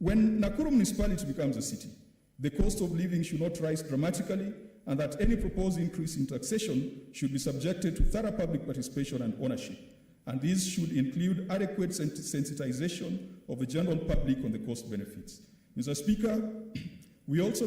When Nakuru municipality becomes a city, the cost of living should not rise dramatically, and that any proposed increase in taxation should be subjected to thorough public participation and ownership. And these should include adequate sensitization of the general public on the cost benefits. Mr. Speaker, we also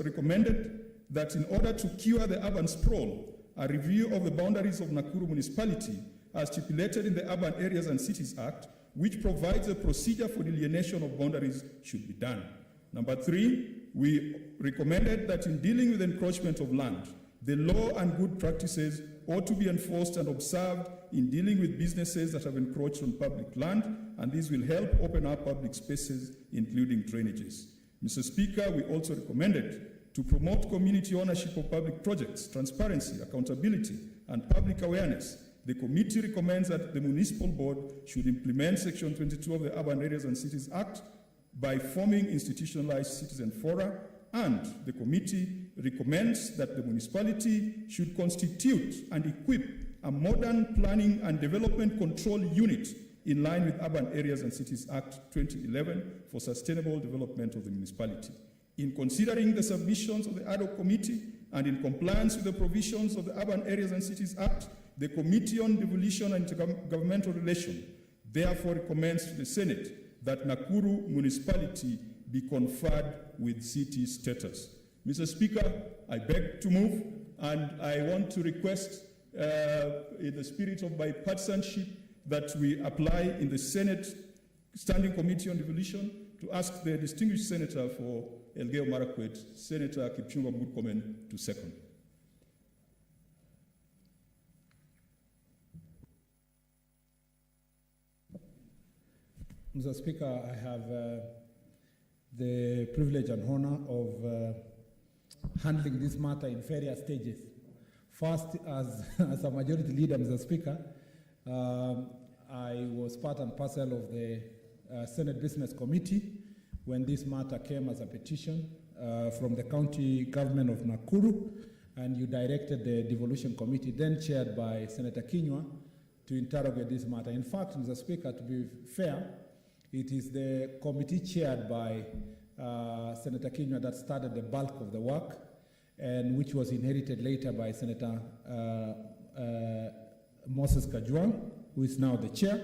recommended that in order to cure the urban sprawl, a review of the boundaries of Nakuru municipality as stipulated in the Urban Areas and Cities Act, which provides a procedure for delineation of boundaries, should be done. Number 3, we recommended that in dealing with encroachment of land, the law and good practices ought to be enforced and observed in dealing with businesses that have encroached on public land, and these will help open up public spaces, including drainages. Mr. Speaker, we also recommended to promote community ownership of public projects, transparency, accountability, and public awareness. The committee recommends that the municipal board should implement Section 22 of the Urban Areas and Cities Act by forming institutionalized citizen fora, and the committee recommends that the municipality should constitute and equip a modern planning and development control unit in line with Urban Areas and Cities Act 2011 for sustainable development of the municipality. In considering the submissions of the ad hoc committee and in compliance with the provisions of the Urban Areas and Cities Act, the Committee on Devolution and Intergovernmental Relations therefore recommends to the Senate that Nakuru municipality be conferred with city status. Mr. Speaker, I beg to move, and I want to request, in the spirit of bipartisanship, that we apply in the Senate Standing Committee on Devolution to ask the distinguished senator for Elgeyo Marakwet, Senator Kipchumba Murkomen, to second. Mr. Speaker, I have the privilege and honor of handling this matter in various stages. First, as a majority leader, Mr. Speaker, I was part and parcel of the Senate Business Committee when this matter came as a petition from the county government of Nakuru, and you directed the Devolution Committee, then chaired by Senator Kinyua, to interrogate this matter. In fact, Mr. Speaker, to be fair, it is the committee chaired by Senator Kinyua that started the bulk of the work, and which was inherited later by Senator Moses Kajwang, who is now the chair.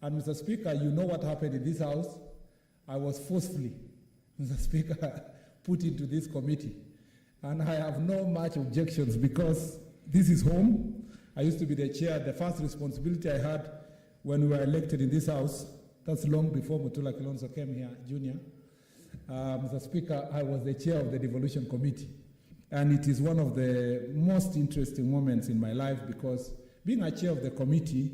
And Mr. Speaker, you know what happened in this house. I was forcefully, Mr. Speaker, put into this committee. And I have no much objections because this is home. I used to be the chair. The first responsibility I had when we were elected in this house, that's long before Mutula Kilonzo came here, Junior. Mr. Speaker, I was the chair of the Devolution Committee. And it is one of the most interesting moments in my life because being a chair of the committee,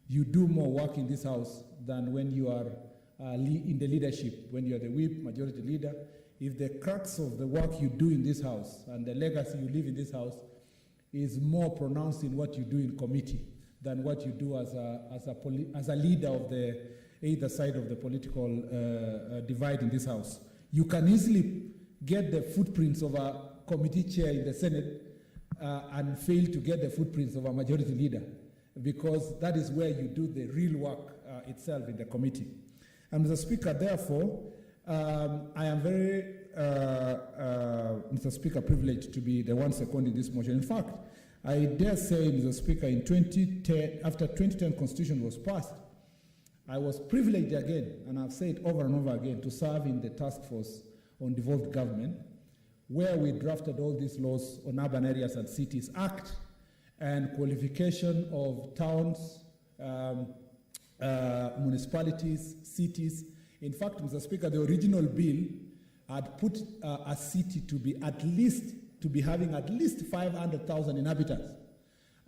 you do more work in this house than when you are in the leadership, when you are the whip, majority leader. If the crux of the work you do in this house and the legacy you leave in this house is more pronounced in what you do in committee than what you do as a leader of the either side of the political divide in this house. You can easily get the footprints of a committee chair in the Senate and fail to get the footprints of a majority leader, because that is where you do the real work itself in the committee. And Mr. Speaker, therefore, I am very, Mr. Speaker, privileged to be the one seconding this motion. In fact, I dare say, Mr. Speaker, in 2010, after 2010 Constitution was passed, I was privileged again, and I've said over and over again, to serve in the task force on devolved government, where we drafted all these laws on Urban Areas and Cities Act and qualification of towns, municipalities, cities. In fact, Mr. Speaker, the original bill had put a city to be having at least 500,000 inhabitants.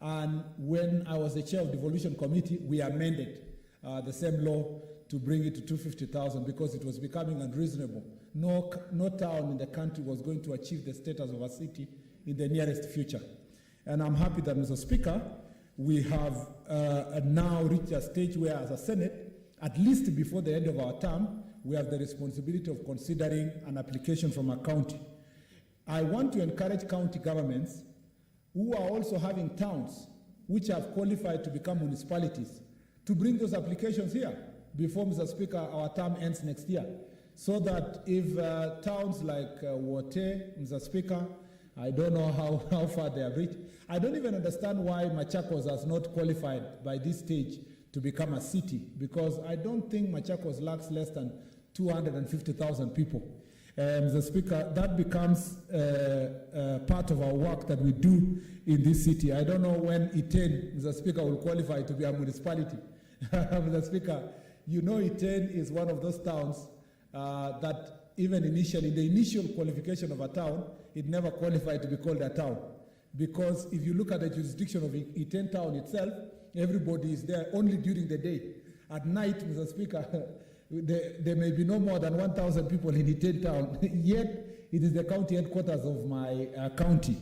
And when I was the chair of the Devolution Committee, we amended the same law to bring it to 250,000 because it was becoming unreasonable. No town in the country was going to achieve the status of a city in the nearest future. And I'm happy that, Mr. Speaker, we have now reached a stage where, as a Senate, at least before the end of our term, we have the responsibility of considering an application from a county. I want to encourage county governments who are also having towns which have qualified to become municipalities to bring those applications here. before, Mr. Speaker, our term ends next year. So that if towns like Wote, Mr. Speaker, I don't know how far they have reached. I don't even understand why Machakos has not qualified by this stage to become a city, because I don't think Machakos lacks less than 250,000 people. Mr. Speaker, that becomes part of our work that we do in this city. I don't know when Iten, Mr. Speaker, will qualify to be a municipality. Mr. Speaker, you know Iten is one of those towns that even initially, the initial qualification of a town, it never qualified to be called a town. Because if you look at the jurisdiction of Iten town itself, everybody is there only during the day. At night, Mr. Speaker, there may be no more than 1,000 people in Iten town, yet it is the county headquarters of my county,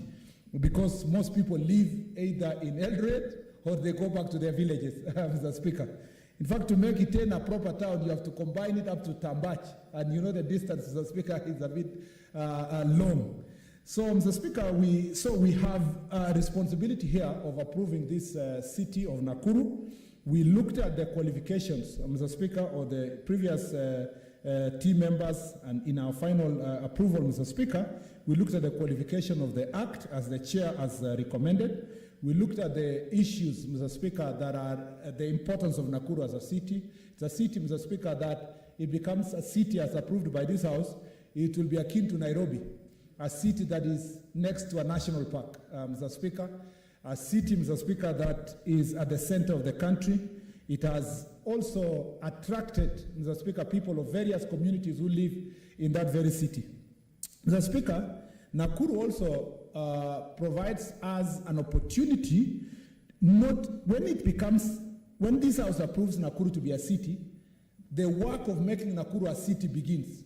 because most people live either in Eldoret or they go back to their villages, Mr. Speaker. In fact, to make Iten a proper town, you have to combine it up to Tambach, and you know the distance, Mr. Speaker, is a bit long. So, Mr. Speaker, we have a responsibility here of approving this city of Nakuru. We looked at the qualifications, Mr. Speaker, or the previous team members, and in our final approval, Mr. Speaker, we looked at the qualification of the Act as the Chair has recommended. We looked at the issues, Mr. Speaker, that are the importance of Nakuru as a city. It's a city, Mr. Speaker, that it becomes a city as approved by this House. It will be akin to Nairobi, a city that is next to a national park, Mr. Speaker. A city, Mr. Speaker, that is at the center of the country. It has also attracted, Mr. Speaker, people of various communities who live in that very city. Mr. Speaker, Nakuru also provides us an opportunity, when this House approves Nakuru to be a city, the work of making Nakuru a city begins,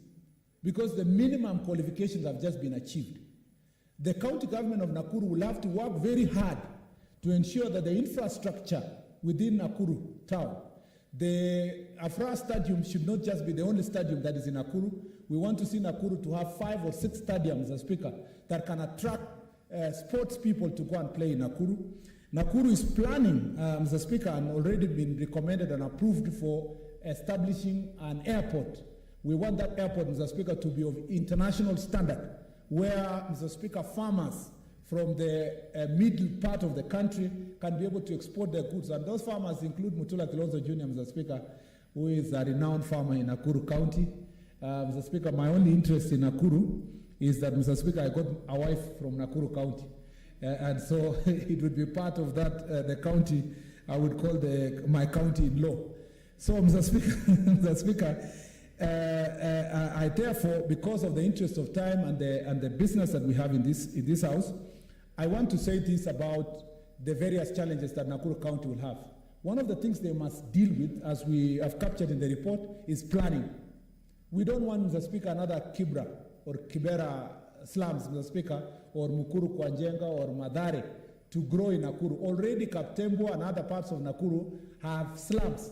because the minimum qualifications have just been achieved. The county government of Nakuru will have to work very hard to ensure that the infrastructure within Nakuru town, the Afra Stadium should not just be the only stadium that is in Nakuru. We want to see Nakuru to have 5 or 6 stadiums, Mr. Speaker, that can attract sports people to go and play in Nakuru. Nakuru is planning, Mr. Speaker, and already been recommended and approved for establishing an airport. We want that airport, Mr. Speaker, to be of international standard, where, Mr. Speaker, farmers from the middle part of the country can be able to export their goods. And those farmers include Mutula Kilonzo Jr., Mr. Speaker, who is a renowned farmer in Nakuru County. Mr. Speaker, my only interest in Nakuru is that, Mr. Speaker, I got a wife from Nakuru County. And so it would be part of that, the county, I would call my county-in-law. So, Mr. Speaker, Mr. Speaker, I therefore, because of the interest of time and the business that we have in this House, I want to say this about the various challenges that Nakuru County will have. One of the things they must deal with, as we have captured in the report, is planning. We don't want, Mr. Speaker, another Kibra or Kibera slums, Mr. Speaker, or Mukuru Kwanjenga or Madare to grow in Nakuru. Already Kaptembo and other parts of Nakuru have slums.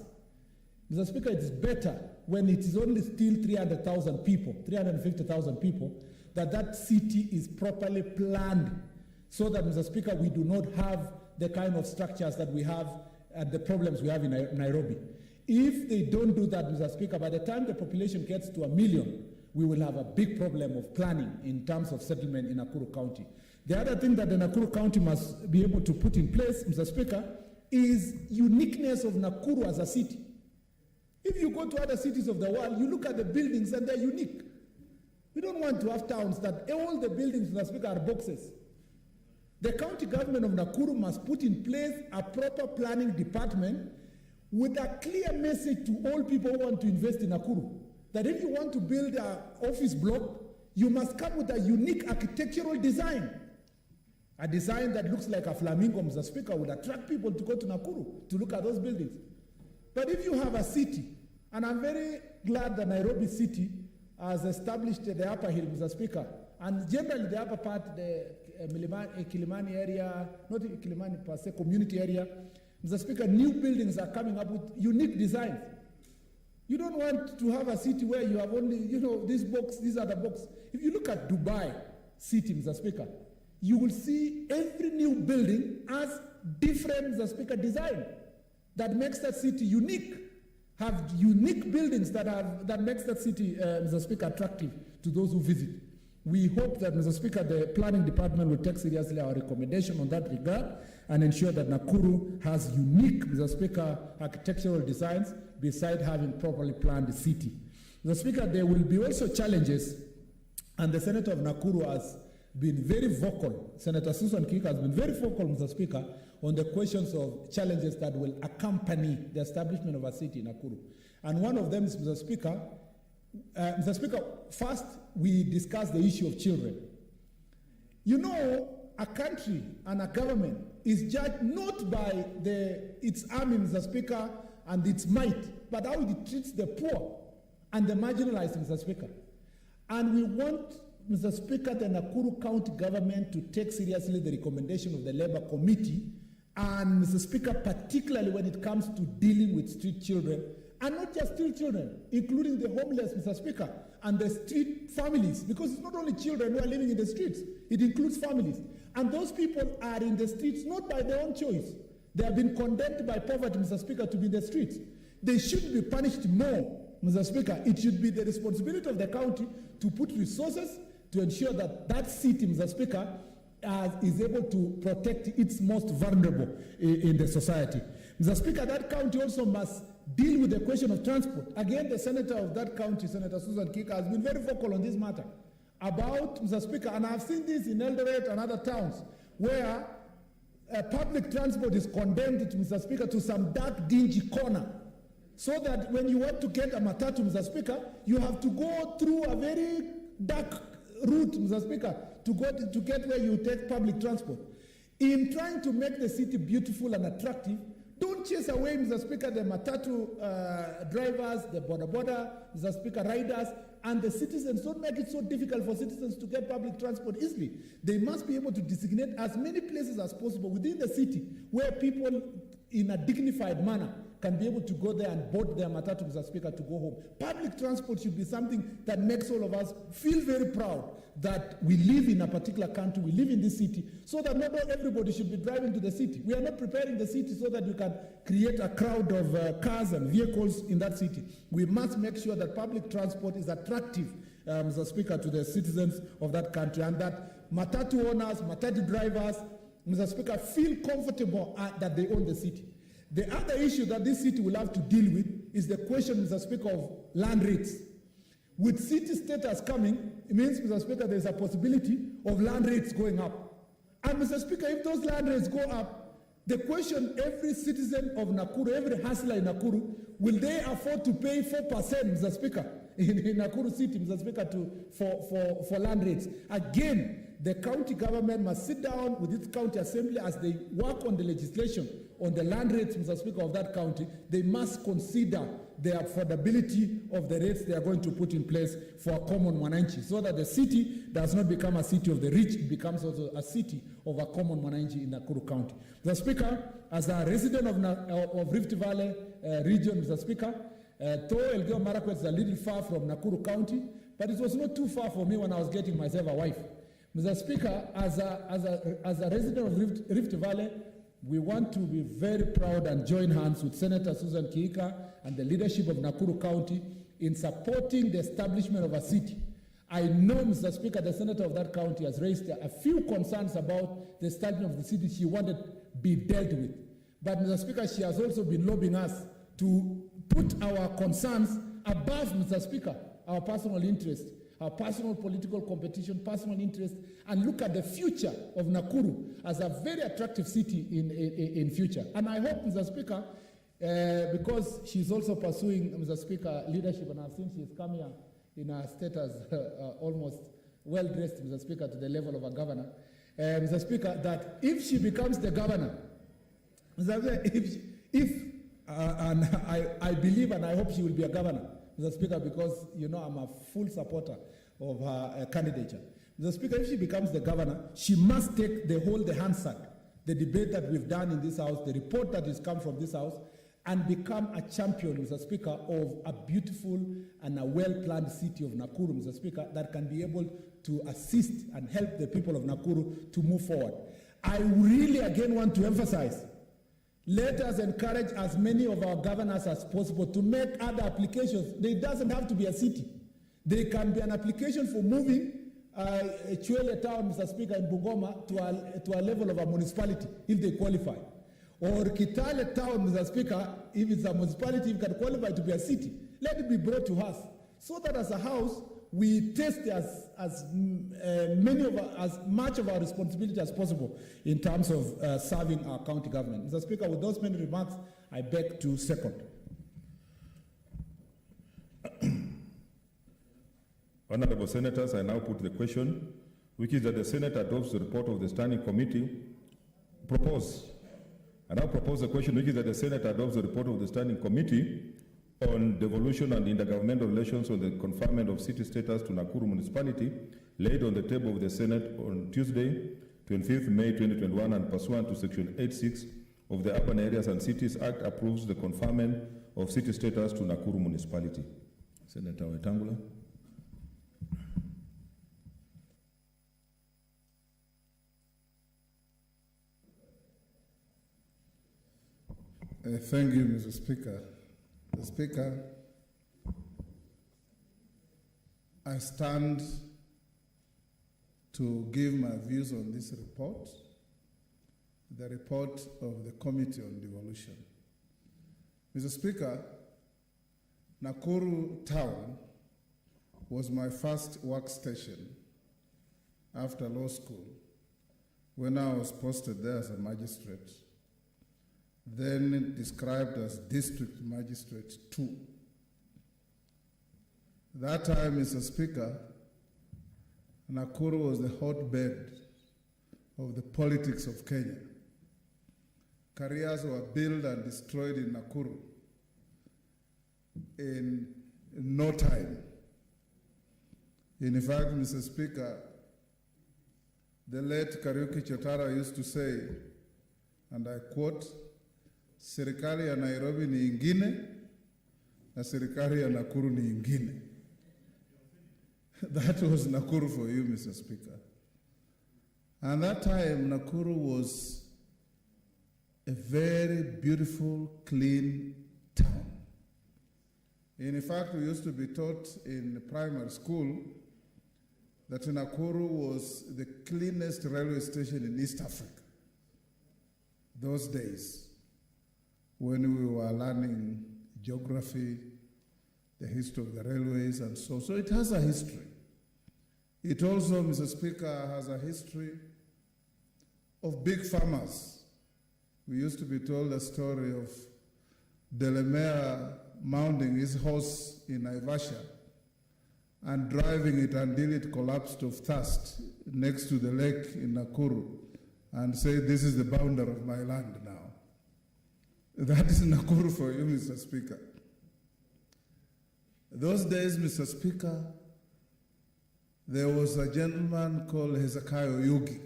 Mr. Speaker, it is better when it is only still 300,000 people, 350,000 people, that city is properly planned, so that, Mr. Speaker, we do not have the kind of structures that we have and the problems we have in Nairobi. If they don't do that, Mr. Speaker, by the time the population gets to 1 million, we will have a big problem of planning in terms of settlement in Nakuru County. The other thing that the Nakuru County must be able to put in place, Mr. Speaker, is uniqueness of Nakuru as a city. If you go to other cities of the world, you look at the buildings and they're unique. We don't want to have towns that all the buildings, Mr. Speaker, are boxes. The county government of Nakuru must put in place a proper planning department with a clear message to all people who want to invest in Nakuru, that if you want to build an office block, you must come with a unique architectural design. A design that looks like a flamingo, Mr. Speaker, would attract people to go to Nakuru to look at those buildings. But if you have a city, and I'm very glad that Nairobi City has established the upper hill, Mr. Speaker, and generally the upper part, the Kilimani area, not Kilimani per se, community area, Mr. Speaker, new buildings are coming up with unique designs. You don't want to have a city where you have only, this box, these are the box. If you look at Dubai City, Mr. Speaker, you will see every new building has different, Mr. Speaker, design that makes that city unique. have unique buildings that makes that city, Mr. Speaker, attractive to those who visit. We hope that, Mr. Speaker, the planning department will take seriously our recommendation on that regard and ensure that Nakuru has unique, Mr. Speaker, architectural designs beside having properly planned the city. Mr. Speaker, there will be also challenges, and the Senator of Nakuru has been very vocal. Senator Susan Kika has been very vocal, Mr. Speaker, on the questions of challenges that will accompany the establishment of a city in Nakuru. And one of them is, Mr. Speaker, first we discussed the issue of children. You know, a country and a government is judged not by its army, Mr. Speaker, and its might, but how it treats the poor and the marginalized, Mr. Speaker. And we want, Mr. Speaker, the Nakuru County government to take seriously the recommendation of the Labour Committee, and, Mr. Speaker, particularly when it comes to dealing with street children, and not just street children, including the homeless, Mr. Speaker, and the street families, because it's not only children who are living in the streets, it includes families. And those people are in the streets not by their own choice. They have been condemned by poverty, Mr. Speaker, to be in the streets. They should be punished more, Mr. Speaker. It should be the responsibility of the county to put resources to ensure that that city, Mr. Speaker, is able to protect its most vulnerable in the society. Mr. Speaker, that county also must deal with the question of transport. Again, the senator of that county, Senator Susan Kika, has been very vocal on this matter about, Mr. Speaker, and I've seen this in Eldoret and other towns, where public transport is condemned, Mr. Speaker, to some dark, dingy corner, so that when you want to get a matatu, Mr. Speaker, you have to go through a very dark route, Mr. Speaker, to get where you take public transport. In trying to make the city beautiful and attractive, don't chase away, Mr. Speaker, the matatu drivers, the boda, Mr. Speaker, riders, and the citizens. Don't make it so difficult for citizens to get public transport easily. They must be able to designate as many places as possible within the city where people, in a dignified manner, can be able to go there and board their matatu, Mr. Speaker, to go home. Public transport should be something that makes all of us feel very proud that we live in a particular country, we live in this city, so that not everybody should be driving to the city. We are not preparing the city so that you can create a crowd of cars and vehicles in that city. We must make sure that public transport is attractive, Mr. Speaker, to the citizens of that country, and that matatu owners, matatu drivers, Mr. Speaker, feel comfortable that they own the city. The other issue that this city will have to deal with is the question, Mr. Speaker, of land rates. With city status coming, it means, Mr. Speaker, there's a possibility of land rates going up. And, Mr. Speaker, if those land rates go up, the question every citizen of Nakuru, every hustler in Nakuru, will they afford to pay 4%, Mr. Speaker, in Nakuru City, Mr. Speaker, for land rates? Again, the county government must sit down with its county assembly as they work on the legislation on the land rates, Mr. Speaker, of that county. They must consider the affordability of the rates they are going to put in place for common mwananchi, so that the city does not become a city of the rich, it becomes also a city of a common mwananchi in Nakuru County. Mr. Speaker, as a resident of Rift Valley region, Mr. Speaker, though Elgeyo Marakwet is a little far from Nakuru County, but it was not too far for me when I was getting myself a wife. Mr. Speaker, as a resident of Rift Valley, we want to be very proud and join hands with Senator Susan Kihika and the leadership of Nakuru County in supporting the establishment of a city. I know, Mr. Speaker, the senator of that county has raised a few concerns about the establishment of the city she wanted to be dealt with. But, Mr. Speaker, she has also been lobbying us to put our concerns above, Mr. Speaker, our personal interest, our personal political competition, personal interest, and look at the future of Nakuru as a very attractive city in future. And I hope, Mr. Speaker, because she's also pursuing, Mr. Speaker, leadership, and I've seen she's come here in her status almost well-dressed, Mr. Speaker, to the level of a governor, Mr. Speaker, that if she becomes the governor, Mr. Speaker, and I believe and I hope she will be a governor, Mr. Speaker, because, you know, I'm a full supporter of her candidature. Mr. Speaker, if she becomes the governor, she must take the Hansard, the debate that we've done in this House, the report that has come from this House, and become a champion, Mr. Speaker, of a beautiful and a well-planned city of Nakuru, Mr. Speaker, that can be able to assist and help the people of Nakuru to move forward. I really, again, want to emphasize Let us encourage as many of our governors as possible to make other applications. It doesn't have to be a city. There can be an application for moving Chwele town, Mr. Speaker, in Bungoma to a level of a municipality, if they qualify. Or Kitale town, Mr. Speaker, if it's a municipality, if it can qualify to be a city, let it be brought to us. So that as a house, we test as much of our responsibility as possible in terms of serving our county government. Mr. Speaker, with those many remarks, I beg to second. Honorable Senators, I now put the question, which is that the Senate adopts the report of the Standing Committee. I now propose the question, which is that the Senate adopts the report of the Standing Committee on devolution and intergovernmental relations on the conferment of city status to Nakuru municipality, laid on the table of the Senate on Tuesday, 25th May 2021, and pursuant to Section 8(6) of the Urban Areas and Cities Act, approves the conferment of city status to Nakuru municipality. Senator Wetangula. Thank you, Mr. Speaker. Mr. Speaker, I stand to give my views on this report, the report of the Committee on Devolution. Mr. Speaker, Nakuru town was my first workstation after law school when I was posted there as a magistrate, then described as District Magistrate 2. That time, Mr. Speaker, Nakuru was the hotbed of the politics of Kenya. Careers were built and destroyed in Nakuru in no time. In fact, Mr. Speaker, the late Kariuki Chotara used to say, and I quote, serikali ya Nairobi ni ingine, na serikali ya Nakuru ni ingine. That was Nakuru for you, Mr. Speaker. And that time, Nakuru was a very beautiful, clean town. In fact, we used to be taught in primary school that Nakuru was the cleanest railway station in East Africa. Those days, when we were learning geography, the history of the railways and so. So it has a history. It also, Mr. Speaker, has a history of big farmers. We used to be told the story of Delamere mounting his horse in Naivasha and driving it until it collapsed of thirst next to the lake in Nakuru and say, this is the boundary of my land now. That is Nakuru for you, Mr. Speaker. Those days, Mr. Speaker, there was a gentleman called Hezekiah Oyugi.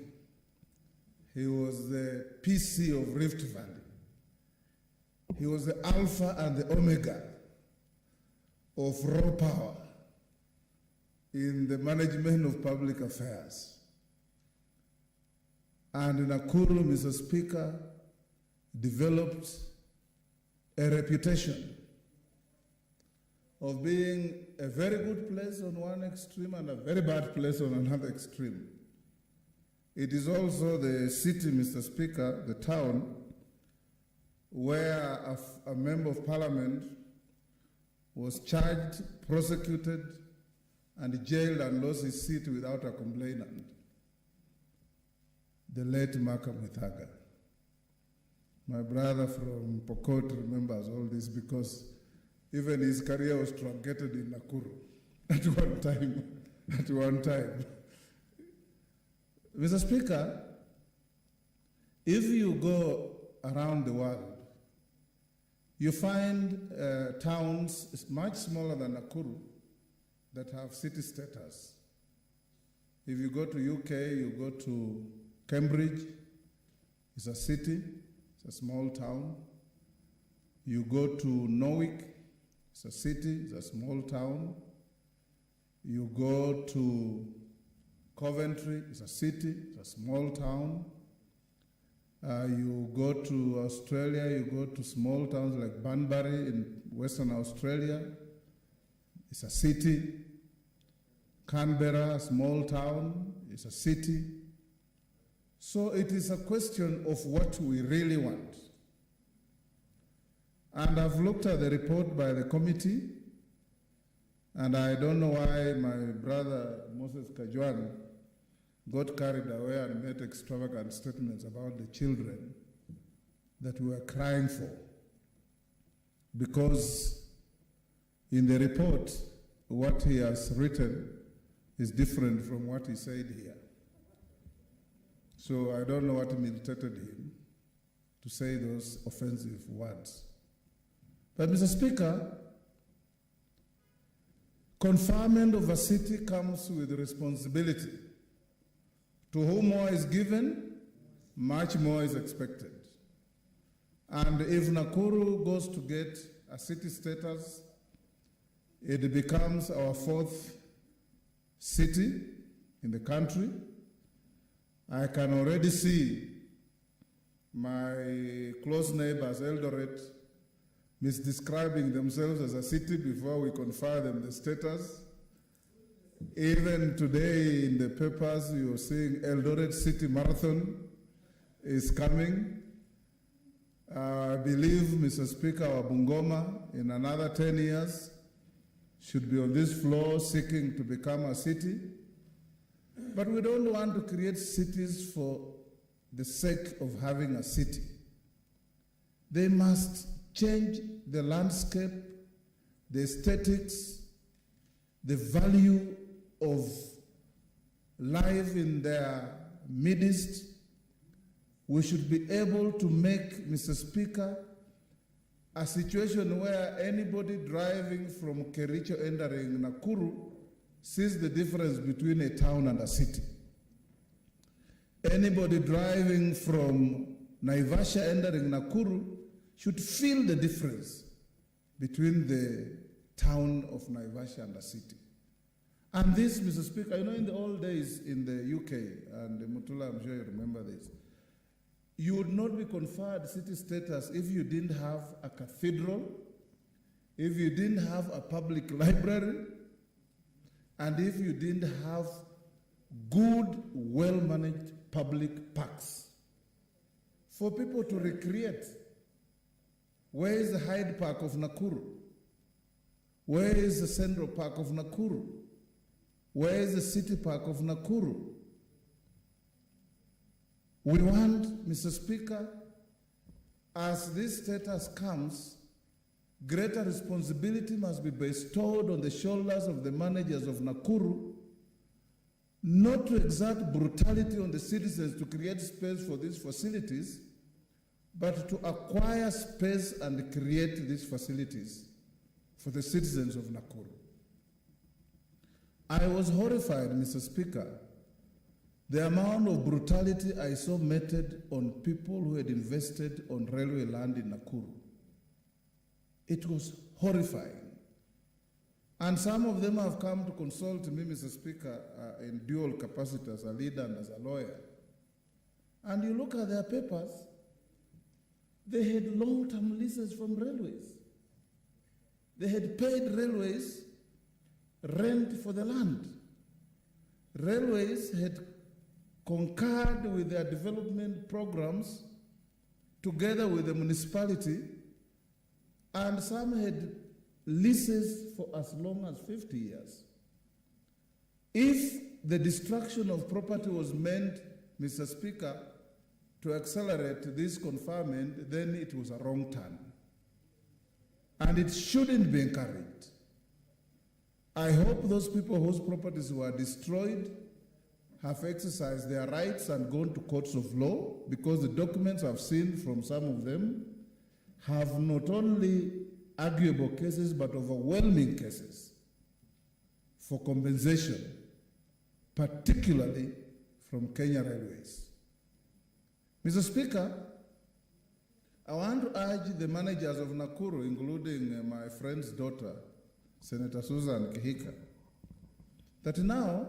He was the PC of Rift Valley. He was the alpha and the omega of raw power in the management of public affairs. And Nakuru, Mr. Speaker, developed a reputation of being a very good place on one extreme and a very bad place on another extreme. It is also the city, Mr. Speaker, the town, where a member of parliament was charged, prosecuted, and jailed and lost his seat without a complainant. The late Maka Mithaga. My brother from Pokot remembers all this because even his career was truncated in Nakuru at one time. Mr. Speaker, if you go around the world, you find towns much smaller than Nakuru that have city status. If you go to UK, you go to Cambridge, it's a city, it's a small town. You go to Norwich, it's a city, it's a small town. You go to Coventry, it's a city, it's a small town. You go to Australia, you go to small towns like Banbury in Western Australia, it's a city. Canberra, a small town, is a city. So it is a question of what we really want. And I've looked at the report by the committee, and I don't know why my brother Moses Kajwan got carried away and made extravagant statements about the children that we were crying for. Because in the report, what he has written is different from what he said here. So I don't know what militated him to say those offensive words. But Mr. Speaker, conferment of a city comes with responsibility. To whom more is given, much more is expected. And if Nakuru goes to get a city status, it becomes our fourth city in the country. I can already see my close neighbors, Eldoret, misdescribing themselves as a city before we confer them the status. Even today in the papers, you're seeing Eldoret City Marathon is coming. I believe, Mr. Speaker, our Bungoma, in another 10 years, should be on this floor seeking to become a city. But we don't want to create cities for the sake of having a city. They must change the landscape, the aesthetics, the value of life in their midst. We should be able to make, Mr. Speaker, a situation where anybody driving from Kericho entering Nakuru sees the difference between a town and a city. Anybody driving from Naivasha entering Nakuru should feel the difference between the town of Naivasha and the city. And this, Mr. Speaker, you know, in the old days in the UK, and Mutula, I'm sure you remember this, you would not be conferred city status if you didn't have a cathedral, if you didn't have a public library, and if you didn't have good, well-managed public parks for people to recreate. Where is the Hyde Park of Nakuru? Where is the Central Park of Nakuru? Where is the City Park of Nakuru? We want, Mr. Speaker, as this status comes, greater responsibility must be bestowed on the shoulders of the managers of Nakuru, not to exert brutality on the citizens to create space for these facilities, but to acquire space and create these facilities for the citizens of Nakuru. I was horrified, Mr. Speaker, the amount of brutality I saw meted on people who had invested on railway land in Nakuru. It was horrifying. And some of them have come to consult me, Mr. Speaker, in dual capacity as a leader and as a lawyer. And you look at their papers, they had long-term leases from railways. They had paid railways rent for the land. Railways had concurred with their development programs together with the municipality, and some had leases for as long as 50 years. If the destruction of property was meant, Mr. Speaker, to accelerate this conferment, then it was a wrong turn. And it shouldn't be encouraged. I hope those people whose properties were destroyed have exercised their rights and gone to courts of law, because the documents I've seen from some of them have not only arguable cases but overwhelming cases for compensation, particularly from Kenya Railways. Mr. Speaker, I want to urge the managers of Nakuru, including my friend's daughter, Senator Susan Kihika, that now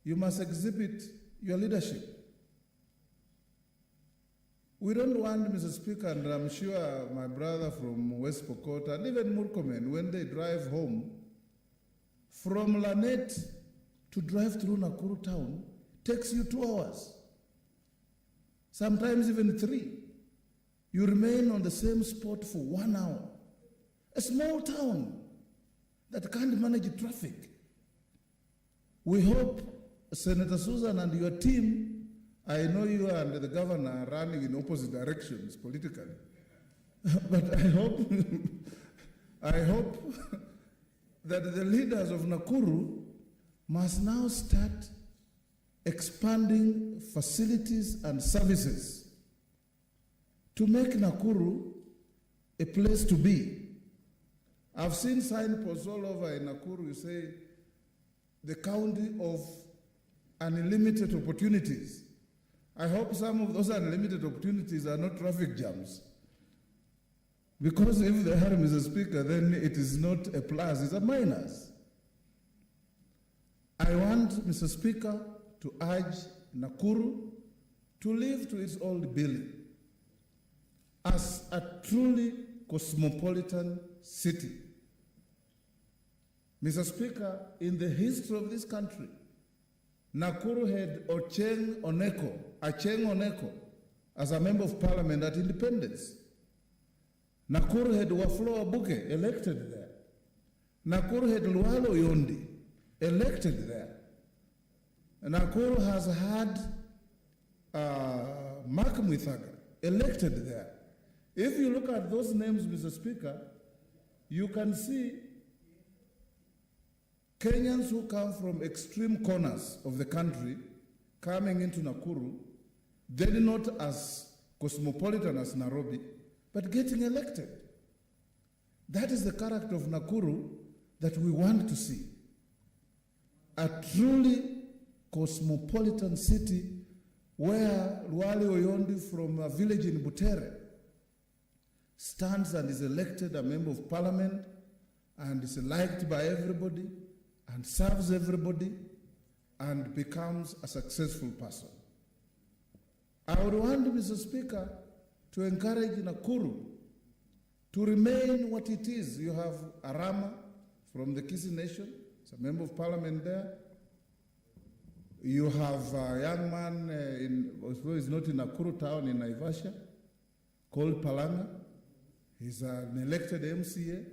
you must exhibit your leadership. We don't want, Mr. Speaker, and I'm sure my brother from West Pokot and even Murkomen, when they drive home, from Lanet to drive through Nakuru town takes you 2 hours, sometimes even 3. You remain on the same spot for 1 hour. A small town that can't manage traffic. We hope, Senator Susan and your team, I know you and the governor are running in opposite directions politically, but I hope, I hope that the leaders of Nakuru must now start expanding facilities and services to make Nakuru a place to be. I've seen signposts all over in Nakuru, you say, the county of unlimited opportunities. I hope some of those unlimited opportunities are not traffic jams. Because if they are, Mr. Speaker, then it is not a plus, it's a minus. I want, Mr. Speaker, to urge Nakuru to live to its old billing as a truly cosmopolitan city. Mr. Speaker, in the history of this country, Nakuru had Acheng Oneko, as a member of parliament at independence. Nakuru had Wafula Wabuke, elected there. Nakuru had Lualo Yondi, elected there. Nakuru has had Mark Mwithaga, elected there. If you look at those names, Mr. Speaker, you can see Kenyans who come from extreme corners of the country coming into Nakuru, then not as cosmopolitan as Nairobi, but getting elected. That is the character of Nakuru that we want to see. A truly cosmopolitan city where Luale Oyondi from a village in Butere stands and is elected a member of parliament and is liked by everybody and serves everybody and becomes a successful person. I would want, Mr. Speaker, to encourage Nakuru to remain what it is. You have Arama from the Kisi Nation, he's a member of parliament there. You have a young man, although he's not in Nakuru town, in Naivasha, called Palanga. He's an elected MCA.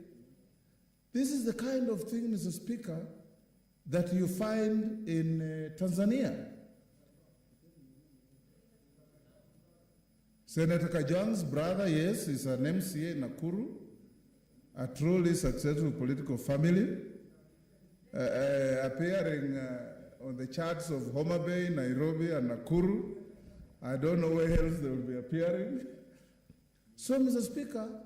This is the kind of thing, Mr. Speaker, that you find in Tanzania. Senator Kajwang's brother, yes, is an MCA in Nakuru, a truly successful political family, appearing on the charts of Homa Bay, Nairobi, and Nakuru. I don't know where else they will be appearing. So, Mr. Speaker,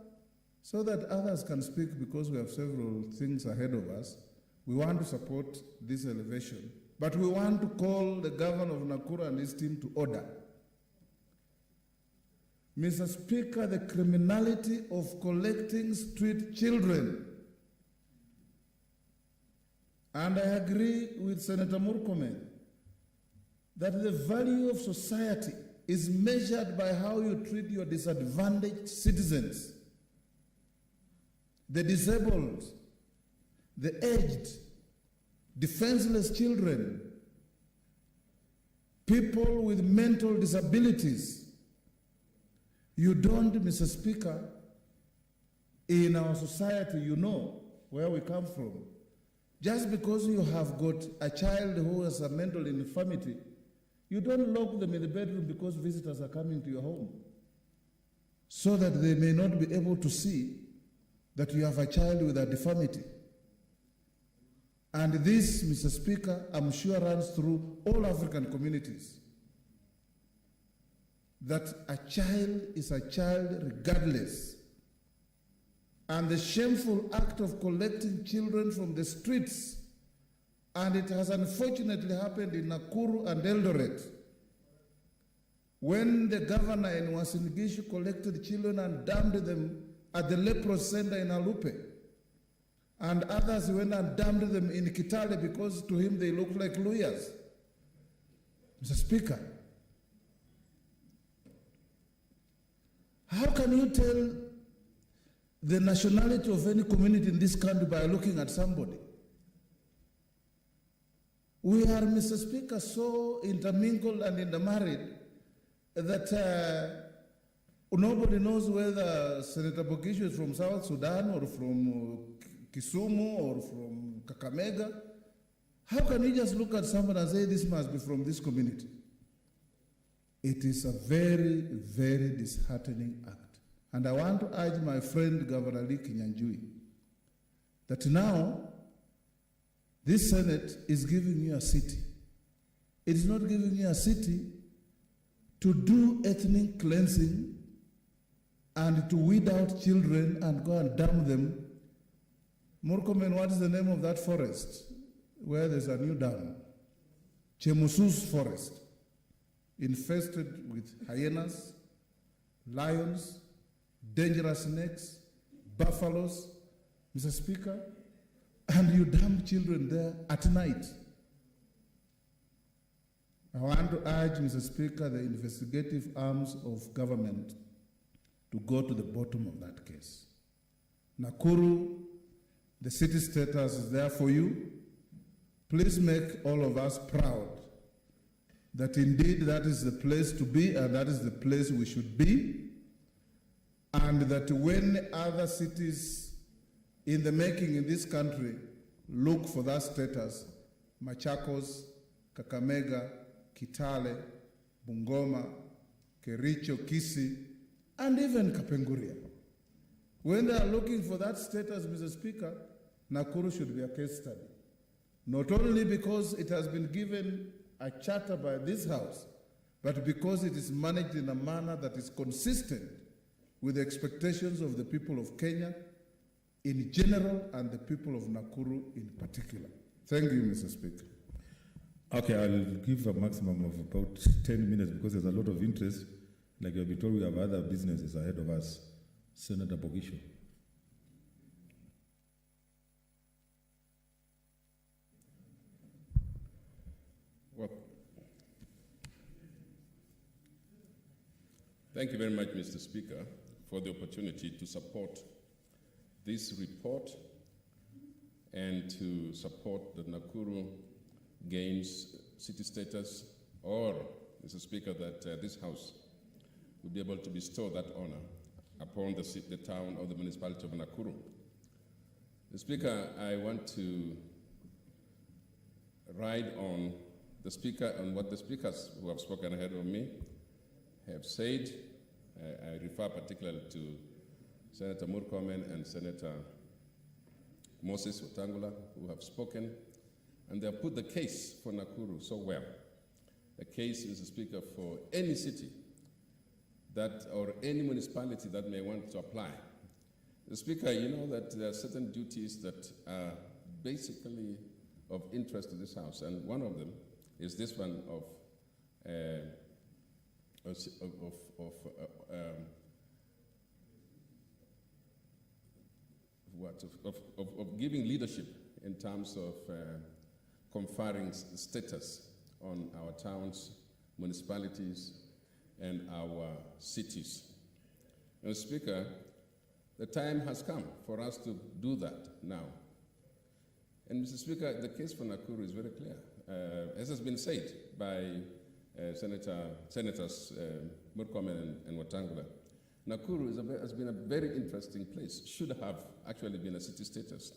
so that others can speak, because we have several things ahead of us, we want to support this elevation, but we want to call the governor of Nakuru and his team to order. Mr. Speaker, the criminality of collecting street children, and I agree with Senator Murkomen that the value of society is measured by how you treat your disadvantaged citizens, the disabled, the aged, defenseless children, people with mental disabilities. You don't, Mr. Speaker, in our society, you know where we come from. Just because you have got a child who has a mental infirmity, you don't lock them in the bedroom because visitors are coming to your home, so that they may not be able to see that you have a child with a deformity. And this, Mr. Speaker, I'm sure runs through all African communities, that a child is a child regardless. And the shameful act of collecting children from the streets, and it has unfortunately happened in Nakuru and Eldoret, when the governor in Uasin Gishu collected children and dumped them at the leprosy center in Alupe, and others went and dumped them in Kitale because to him they looked like lawyers. Mr. Speaker, How can you tell the nationality of any community in this country by looking at somebody? We are, Mr. Speaker, so intermingled and intermarried that nobody knows whether Senator Bogisho is from South Sudan or from Kisumu or from Kakamega. How can you just look at someone and say this must be from this community? It is a very, very disheartening act. And I want to urge my friend Governor Lee Kinyanjui that now this Senate is giving you a city. It is not giving you a city to do ethnic cleansing and to weed out children and go and dump them. Murkomen, what is the name of that forest where there's a new dam? Chemusus Forest, infested with hyenas, lions, dangerous snakes, buffaloes, Mr. Speaker, and you dump children there at night. I want to urge, Mr. Speaker, the investigative arms of government to go to the bottom of that case. Nakuru, the city status is there for you. Please make all of us proud that indeed that is the place to be and that is the place we should be, and that when other cities in the making in this country look for that status, Machakos, Kakamega, Kitale, Bungoma, Kericho, Kisii, and even Kapenguria, when they are looking for that status, Mr. Speaker, Nakuru should be a case study. Not only because it has been given a charter by this House, but because it is managed in a manner that is consistent with the expectations of the people of Kenya in general and the people of Nakuru in particular. Thank you, Mr. Speaker. Okay, I'll give a maximum of about 10 minutes because there's a lot of interest. Like you've been told, we have other businesses ahead of us. Senator Bogisho. Well, thank you very much, Mr. Speaker, for the opportunity to support this report and to support that Nakuru gains city status, or, Mr. Speaker, that this House will be able to bestow that honor upon the town or the municipality of Nakuru. Mr. Speaker, I want to ride on the Speaker and what the speakers who have spoken ahead of me have said. I refer particularly to Senator Murkomen and Senator Moses Wetangula, who have spoken, and they have put the case for Nakuru so well. The case, Mr. Speaker, for any city that, or any municipality that may want to apply. The Speaker, you know that there are certain duties that are basically of interest to this House, and one of them is this one of giving leadership in terms of conferring status on our towns, municipalities, and our cities. And Speaker, the time has come for us to do that now. And Mr. Speaker, the case for Nakuru is very clear. As has been said by Senators Murkomen and Wetangula, Nakuru has been a very interesting place, should have actually been a city status.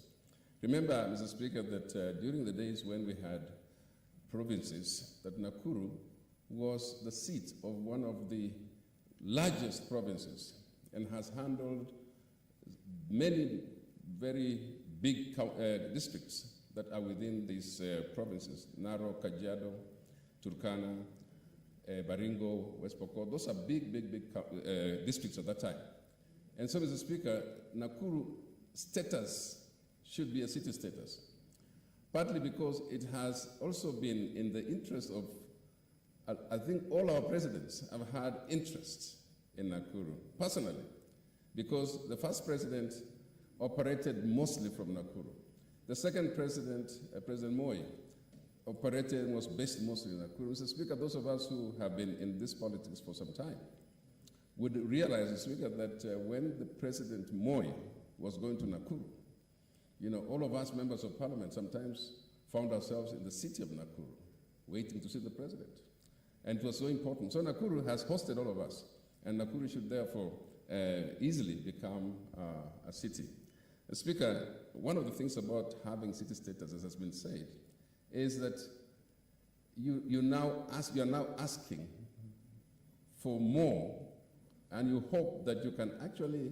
Remember, Mr. Speaker, that during the days when we had provinces, that Nakuru was the seat of one of the largest provinces and has handled many very big districts that are within these provinces: Narok, Kajiado, Turkana, Baringo, West Pokot. Those are big districts at that time. And so, Mr. Speaker, Nakuru status should be a city status, partly because it has also been in the interest of, I think all our presidents have had interest in Nakuru, personally, because the first president operated mostly from Nakuru. The second president, President Moi, operated and was based mostly in Nakuru. Mr. Speaker, those of us who have been in this politics for some time, would realize, Mr. Speaker, that when the President Moi was going to Nakuru, you know, all of us members of parliament sometimes found ourselves in the city of Nakuru, waiting to see the president. And it was so important. So Nakuru has hosted all of us, and Nakuru should therefore easily become a city. Speaker, one of the things about having city status, as has been said, is that you're now asking for more, and you hope that you can actually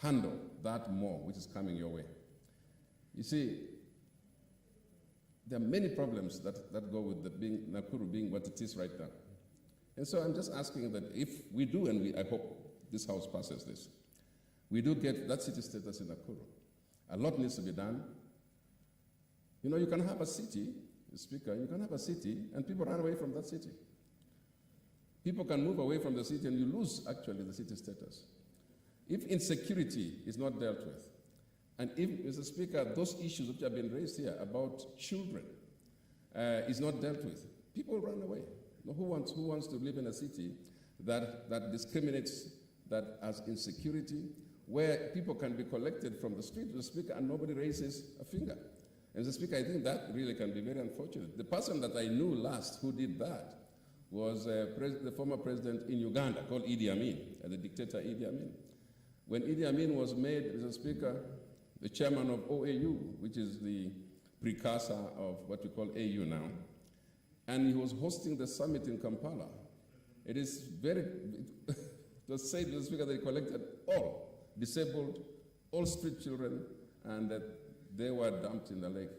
handle that more which is coming your way. You see, there are many problems that go with Nakuru being what it is right now. And so I'm just asking that if we do, and I hope this House passes this, we do get that city status in Nakuru. A lot needs to be done. You know, you can have a city, Speaker, you can have a city and people run away from that city. People can move away from the city and you lose actually the city status. If insecurity is not dealt with, and if, Mr. Speaker, those issues which have been raised here about children is not dealt with, people run away. Who wants to live in a city that discriminates, that has insecurity, where people can be collected from the street, Mr. Speaker, and nobody raises a finger? And Mr. Speaker, I think that really can be very unfortunate. The person that I knew last who did that was the former president in Uganda called Idi Amin, the dictator Idi Amin. When Idi Amin was made, Mr. Speaker, the chairman of OAU, which is the precursor of what we call AU now, and he was hosting the summit in Kampala. It is very, it was said, Mr. Speaker, that he collected all disabled, all street children, and they were dumped in the lake.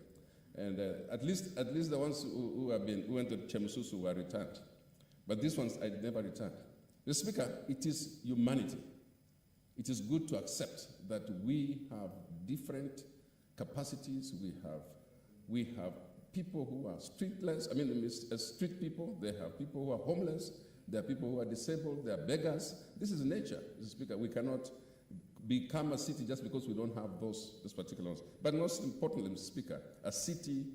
And at least the ones who went to Chemususu were returned. But these ones I never returned. Mr. Speaker, it is humanity. It is good to accept that we have different capacities. We have people who are streetless. I mean, street people. They have people who are homeless. There are people who are disabled. There are beggars. This is nature, Mr. Speaker. We cannot become a city just because we don't have those particular ones. But most importantly, Mr. Speaker, a city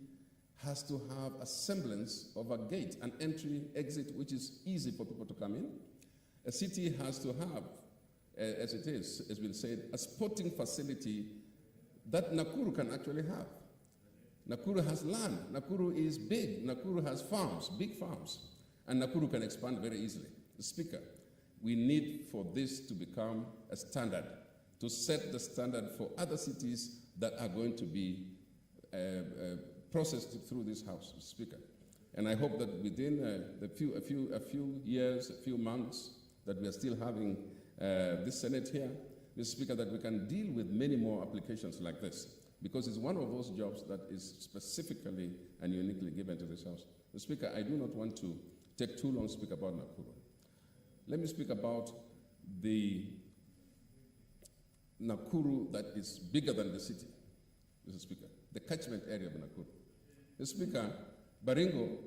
has to have a semblance of a gate, an entry, exit, which is easy for people to come in. A city has to have, as it is, has been said, a sporting facility that Nakuru can actually have. Nakuru has land. Nakuru is big. Nakuru has farms, big farms. And Nakuru can expand very easily. Mr. Speaker, we need for this to become a standard, to set the standard for other cities that are going to be processed through this House, Mr. Speaker. And I hope that within a few years, a few months, that we are still having this Senate here, Mr. Speaker, that we can deal with many more applications like this, because it's one of those jobs that is specifically and uniquely given to this House. Mr. Speaker, I do not want to take too long to speak about Nakuru. Let me speak about the Nakuru that is bigger than the city, Mr. Speaker, the catchment area of Nakuru. Mr. Speaker, Baringo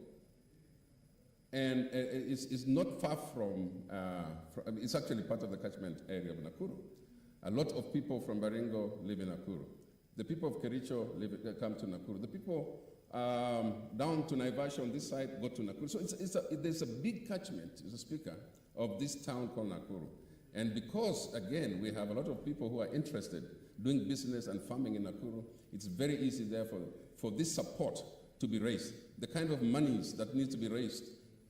and is not far from it's actually part of the catchment area of Nakuru. A lot of people from Baringo live in Nakuru. The people of Kericho come to Nakuru. The people down to Naivasha on this side go to Nakuru. So there's a big catchment, Mr. Speaker, of this town called Nakuru. And because, again, we have a lot of people who are interested doing business and farming in Nakuru, it's very easy, therefore, for this support to be raised. The kind of monies that needs to be raised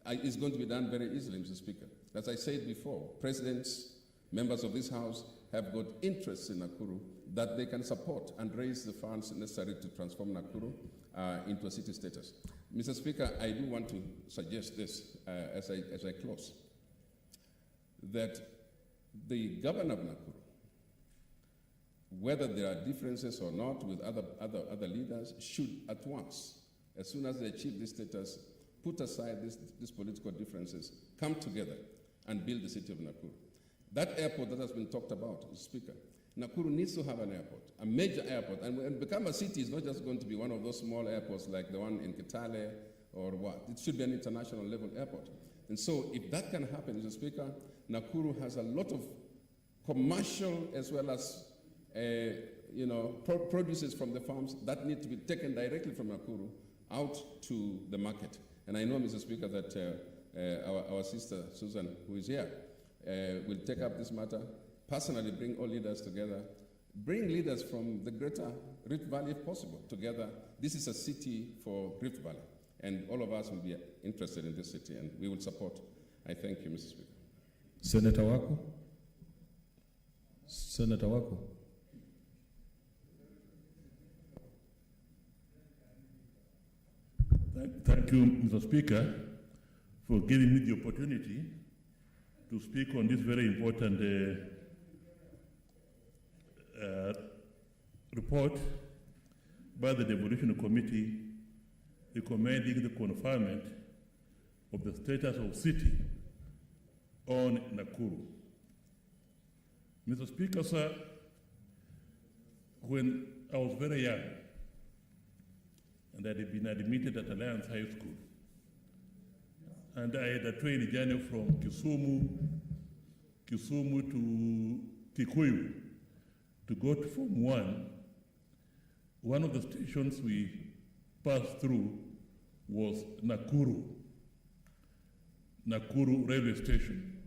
is going to be done very easily, Mr. Speaker. As I said before, presidents, members of this House have got interests in Nakuru that they can support and raise the funds necessary to transform Nakuru into a city status. Mr. Speaker, I do want to suggest this as I close, that the governor of Nakuru, whether there are differences or not with other leaders, should at once, as soon as they achieve this status, put aside these political differences, come together and build the city of Nakuru. That airport that has been talked about, Mr. Speaker, Nakuru needs to have an airport, a major airport, and become a city is not just going to be one of those small airports like the one in Kitale or what. It should be an international level airport. And so if that can happen, Mr. Speaker, Nakuru has a lot of commercial as well as produces from the farms that need to be taken directly from Nakuru out to the market. And I know, Mr. Speaker, that our sister Susan, who is here, will take up this matter, personally bring all leaders together, bring leaders from the greater Rift Valley if possible together. This is a city for Rift Valley, and all of us will be interested in this city, and we will support. I thank you, Mr. Speaker. Senator wako? Senator wako? Thank you, Mr. Speaker, for giving me the opportunity to speak on this very important report by the Devolution Committee recommending the conferment of the status of city on Nakuru. Mr. Speaker, sir, when I was very young, and I had been admitted at Alliance High School, and I had a train journey from Kisumu to Kikuyu to go to Form 1. One of the stations we passed through was Nakuru railway station.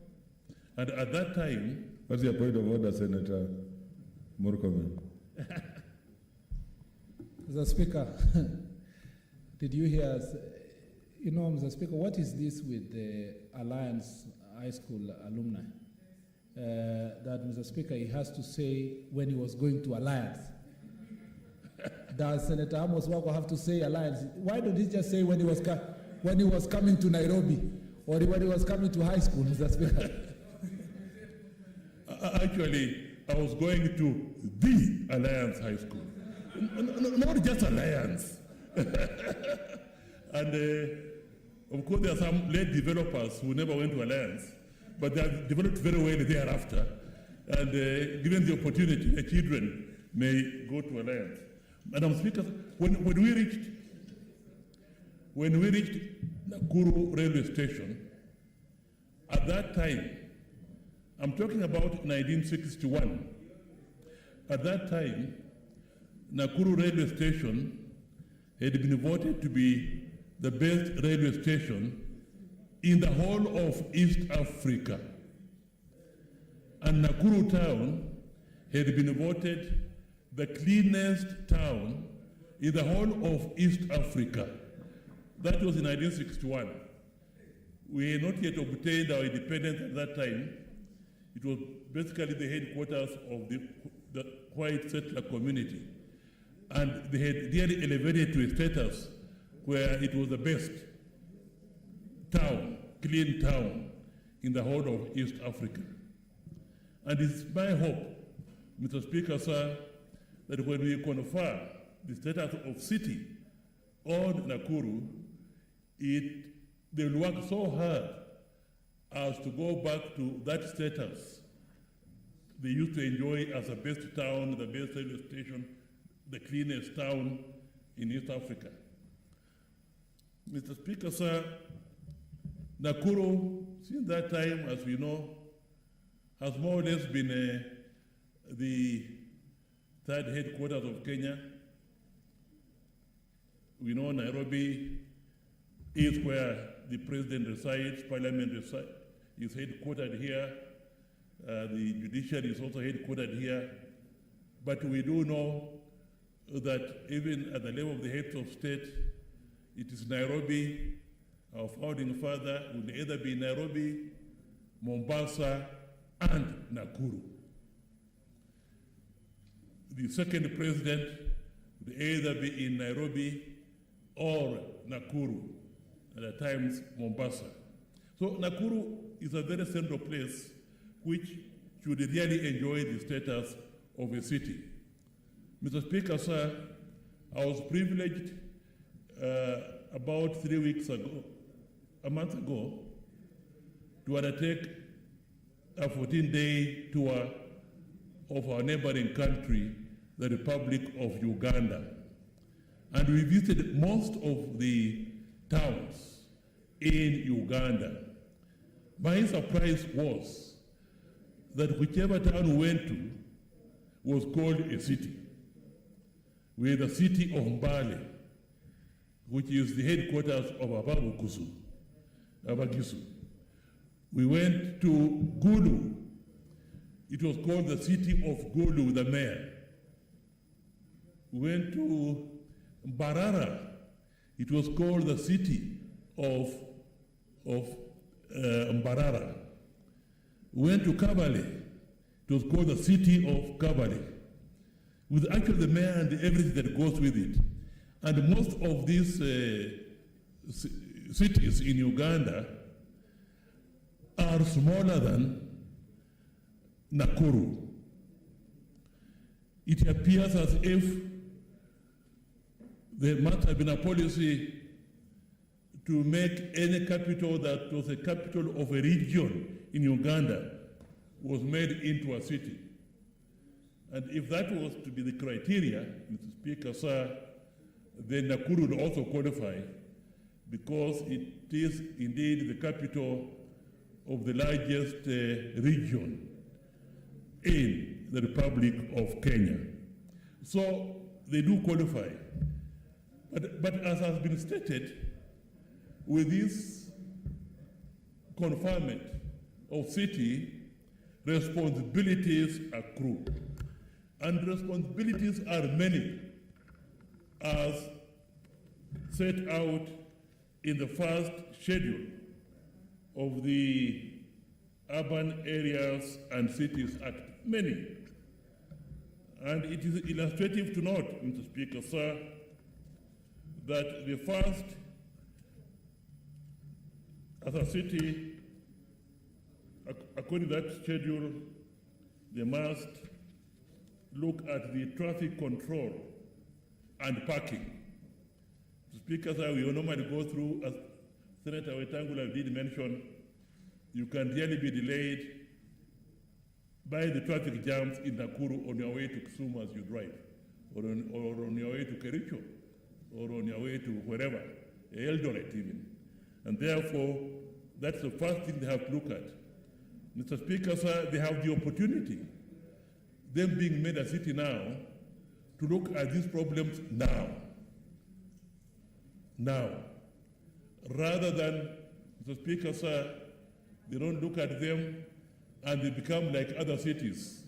And at that time... What's your point of order, Senator Murkomen? Mr. Speaker, did you hear us? You know, Mr. Speaker, what is this with the Alliance High School alumni? That, Mr. Speaker, he has to say when he was going to Alliance. Does Senator Amos Wako have to say Alliance? Why don't he just say when he was coming to Nairobi or when he was coming to high school, Mr. Speaker? Actually, I was going to the Alliance High School. Not just Alliance. And of course, there are some late developers who never went to Alliance, but they have developed very well thereafter. And given the opportunity, the children may go to Alliance. Madam Speaker, when we reached Nakuru railway station, at that time, I'm talking about 1961. At that time, Nakuru railway station had been voted to be the best railway station in the whole of East Africa. And Nakuru town had been voted the cleanest town in the whole of East Africa. That was in 1961. We had not yet obtained our independence at that time. It was basically the headquarters of the white settler community. And they had really elevated to a status where it was the best town, clean town in the whole of East Africa. And it's my hope, Mr. Speaker, sir, that when we confer the status of city on Nakuru, they will work so hard as to go back to that status they used to enjoy as the best town, the best railway station, the cleanest town in East Africa. Mr. Speaker, sir, Nakuru, since that time, as we know, has more or less been the third headquarters of Kenya. We know Nairobi is where the president resides, parliament resides, is headquartered here. The judiciary is also headquartered here. But we do know that even at the level of the heads of state, it is Nairobi. Our founding father would either be Nairobi, Mombasa, and Nakuru. The second president would either be in Nairobi or Nakuru, and at times Mombasa. So Nakuru is a very central place which should really enjoy the status of a city. Mr. Speaker, sir, I was privileged about 3 weeks ago, a month ago, to undertake a 14-day tour of our neighboring country, the Republic of Uganda. And we visited most of the towns in Uganda. My surprise was that whichever town we went to was called a city. We had the city of Mbale, which is the headquarters of Abagisu. We went to Gulu. It was called the city of Gulu, the mayor. We went to Mbarara. It was called the city of Mbarara. We went to Kabale. It was called the city of Kabale, with actually the mayor and everything that goes with it. And most of these cities in Uganda are smaller than Nakuru. It appears as if there must have been a policy to make any capital that was a capital of a region in Uganda was made into a city. And if that was to be the criteria, Mr. Speaker, sir, then Nakuru would also qualify because it is indeed the capital of the largest region in the Republic of Kenya. So they do qualify. But as has been stated, with this conferment of city, responsibilities accrue. And responsibilities are many, as set out in the first schedule of the Urban Areas and Cities Act. Many. And it is illustrative to note, Mr. Speaker, sir, that the first, as a city, according to that schedule, they must look at the traffic control and parking. Speaker, sir, we normally go through, as Senator Wetangula did mention, you can really be delayed by the traffic jams in Nakuru on your way to Kisumu as you drive, or on your way to Kericho, or on your way to wherever, Eldoret even. And therefore, that's the first thing they have to look at. Mr. Speaker, sir, they have the opportunity, them being made a city now, to look at these problems now. Now. Rather than, Mr. Speaker, sir, they don't look at them and they become like other cities.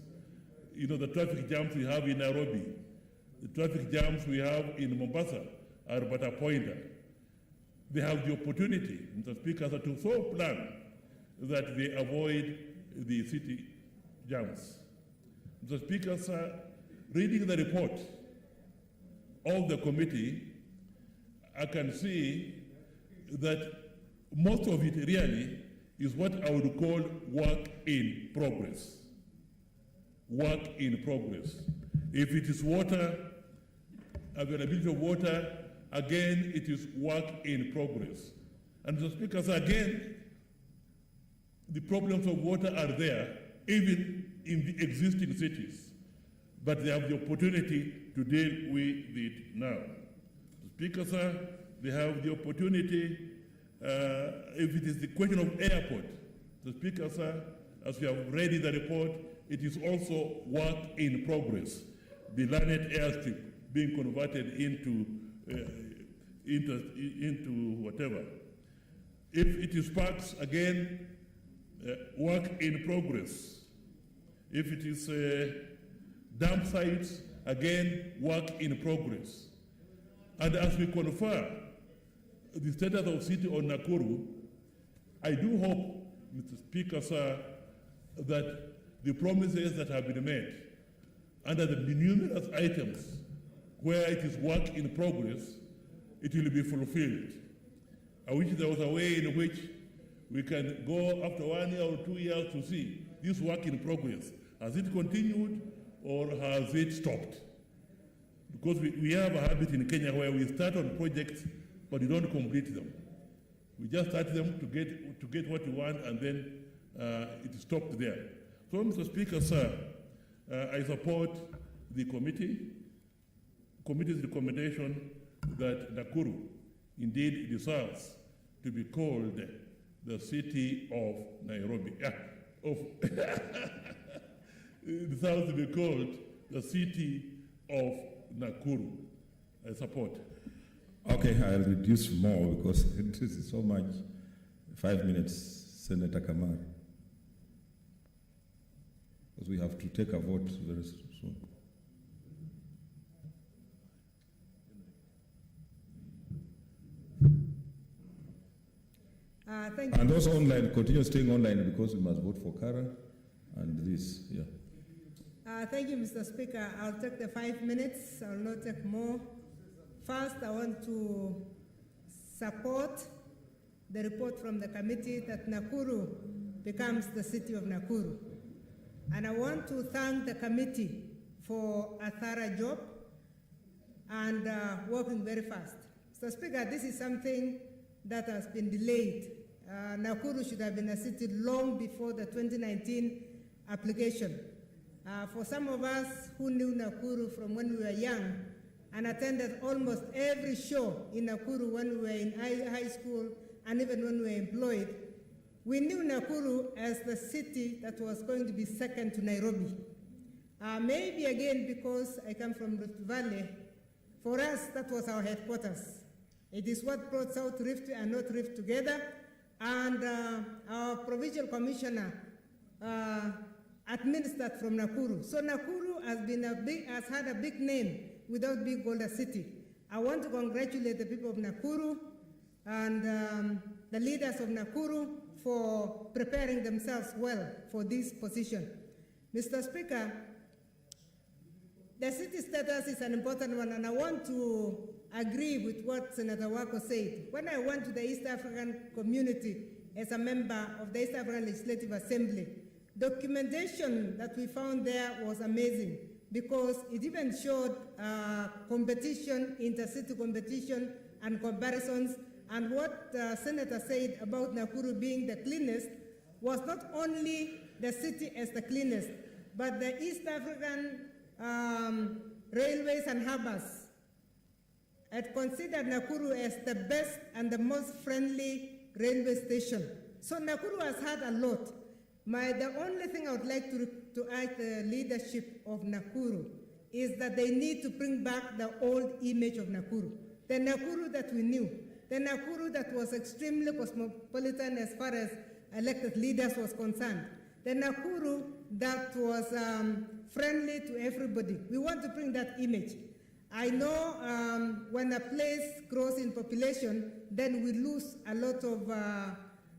You know, the traffic jams we have in Nairobi, the traffic jams we have in Mombasa are but a pointer. They have the opportunity, Mr. Speaker, sir, to so plan that they avoid the city jams. Mr. Speaker, sir, reading the report of the committee, I can see that most of it really is what I would call work in progress. Work in progress. If it is water, availability of water, again, it is work in progress. And Mr. Speaker, sir, again, the problems of water are there, even in the existing cities, but they have the opportunity to deal with it now. Speaker, sir, they have the opportunity, if it is the question of airport, the Speaker, sir, as we have read in the report, it is also work in progress. The Lanet airstrip being converted into whatever. If it is parks, again, work in progress. If it is dump sites, again, work in progress. And as we confer the status of city on Nakuru, I do hope, Mr. Speaker, sir, that the promises that have been made under the numerous items where it is work in progress, it will be fulfilled. I wish there was a way in which we can go after 1 year or 2 years to see this work in progress. Has it continued or has it stopped? Because we have a habit in Kenya where we start on projects but we don't complete them. We just start them to get what we want and then it stopped there. So, Mr. Speaker, sir, I support the committee's recommendation that Nakuru indeed deserves to be called the city of Nairobi. Deserves to be called the city of Nakuru. I support. Okay, I'll reduce more because it is so much. 5 minutes Senator Kamar. Because we have to take a vote very soon. Thank you. And also online, continue staying online because we must vote for Kara and this, yeah. Thank you, Mr. Speaker. I'll take the 5 minutes. I'll not take more. First, I want to support the report from the committee that Nakuru becomes the city of Nakuru. And I want to thank the committee for a thorough job and working very fast. Mr. Speaker, this is something that has been delayed. Nakuru should have been a city long before the 2019 application. For some of us who knew Nakuru from when we were young and attended almost every show in Nakuru when we were in high school and even when we were employed, we knew Nakuru as the city that was going to be second to Nairobi. Maybe again because I come from Rift Valley, for us that was our headquarters. It is what brought South Rift and North Rift together, and our provincial commissioner administered from Nakuru. So Nakuru has had a big name without being called a city. I want to congratulate the people of Nakuru and the leaders of Nakuru for preparing themselves well for this position. Mr. Speaker, the city status is an important one, and I want to agree with what Senator Wako said. When I went to the East African community as a member of the East African Legislative Assembly, documentation that we found there was amazing because it even showed competition, intercity competition and comparisons. And what the Senator said about Nakuru being the cleanest was not only the city as the cleanest, but the East African railways and harbors had considered Nakuru as the best and the most friendly railway station. So Nakuru has had a lot. The only thing I would like to urge the leadership of Nakuru is that they need to bring back the old image of Nakuru. The Nakuru that we knew, the Nakuru that was extremely cosmopolitan as far as elected leaders was concerned, the Nakuru that was friendly to everybody. We want to bring that image. I know when a place grows in population, then we lose a lot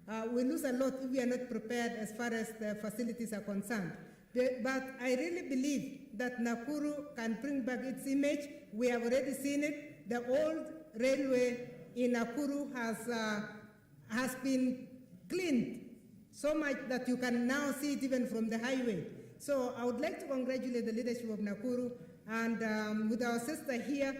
if we are not prepared as far as the facilities are concerned. But I really believe that Nakuru can bring back its image. We have already seen it. The old railway in Nakuru has been cleaned so much that you can now see it even from the highway. So I would like to congratulate the leadership of Nakuru and with our sister here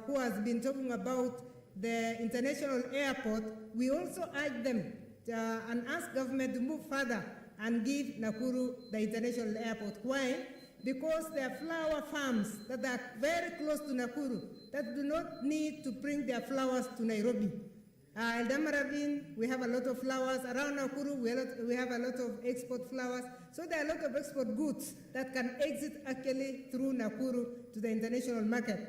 who has been talking about the international airport, we also urge them and ask government to move further and give Nakuru the international airport. Why? Because there are flower farms that are very close to Nakuru that do not need to bring their flowers to Nairobi. Eldamaravine, we have a lot of flowers. Around Nakuru, we have a lot of export flowers. So there are a lot of export goods that can exit actually through Nakuru to the international market.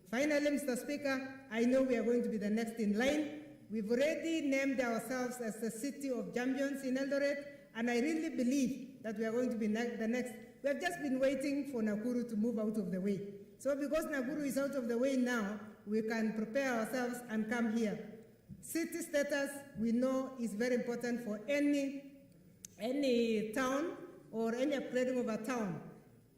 Finally, Mr. Speaker, I know we are going to be the next in line. We've already named ourselves as the city of champions in Eldoret, and I really believe that we are going to be the next. We have just been waiting for Nakuru to move out of the way. So because Nakuru is out of the way now, we can prepare ourselves and come here. City status, we know, is very important for any town or any upgrading of a town.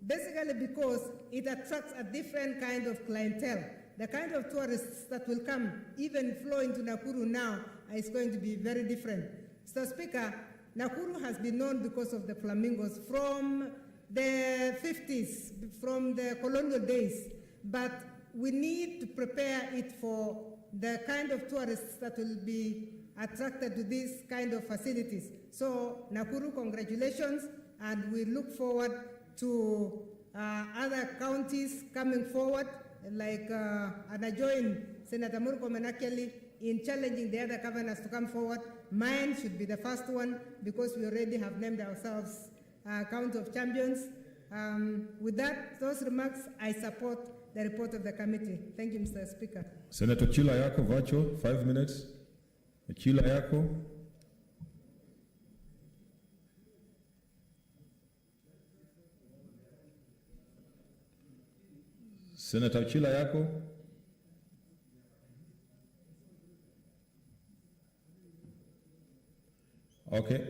Basically because it attracts a different kind of clientele. The kind of tourists that will come, even flow into Nakuru now, is going to be very different. Mr. Speaker, Nakuru has been known because of the flamingos from the 50s, from the colonial days, but we need to prepare it for the kind of tourists that will be attracted to these kind of facilities. So Nakuru, congratulations, and we look forward to other counties coming forward, like, and I join Senator Murkomen actually in challenging the other governors to come forward. Mine should be the first one because we already have named ourselves County of Champions. With those remarks, I support the report of the committee. Thank you, Mr. Speaker. Senator Chila Yako, virtual, 5 minutes. Chila Yako. Senator Chila yako? Okay.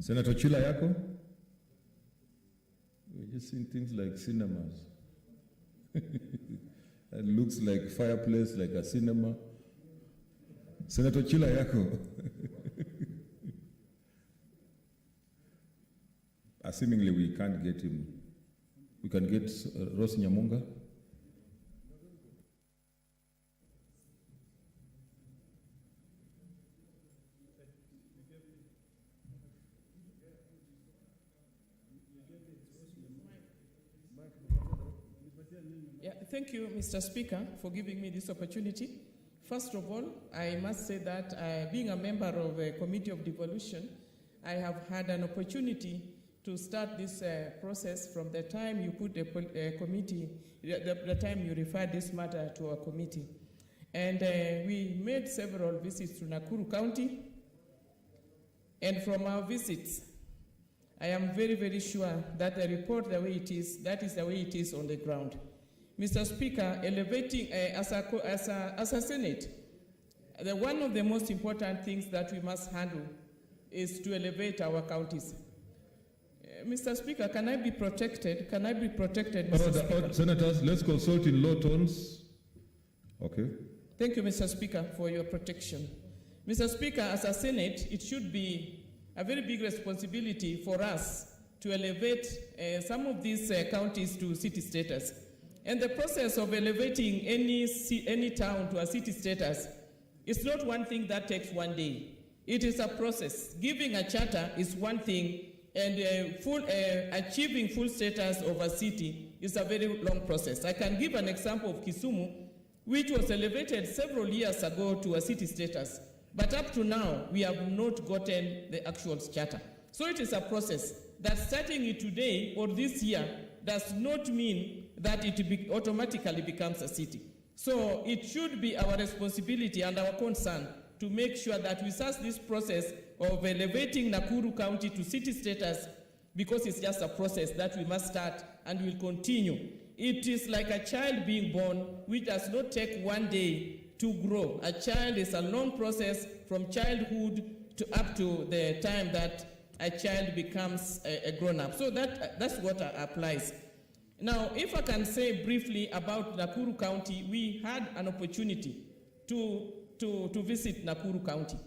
Senator Chila yako? We're just seeing things like cinemas. It looks like fireplace, like a cinema. Senator Chila yako? Assumingly we can't get him. We can get Rose Nyamunga. Yeah, thank you, Mr. Speaker, for giving me this opportunity. First of all, I must say that being a member of a Committee of Devolution, I have had an opportunity to start this process from the time you put a committee, the time you referred this matter to a committee. And we made several visits to Nakuru County. And from our visits, I am very, very sure that the report, the way it is, that is the way it is on the ground. Mr. Speaker, elevating, as a Senate, one of the most important things that we must handle is to elevate our counties. Mr. Speaker, can I be protected? Can I be protected, Mr. Speaker? Senators, let's consult in low tones. Okay. Thank you, Mr. Speaker, for your protection. Mr. Speaker, as a Senate, it should be a very big responsibility for us to elevate some of these counties to city status. And the process of elevating any town to a city status is not one thing that takes one day. It is a process. Giving a charter is one thing, and achieving full status of a city is a very long process. I can give an example of Kisumu, which was elevated several years ago to a city status. But up to now, we have not gotten the actual charter. So it is a process that starting it today or this year does not mean that it automatically becomes a city. So it should be our responsibility and our concern to make sure that we start this process of elevating Nakuru County to city status, because it's just a process that we must start and will continue. It is like a child being born, which does not take one day to grow. A child is a long process from childhood to up to the time that a child becomes a grown-up. So that's what applies. Now, if I can say briefly about Nakuru County, we had an opportunity to visit Nakuru County.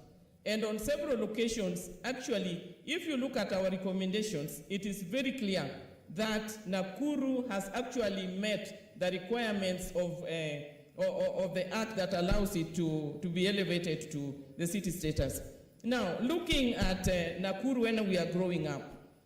And on several occasions, actually, if you look at our recommendations, it is very clear that Nakuru has actually met the requirements of the act that allows it to be elevated to the city status. Now, looking at Nakuru when we are growing up,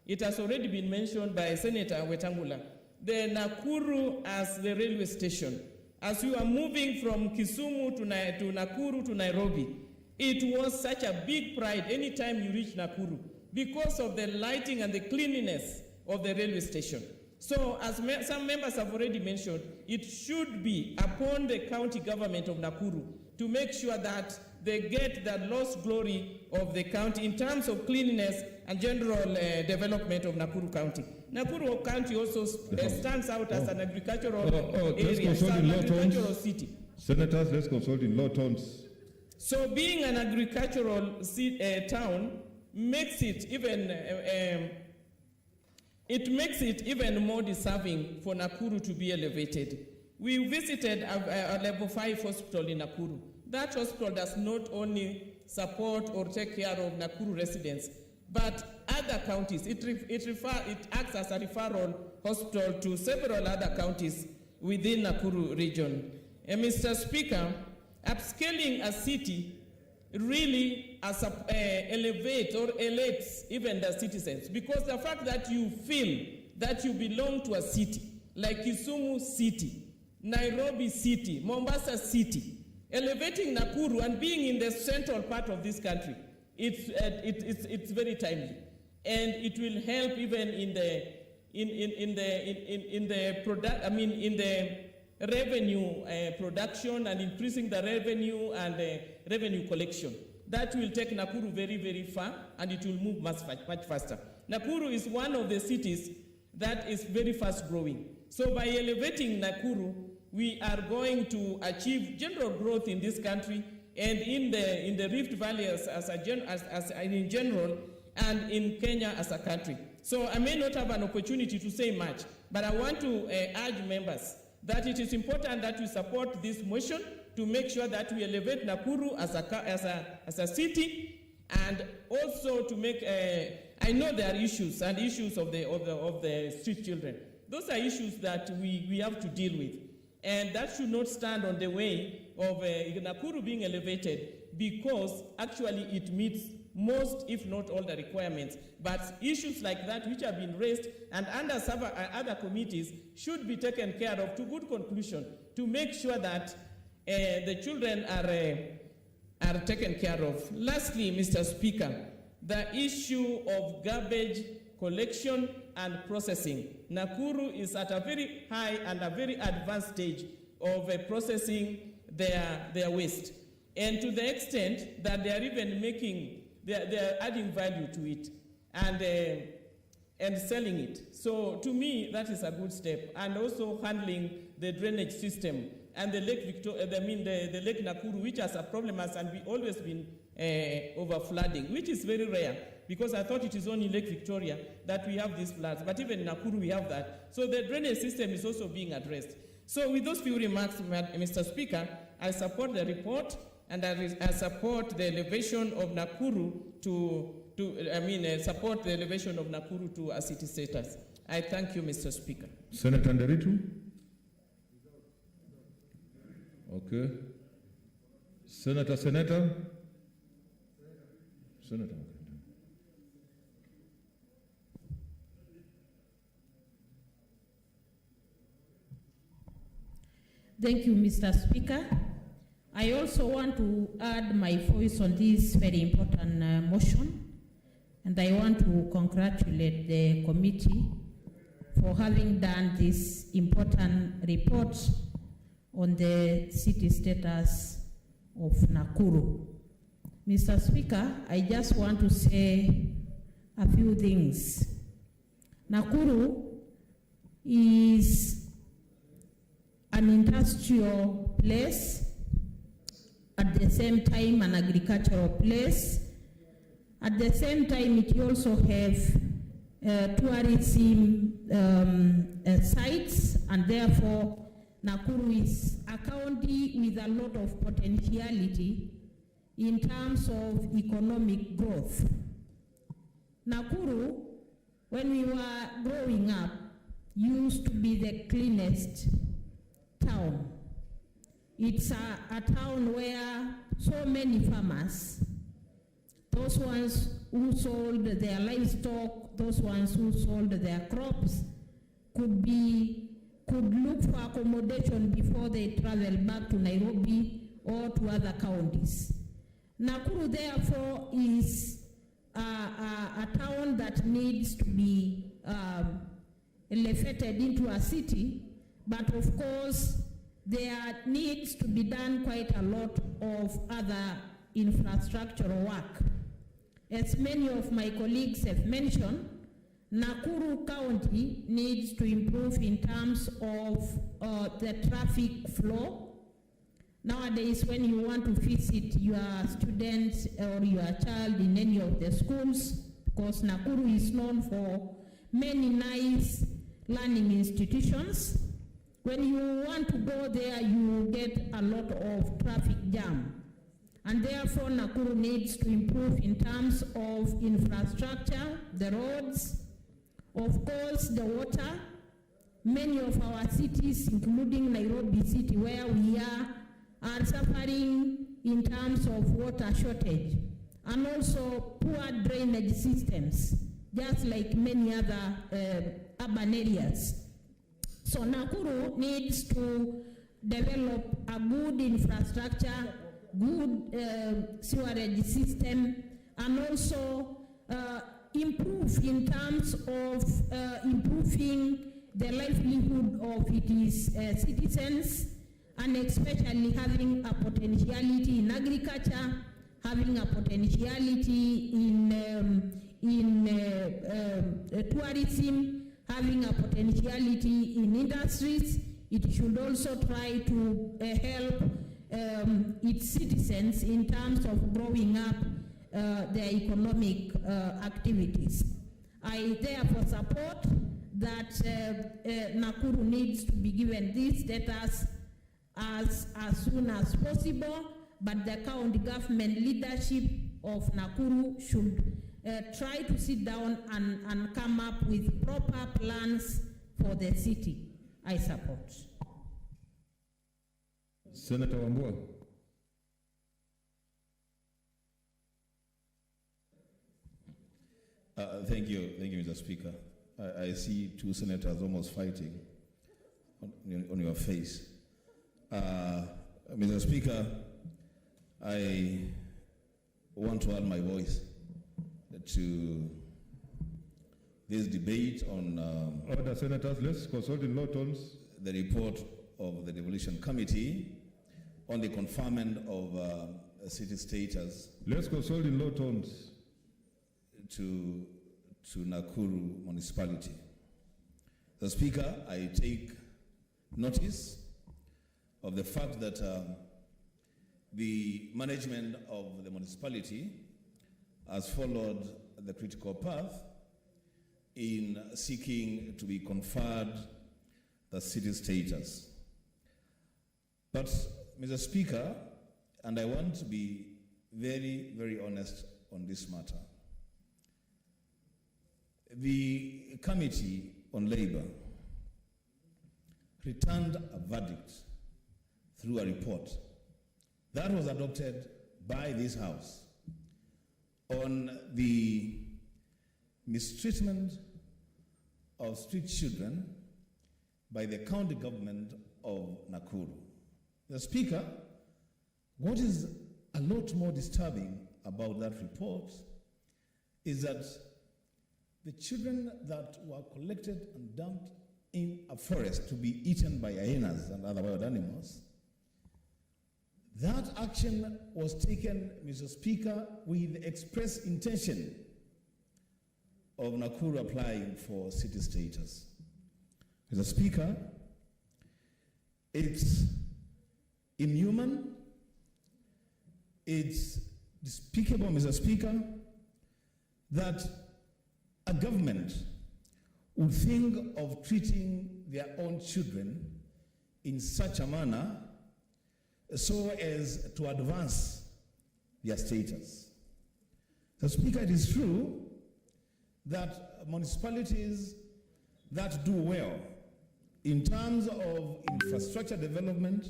it has already been mentioned by Senator Wetangula, the Nakuru as the railway station. As you are moving from Kisumu to Nakuru to Nairobi, it was such a big pride anytime you reach Nakuru because of the lighting and the cleanliness of the railway station. So, as some members have already mentioned, it should be upon the county government of Nakuru to make sure that they get the lost glory of the county in terms of cleanliness and general development of Nakuru County. Nakuru County also stands out as an agricultural area, it's an agricultural city. Senators, let's consult in low tones. So being an agricultural town makes it even more deserving for Nakuru to be elevated. We visited a level 5 hospital in Nakuru. That hospital does not only support or take care of Nakuru residents, but other counties. It acts as a referral hospital to several other counties within Nakuru region. And Mr. Speaker, upscaling a city really elevates or elates even the citizens, because the fact that you feel that you belong to a city, like Kisumu City, Nairobi City, Mombasa City, elevating Nakuru and being in the central part of this country, it's very timely, and it will help even in the revenue production and increasing the revenue and revenue collection. That will take Nakuru very, very far, and it will move much faster. Nakuru is one of the cities that is very fast growing. So by elevating Nakuru, we are going to achieve general growth in this country and in the Rift Valley as in general, and in Kenya as a country. So I may not have an opportunity to say much, but I want to urge members that it is important that we support this motion to make sure that we elevate Nakuru as a city, and also to make. I know there are issues of the street children. Those are issues that we have to deal with, and that should not stand on the way of Nakuru being elevated, because actually it meets most, if not all, the requirements. But issues like that, which have been raised and under other committees, should be taken care of to good conclusion, to make sure that the children are taken care of. Lastly, Mr. Speaker, the issue of garbage collection and processing. Nakuru is at a very high and a very advanced stage of processing their waste. And to the extent that they are even they are adding value to it and selling it. So to me, that is a good step. And also handling the drainage system and the Lake Victoria, the Lake Nakuru, which has a problem and we always been over flooding, which is very rare, because I thought it is only Lake Victoria that we have these floods, but even in Nakuru we have that. So the drainage system is also being addressed. So with those few remarks, Mr. Speaker, I support the report, and I support the elevation of Nakuru support the elevation of Nakuru to a city status. I thank you, Mr. Speaker. Senator Nderitu? Okay. Senator? Senator, okay. Thank you, Mr. Speaker. I also want to add my voice on this very important motion, and I want to congratulate the committee for having done this important report on the city status of Nakuru. Mr. Speaker, I just want to say a few things. Nakuru is an industrial place, at the same time an agricultural place. At the same time, it also have tourism sites, and therefore Nakuru is a county with a lot of potentiality in terms of economic growth. Nakuru, when we were growing up, used to be the cleanest town. It's a town where so many farmers, those ones who sold their livestock, those ones who sold their crops, could look for accommodation before they travel back to Nairobi or to other counties. Nakuru, therefore, is a town that needs to be elevated into a city, but of course, there needs to be done quite a lot of other infrastructural work. As many of my colleagues have mentioned, Nakuru County needs to improve in terms of the traffic flow. Nowadays, when you want to visit your students or your child in any of the schools, because Nakuru is known for many nice learning institutions, when you want to go there, you get a lot of traffic jam. And therefore, Nakuru needs to improve in terms of infrastructure, the roads, of course, the water. Many of our cities, including Nairobi City, where we are suffering in terms of water shortage, and also poor drainage systems, just like many other urban areas. So Nakuru needs to develop a good infrastructure, good sewerage system, and also improve in terms of improving the livelihood of its citizens, and especially having a potentiality in agriculture, having a potentiality in tourism, having a potentiality in industries. It should also try to help its citizens in terms of growing up their economic activities. I therefore support that Nakuru needs to be given this status as soon as possible, but the county government leadership of Nakuru should try to sit down and come up with proper plans for the city. I support. Senator Wambua. Thank you, Mr. Speaker. I see two senators almost fighting on your face. Mr. Speaker, I want to add my voice to this debate on Order, senators, let's consult in low tones. the report of the Devolution Committee on the conferment of city status Let's consult in low tones. to Nakuru municipality. The Speaker, I take notice of the fact that the management of the municipality has followed the critical path in seeking to be conferred the city status. But, Mr. Speaker, and I want to be very, very honest on this matter, the Committee on Labor returned a verdict through a report that was adopted by this House on the mistreatment of street children by the county government of Nakuru. The Speaker, what is a lot more disturbing about that report is that the children that were collected and dumped in a forest to be eaten by hyenas and other wild animals, that action was taken, Mr. Speaker, with the express intention of Nakuru applying for city status. Mr. Speaker, it's inhuman, it's despicable, Mr. Speaker, that a government would think of treating their own children in such a manner so as to advance their status. The Speaker, it is true that municipalities that do well in terms of infrastructure development,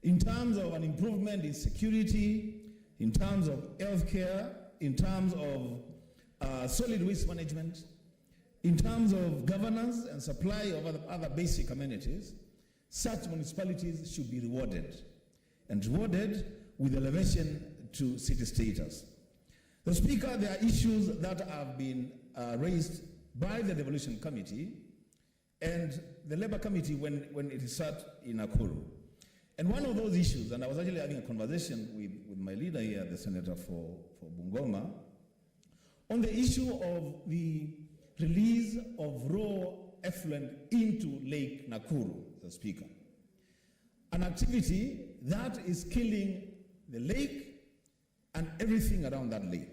in terms of an improvement in security, in terms of healthcare, in terms of solid waste management, in terms of governance and supply of other basic amenities, such municipalities should be rewarded, and rewarded with elevation to city status. The Speaker, there are issues that have been raised by the Devolution Committee and the Labour Committee when it sat in Nakuru. And one of those issues, and I was actually having a conversation with my leader here, the Senator for Bungoma, on the issue of the release of raw effluent into Lake Nakuru, the Speaker. An activity that is killing the lake and everything around that lake.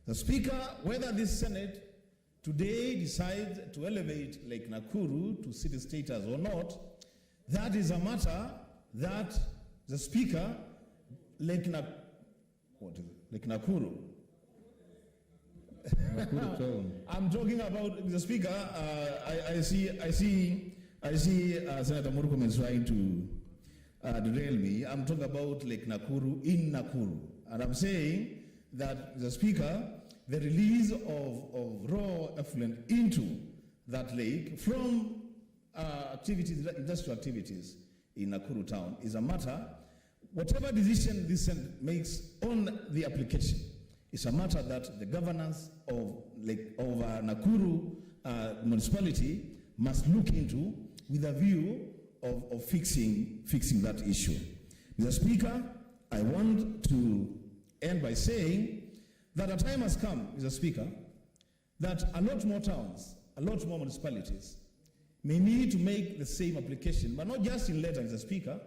The Speaker, whether this Senate today decides to elevate Lake Nakuru to city status or not, that is a matter that the Speaker, Lake Nakuru. I'm talking about the Speaker. I see Senator Murkomen is trying to derail me. I'm talking about Lake Nakuru in Nakuru, and I'm saying that the Speaker, the release of raw effluent into that lake from activities, industrial activities in Nakuru town is a matter. Whatever decision this Senate makes on the application, it's a matter that the governance of Nakuru municipality must look into with a view of fixing that issue. Mr. Speaker, I want to end by saying that a time has come, Mr. Speaker, that a lot more towns, a lot more municipalities may need to make the same application, but not just in letter, Mr. Speaker,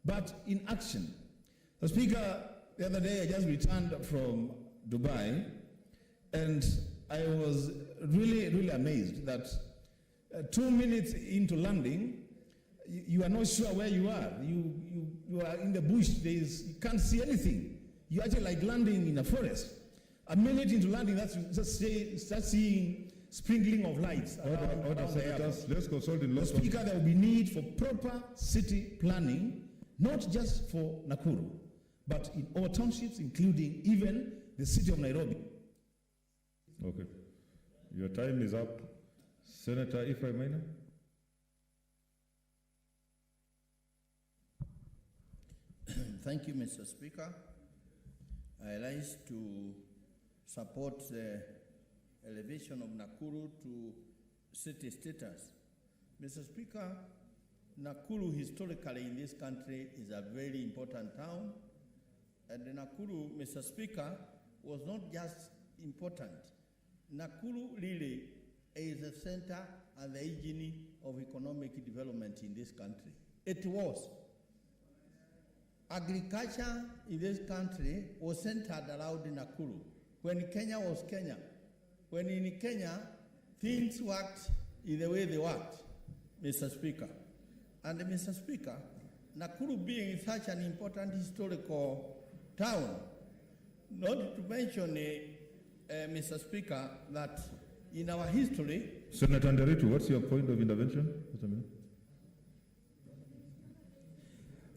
but in action. Mr. Speaker, the other day I just returned from Dubai, and I was really amazed that 2 minutes into landing, you are not sure where you are. You are in the bush. You can't see anything. You're actually like landing in a forest. A minute into landing, start seeing sprinkling of lights. Order, senators. Let's consult in law. Mr. Speaker, there will be need for proper city planning, not just for Nakuru, but in all townships, including even the city of Nairobi. Okay. Your time is up. Senator Ifrah Maina. Thank you, Mr. Speaker. I rise to support the elevation of Nakuru to city status. Mr. Speaker, Nakuru historically in this country is a very important town, and Nakuru, Mr. Speaker, was not just important. Nakuru really is the center and the engine of economic development in this country. It was. Agriculture in this country was centered around Nakuru. When Kenya was Kenya, when in Kenya, things worked in the way they worked, Mr. Speaker. And Mr. Speaker, Nakuru being such an important historical town, not to mention, Mr. Speaker, that in our history... Senator Nderitu, what's your point of intervention?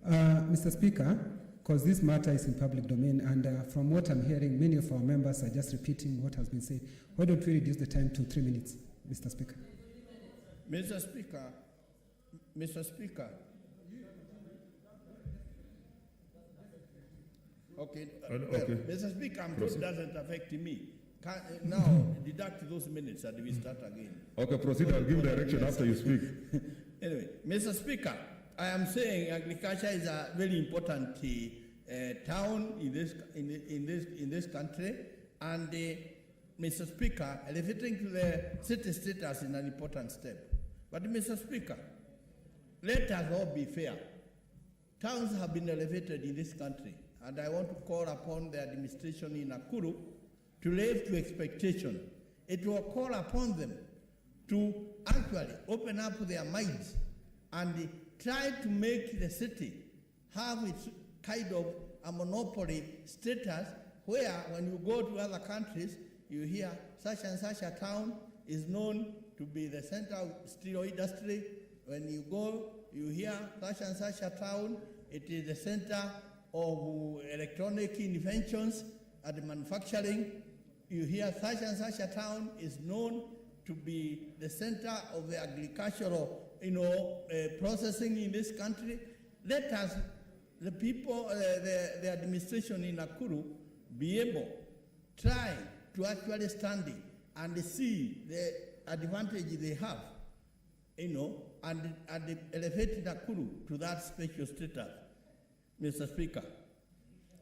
Mr. Speaker, because this matter is in public domain, and from what I'm hearing, many of our members are just repeating what has been said. Why don't we reduce the time to 3 minutes, Mr. Speaker? Mr. Speaker, okay, okay. Mr. Speaker, I'm told it doesn't affect me. Now, deduct those minutes and we start again. Okay, proceed. I'll give direction after you speak. Anyway, Mr. Speaker, I am saying agriculture is a very important town in this country, and Mr. Speaker, elevating to the city status is an important step. But Mr. Speaker, let us all be fair. Towns have been elevated in this country, and I want to call upon the administration in Nakuru to live to expectation. It will call upon them to actually open up their minds and try to make the city have its kind of a monopoly status where when you go to other countries, you hear such and such a town is known to be the center of steel industry. When you go, you hear such and such a town, it is the center of electronic inventions and manufacturing. You hear such and such a town is known to be the center of the agricultural processing in this country. Let us, the people, the administration in Nakuru, be able to try to actually stand it and see the advantage they have, and elevate Nakuru to that special status, Mr. Speaker.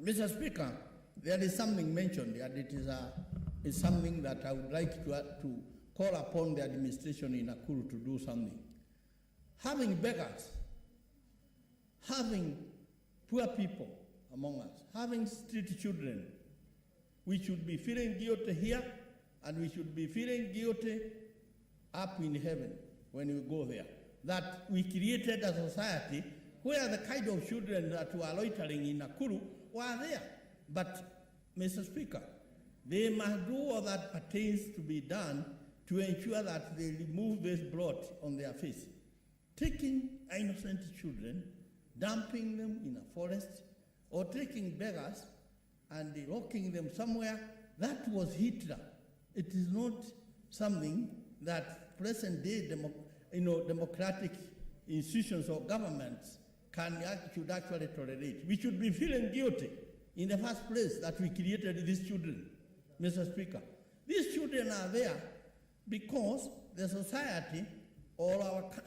Mr. Speaker, there is something mentioned, and it is something that I would like to call upon the administration in Nakuru to do something. Having beggars, having poor people among us, having street children, we should be feeling guilty here, and we should be feeling guilty up in heaven when we go there. That we created a society where the kind of children that were loitering in Nakuru were there. But, Mr. Speaker, they must do all that pertains to be done to ensure that they remove this blot on their face. Taking innocent children, dumping them in a forest, or taking beggars and locking them somewhere, that was Hitler. It is not something that present-day democratic institutions or governments should actually tolerate. We should be feeling guilty in the first place that we created these children, Mr. Speaker. These children are there because the society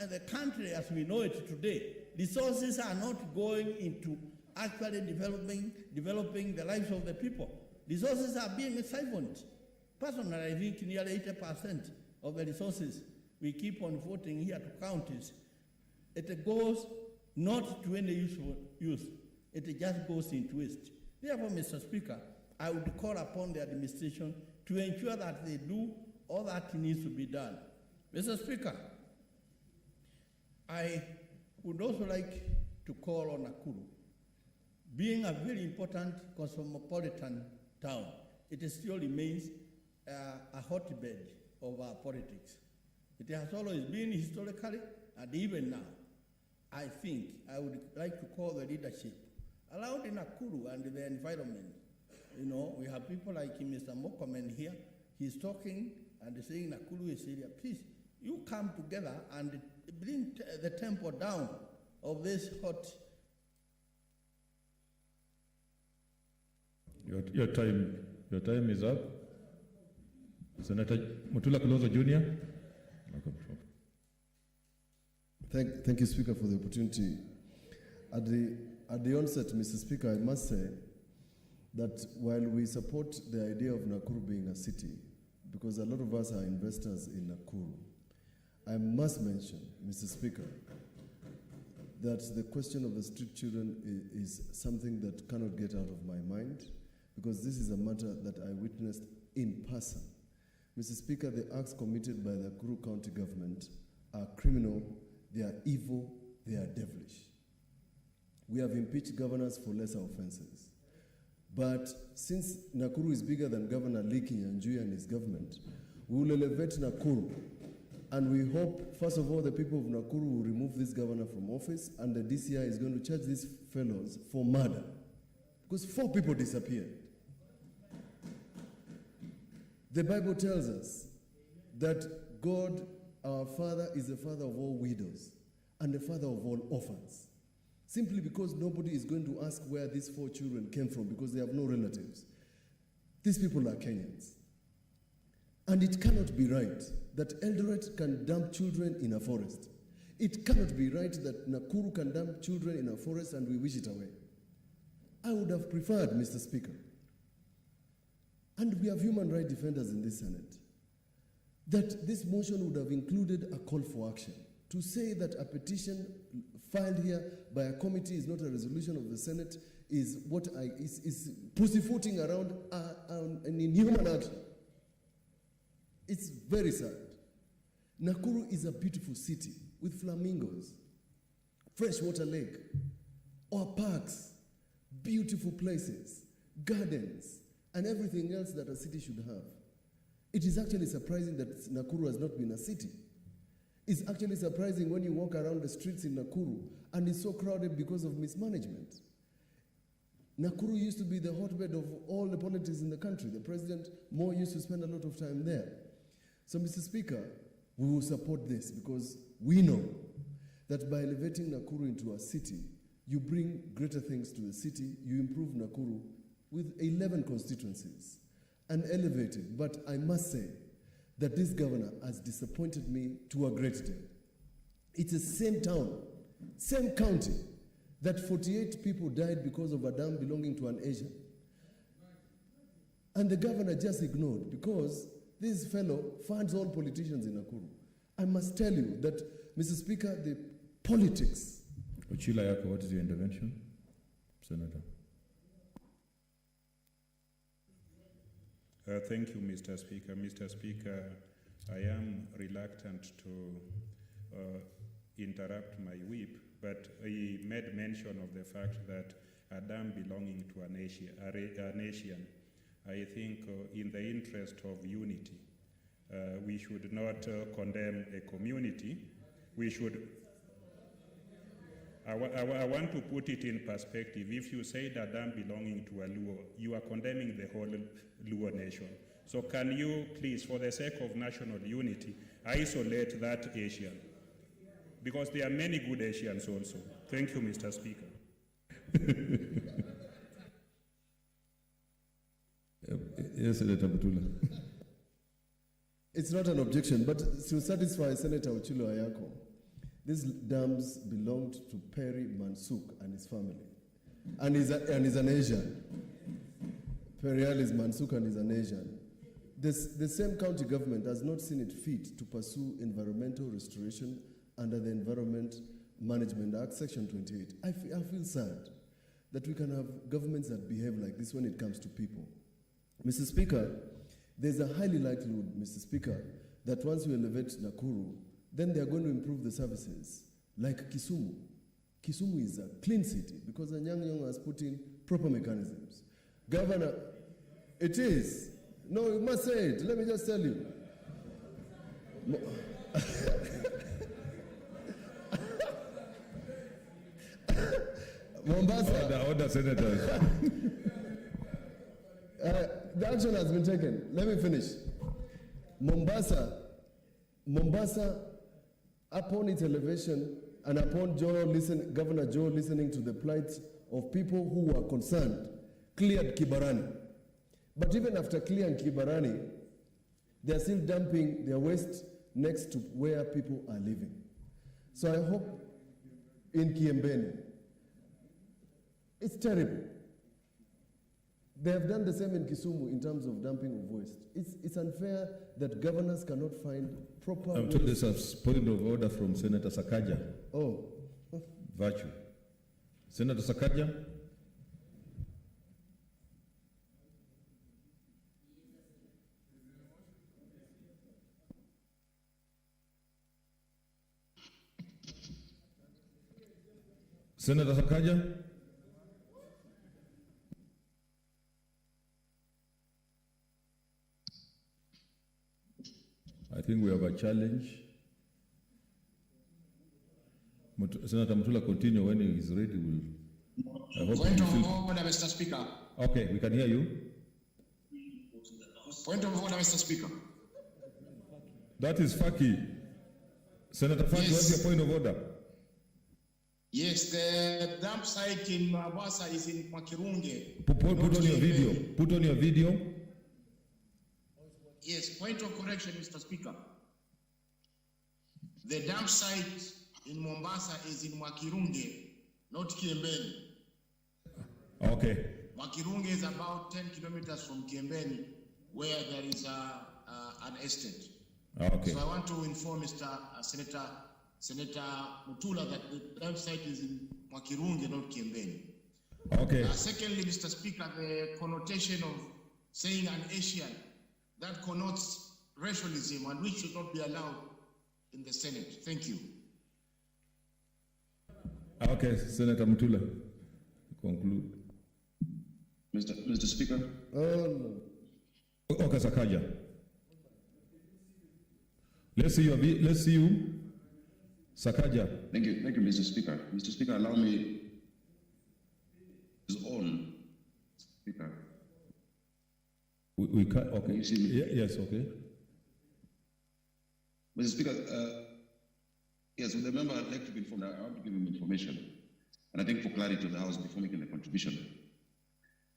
the country as we know it today, resources are not going into actually developing the lives of the people. Resources are being siphoned. Personally, I think nearly 80% of the resources we keep on voting here to counties, it goes not to any useful use. It just goes into waste. Therefore, Mr. Speaker, I would call upon the administration to ensure that they do all that needs to be done. Mr. Speaker, I would also like to call on Nakuru. Being a very important cosmopolitan town, it still remains a hotbed of our politics. It has always been historically, and even now. I think I would like to call the leadership around Nakuru and the environment. You know, we have people like Mr. Mokomen here. He's talking and saying Nakuru is area. Please, you come together and bring the tempo down of this hot. Your time is up. Senator Mutula Kilonzo Jr. Thank you, Speaker, for the opportunity. At the onset, Mr. Speaker, I must say that while we support the idea of Nakuru being a city, because a lot of us are investors in Nakuru, I must mention, Mr. Speaker, that the question of the street children is something that cannot get out of my mind, because this is a matter that I witnessed in person. Mr. Speaker, the acts committed by the Nakuru County government are criminal, they are evil, they are devilish. We have impeached governors for lesser offenses. But since Nakuru is bigger than Governor Lee Kinyanjui and his government, we will elevate Nakuru. And we hope, first of all, the people of Nakuru will remove this governor from office, and the DCI is going to charge these fellows for murder. Because 4 people disappeared. The Bible tells us that God, our Father, is the father of all widows and the father of all orphans. Simply because nobody is going to ask where these 4 children came from because they have no relatives. These people are Kenyans. And it cannot be right that Eldoret can dump children in a forest. It cannot be right that Nakuru can dump children in a forest and we wish it away. I would have preferred, Mr. Speaker, and we have human rights defenders in this Senate, that this motion would have included a call for action to say that a petition filed here by a committee is not a resolution of the Senate, is pussyfooting around an inhuman action. It's very sad. Nakuru is a beautiful city with flamingos, freshwater lake, or parks, beautiful places, gardens, and everything else that a city should have. It is actually surprising that Nakuru has not been a city. It's actually surprising when you walk around the streets in Nakuru and it's so crowded because of mismanagement. Nakuru used to be the hotbed of all the politics in the country. The President Mo used to spend a lot of time there. So, Mr. Speaker, we will support this because we know that by elevating Nakuru into a city, you bring greater things to the city, you improve Nakuru with 11 constituencies and elevate it. But I must say that this governor has disappointed me to a great extent. It's the same town, same county, that 48 people died because of a dam belonging to an Asian. And the governor just ignored because this fellow funds all politicians in Nakuru. I must tell you that, Mr. Speaker, the politics. Ochila Yako, what is your intervention? Senator. Thank you, Mr. Speaker. Mr. Speaker, I am reluctant to interrupt my whip, but he made mention of the fact that a dam belonging to an Asian, I think in the interest of unity, we should not condemn a community. We should, I want to put it in perspective. If you say that dam belonging to a Luo, you are condemning the whole Luo nation. So can you please, for the sake of national unity, isolate that Asian? Because there are many good Asians also. Thank you, Mr. Speaker. Yes, Senator Mutula. It's not an objection, but to satisfy Senator Ochilo Ayako, these dams belonged to Perry Mansuk and his family. And he's an Asian. Perial is Mansuk and is an Asian. The same county government has not seen it fit to pursue environmental restoration under the Environment Management Act, Section 28. I feel sad that we can have governments that behave like this when it comes to people. Mr. Speaker, there's a highly likelihood, Mr. Speaker, that once we elevate Nakuru, then they are going to improve the services, like Kisumu. Kisumu is a clean city because Anyang' has put in proper mechanisms. Governor, it is. No, you must say it. Let me just tell you. Mombasa. Order, senators. The action has been taken. Let me finish. Mombasa, upon its elevation and upon Governor Joe listening to the plight of people who were concerned, cleared Kibarani. But even after clearing Kibarani, they are still dumping their waste next to where people are living. So I hope in Kiembeni, it's terrible. They have done the same in Kisumu in terms of dumping of waste. It's unfair that governors cannot find proper. I'm told there's a point of order from Senator Sakaja. Oh. Virtue. Senator Sakaja. Senator Sakaja. I think we have a challenge. Senator Mutula, continue when he is ready. I hope Point of order, Mr. Speaker. Okay, we can hear you. Point of order, Mr. Speaker. That is Faki. Senator Faki, what's your point of order? Yes, the dump site in Mombasa is in Makirunge. Put on your video. Put on your video. Yes, point of correction, Mr. Speaker. The dump site in Mombasa is in Makirunge, not Kiembeni. Okay. Makirunge is about 10 kilometers from Kiembeni, where there is an estate. Okay. So I want to inform Senator Mutula that the dump site is in Makirunge, not Kiembeni. Okay. Secondly, Mr. Speaker, the connotation of saying an Asian, that connotes racialism and which should not be allowed in the Senate. Thank you. Okay, Senator Mutula, conclude. Mr. Speaker. Okay, Sakaja. Let's see you. Sakaja. Thank you, Mr. Speaker. Mr. Speaker, allow me his own speaker. We can, okay. You see me? Yes, okay. Mr. Speaker, yes, with the member, I'd like to be informed. I want to give him information. And I think for clarity of the House before making the contribution,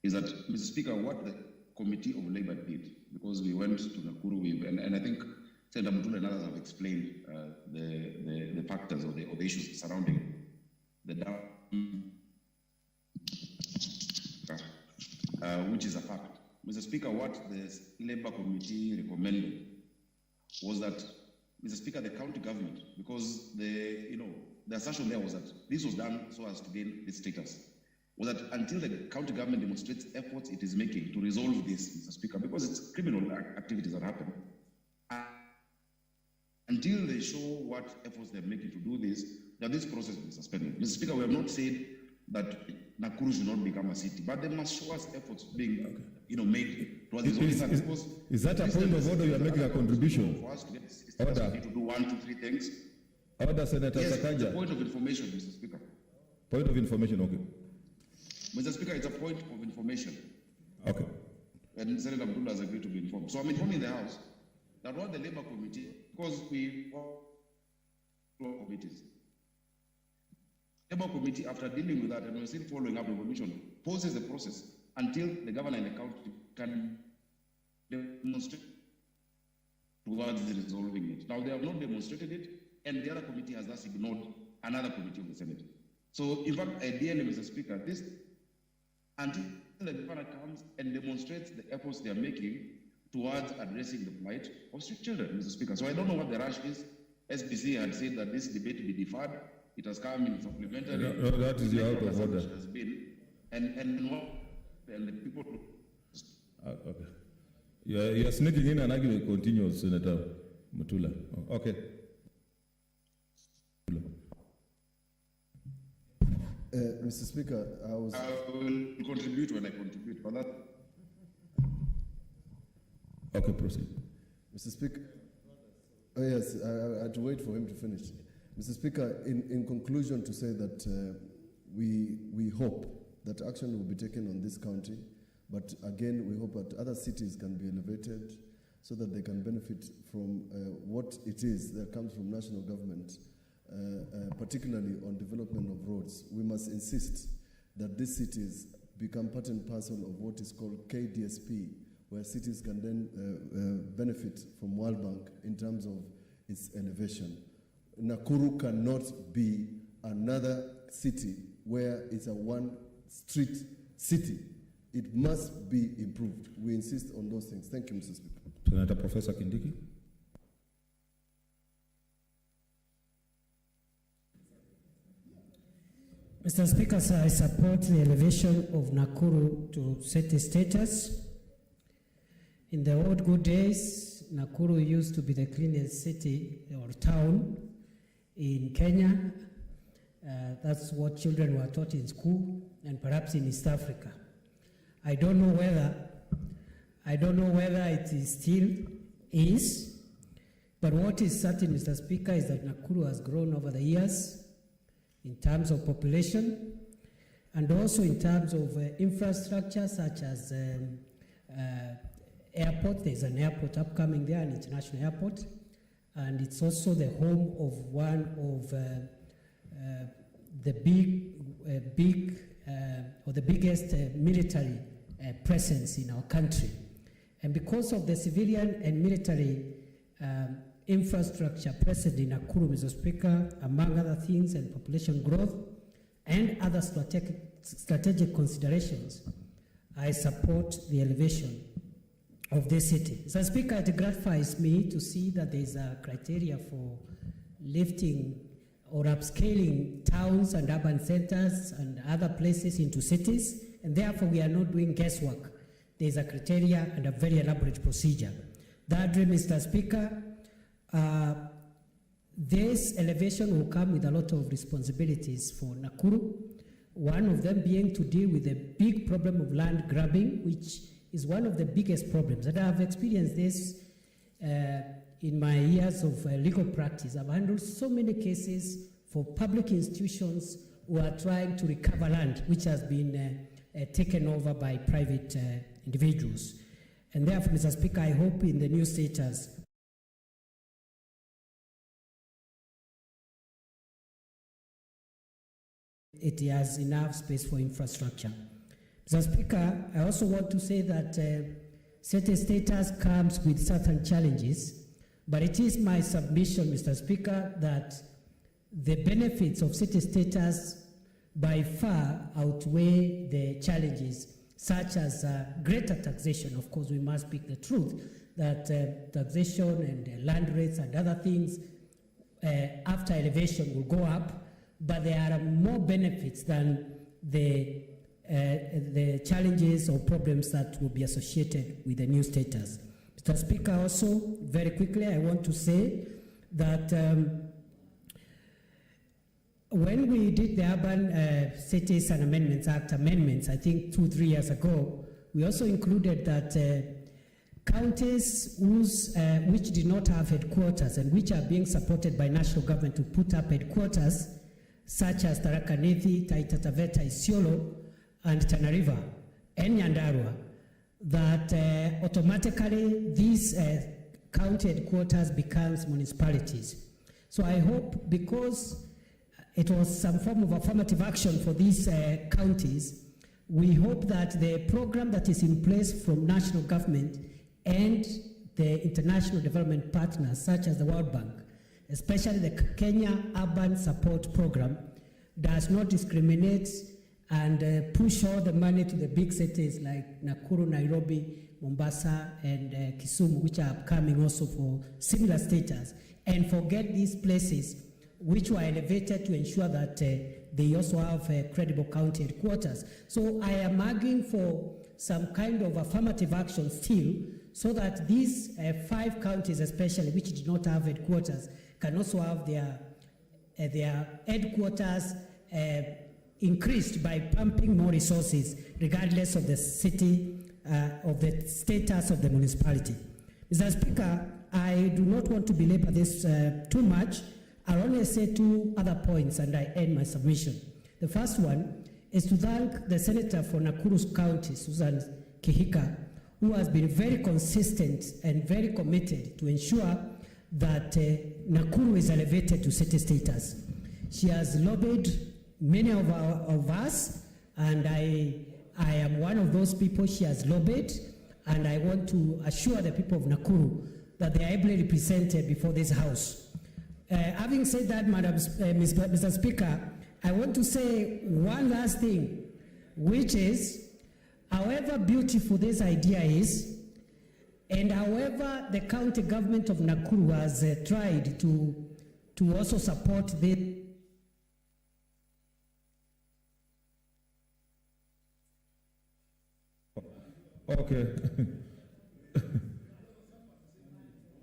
is that, Mr. Speaker, what the Committee of Labour did, because we went to Nakuru, and I think Senator Mutula and others have explained the factors or the issues surrounding the dam, which is a fact. Mr. Speaker, what the Labour Committee recommended was that, Mr. Speaker, the county government, because the assertion there was that this was done so as to gain this status, was that until the county government demonstrates efforts it is making to resolve this, Mr. Speaker, because it's criminal activities that happen, until they show what efforts they're making to do this, that this process will be suspended. Mr. Speaker, we have not said that Nakuru should not become a city, but they must show us efforts being made towards this. Is that a point of order you are making a contribution? For us to get this status, we need to do 1, 2, 3 things. Order, Senator Sakaja. It's a point of information, Mr. Speaker. Point of information, okay. Mr. Speaker, it's a point of information. Okay. And Senator Mutula has agreed to be informed. So I'm informing the House that what the Labour Committee, because we committees, Labour Committee, after dealing with that and we're still following up information, poses the process until the governor and the county can demonstrate towards resolving it. Now, they have not demonstrated it, and the other committee has thus ignored another committee of the Senate. So, in fact, ideally, Mr. Speaker, this, until the governor comes and demonstrates the efforts they are making towards addressing the plight of street children, Mr. Speaker. So I don't know what the rush is. SBC had said that this debate be deferred. It has come in supplementary. No, that is out of order. Has been, and the people. Okay. You are sneaking in and arguing continue, Senator Mutula. Oh, okay. Mr. Speaker, I will contribute when I contribute, but that. Okay, proceed. Mr. Speaker, oh yes, I had to wait for him to finish. Mr. Speaker, in conclusion, to say that we hope that action will be taken on this county, but again, we hope that other cities can be elevated so that they can benefit from what it is that comes from national government, particularly on development of roads. We must insist that these cities become part and parcel of what is called KDSP, where cities can then benefit from World Bank in terms of its elevation. Nakuru cannot be another city where it's a one-street city. It must be improved. We insist on those things. Thank you, Mr. Speaker. Senator Professor Kindiki. Mr. Speaker, sir, I support the elevation of Nakuru to city status. In the old good days, Nakuru used to be the cleanest city or town in Kenya. That's what children were taught in school and perhaps in East Africa. I don't know whether it is still is, but what is certain, Mr. Speaker, is that Nakuru has grown over the years in terms of population and also in terms of infrastructure such as airport. There's an airport upcoming there, an international airport, and it's also the home of one of the biggest military presence in our country. And because of the civilian and military infrastructure present in Nakuru, Mr. Speaker, among other things, and population growth and other strategic considerations, I support the elevation of this city. Mr. Speaker, it gratifies me to see that there is a criteria for lifting or upscaling towns and urban centers and other places into cities, and therefore we are not doing guesswork. There is a criteria and a very elaborate procedure. Thirdly, Mr. Speaker, this elevation will come with a lot of responsibilities for Nakuru, one of them being to deal with the big problem of land grabbing, which is one of the biggest problems. And I have experienced this in my years of legal practice. I've handled so many cases for public institutions who are trying to recover land which has been taken over by private individuals. And therefore, Mr. Speaker, I hope in the new status it has enough space for infrastructure. Mr. Speaker, I also want to say that city status comes with certain challenges, but it is my submission, Mr. Speaker, that the benefits of city status by far outweigh the challenges, such as greater taxation. Of course, we must speak the truth, that taxation and land rates and other things after elevation will go up, but there are more benefits than the challenges or problems that will be associated with the new status. Mr. Speaker, also, very quickly, I want to say that when we did the Urban Cities and Amendments Act amendments, I think 2-3 years ago, we also included that counties which did not have headquarters and which are being supported by national government to put up headquarters, such as Tharaka Nithi, Taita Taveta, Isiolo, and Tana River, and Nyandarua, that automatically these county headquarters becomes municipalities. So I hope, because it was some form of affirmative action for these counties, we hope that the program that is in place from national government and the international development partners, such as the World Bank, especially the Kenya Urban Support Program, does not discriminate and push all the money to the big cities like Nakuru, Nairobi, Mombasa, and Kisumu, which are coming also for similar status, and forget these places which were elevated to ensure that they also have credible county headquarters. So I am arguing for some kind of affirmative action still, so that these 5 counties especially, which did not have headquarters, can also have their headquarters increased by pumping more resources, regardless of the city, of the status of the municipality. Mr. Speaker, I do not want to belabor this too much. I'll only say 2 other points and I end my submission. The first one is to thank the Senator for Nakuru County, Susan Kihika, who has been very consistent and very committed to ensure that Nakuru is elevated to city status. She has lobbied many of us, and I am one of those people she has lobbied, and I want to assure the people of Nakuru that they are ably represented before this House. Having said that, Mr. Speaker, I want to say one last thing, which is, however beautiful this idea is, and however the county government of Nakuru has tried to also support this. Okay.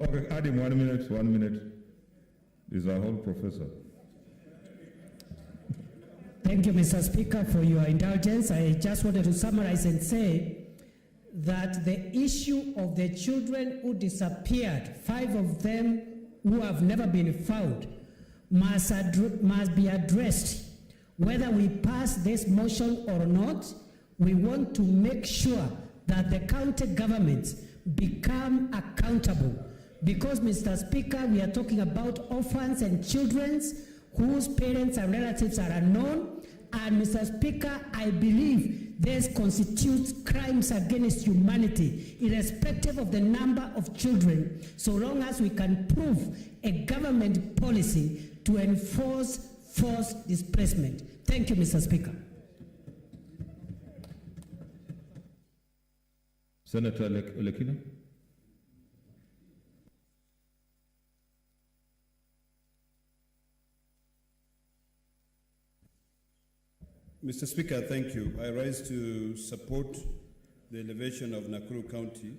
Okay, add him 1 minute, 1 minute. He's a whole professor. Thank you, Mr. Speaker, for your indulgence. I just wanted to summarize and say that the issue of the children who disappeared, 5 of them who have never been found, must be addressed. Whether we pass this motion or not, we want to make sure that the county governments become accountable. Because, Mr. Speaker, we are talking about orphans and children whose parents and relatives are unknown. And, Mr. Speaker, I believe this constitutes crimes against humanity, irrespective of the number of children, so long as we can prove a government policy to enforce forced displacement. Thank you, Mr. Speaker. Senator Olekina. Mr. Speaker, thank you. I rise to support the elevation of Nakuru County,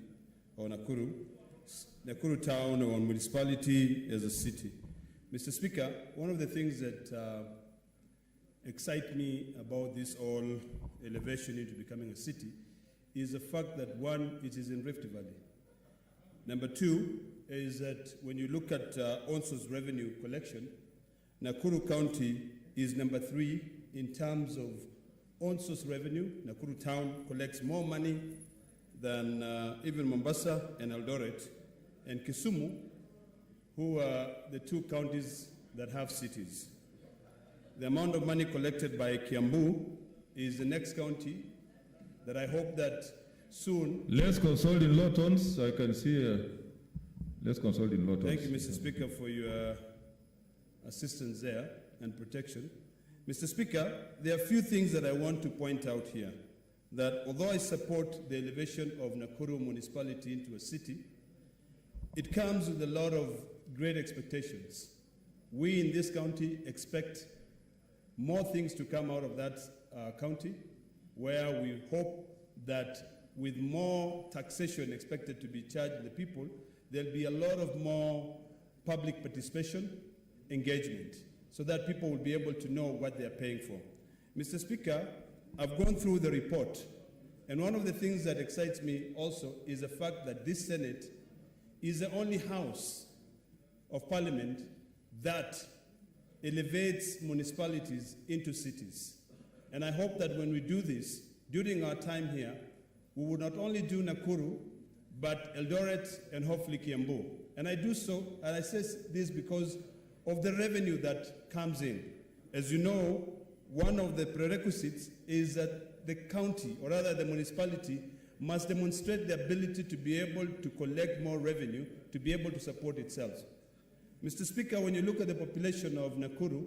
or Nakuru Town or municipality as a city. Mr. Speaker, one of the things that excite me about this whole elevation into becoming a city is the fact that, 1, it is in Rift Valley. Number 2 is that when you look at ONSO's revenue collection, Nakuru County is number 3 in terms of ONSO's revenue. Nakuru Town collects more money than even Mombasa and Eldoret and Kisumu, who are the 2 counties that have cities. The amount of money collected by Kiambu is the next county that I hope that soon... Let's consult in low tones, so I can see... let's consult in low tones. Thank you, Mr. Speaker, for your assistance there and protection. Mr. Speaker, there are a few things that I want to point out here. That although I support the elevation of Nakuru municipality into a city, it comes with a lot of great expectations. We in this county expect more things to come out of that county, where we hope that with more taxation expected to be charged to the people, there'll be a lot of more public participation, engagement, so that people will be able to know what they're paying for. Mr. Speaker, I've gone through the report, and one of the things that excites me also is the fact that this Senate is the only house of parliament that elevates municipalities into cities. And I hope that when we do this, during our time here, we will not only do Nakuru, but Eldoret and hopefully Kiambu. And I do so, and I say this because of the revenue that comes in. As you know, one of the prerequisites is that the county, or rather the municipality, must demonstrate the ability to be able to collect more revenue, to be able to support itself. Mr. Speaker, when you look at the population of Nakuru,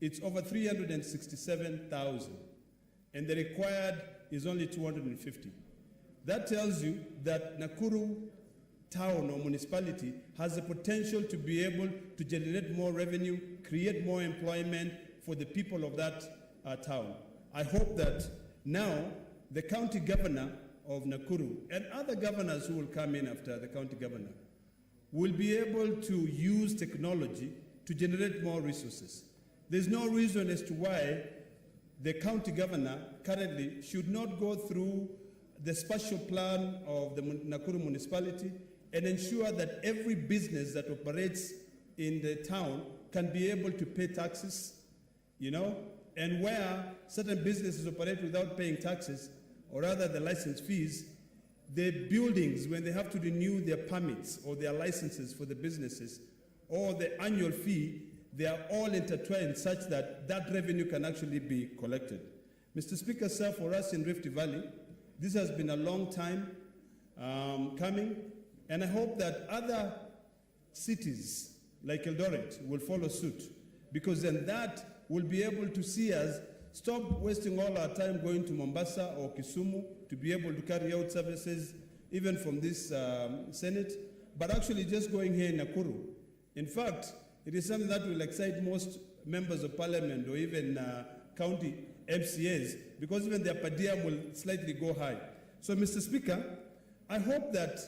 it's over 367,000, and the required is only 250. That tells you that Nakuru town or municipality has the potential to be able to generate more revenue, create more employment for the people of that town. I hope that now the county governor of Nakuru and other governors who will come in after the county governor will be able to use technology to generate more resources. There's no reason as to why the county governor currently should not go through the spatial plan of the Nakuru municipality and ensure that every business that operates in the town can be able to pay taxes, you know, and where certain businesses operate without paying taxes, or rather the license fees, the buildings, when they have to renew their permits or their licenses for the businesses, or the annual fee, they are all intertwined such that that revenue can actually be collected. Mr. Speaker, sir, for us in Rift Valley, this has been a long time coming, and I hope that other cities like Eldoret will follow suit, because then that will be able to see us stop wasting all our time going to Mombasa or Kisumu to be able to carry out services, even from this Senate, but actually just going here in Nakuru. In fact, it is something that will excite most members of parliament or even county MCAs, because even their per diem will slightly go high. So, Mr. Speaker, I hope that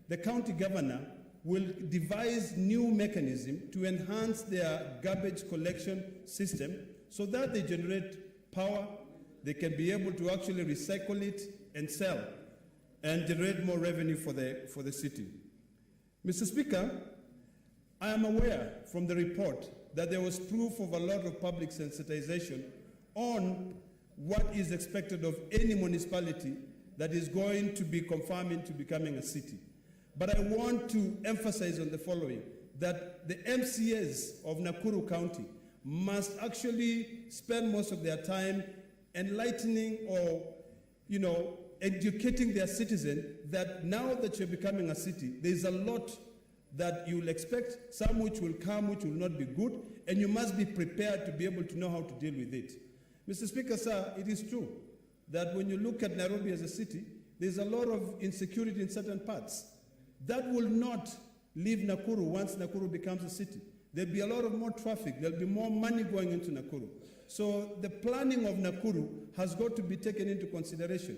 the county governor will devise new mechanism to enhance their garbage collection system so that they generate power, they can be able to actually recycle it and sell and generate more revenue for the city. Mr. Speaker, I am aware from the report that there was proof of a lot of public sensitization on what is expected of any municipality that is going to be confirming to becoming a city. But I want to emphasize on the following, that the MCAs of Nakuru County must actually spend most of their time enlightening or, educating their citizens that now that you're becoming a city, there's a lot that you'll expect, some which will come, which will not be good, and you must be prepared to be able to know how to deal with it. Mr. Speaker, sir, it is true that when you look at Nairobi as a city, there's a lot of insecurity in certain parts. That will not leave Nakuru once Nakuru becomes a city. There'll be a lot of more traffic. There'll be more money going into Nakuru. So the planning of Nakuru has got to be taken into consideration.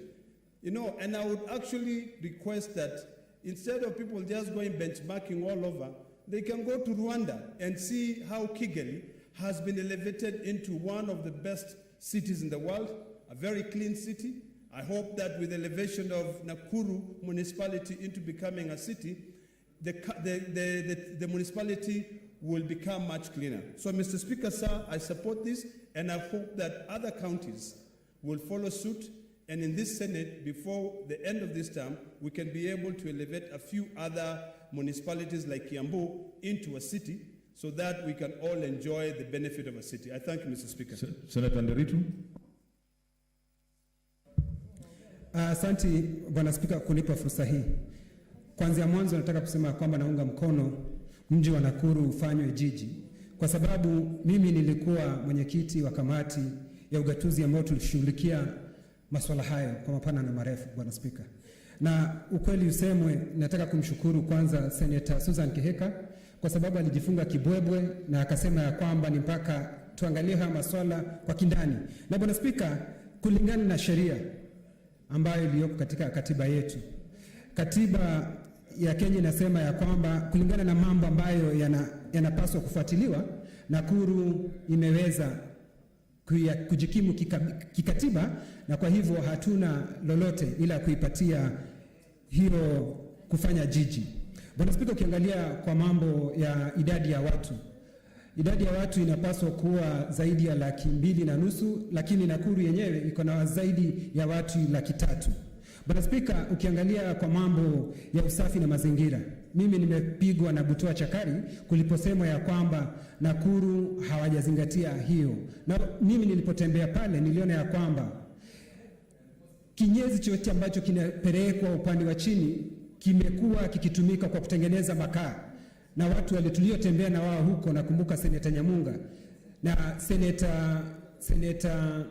And I would actually request that instead of people just going benchmarking all over, they can go to Rwanda and see how Kigali has been elevated into one of the best cities in the world, a very clean city. I hope that with the elevation of Nakuru municipality into becoming a city, the municipality will become much cleaner. So, Mr. Speaker, sir, I support this, and I hope that other counties will follow suit. And in this Senate, before the end of this term, we can be able to elevate a few other municipalities like Kiambu into a city so that we can all enjoy the benefit of a city. I thank you, Mr. Speaker. Senator Nderitu. Asante Bwana Spika kunipa fursa hii. Kwanza mwanzo nataka kusema kwamba naunga mkono mji wa Nakuru ufanywe jiji, kwa sababu mimi nilikuwa mwenyekiti wa kamati ya ugatuzi ambao tulishughulikia masuala hayo kwa mapana na marefu, Bwana Spika. Na ukweli usemwe, nataka kumshukuru kwanza Senator Susan Kihika kwa sababu alijifunga kibwebwe na akasema ya kwamba ni mpaka tuangalie haya masuala kwa kindani. Na Bwana Spika, kulingana na sheria ambayo iliyoko katika katiba yetu, katiba ya Kenya inasema ya kwamba kulingana na mambo ambayo yanapaswa kufuatiliwa, Nakuru imeweza kujikimu kikatiba, na kwa hivyo hatuna lolote ila kuipatia hiyo kufanya jiji. Bwana Spika, ukiangalia kwa mambo ya idadi ya watu inapaswa kuwa zaidi ya 2.5 laki, lakini Nakuru yenyewe iko na zaidi ya watu 300,000. Bwana Spika, ukiangalia kwa mambo ya usafi na mazingira, mimi nimepigwa na butwaa chakari kuliposemwa ya kwamba Nakuru hawajazingatia hiyo. Na mimi nilipotembea pale niliona ya kwamba kinyezi chote ambacho kinapelekwa upande wa chini kimekuwa kikitumika kwa kutengeneza makaa, na watu waliotembea na wao huko, nakumbuka Seneta Nyamunga na Seneta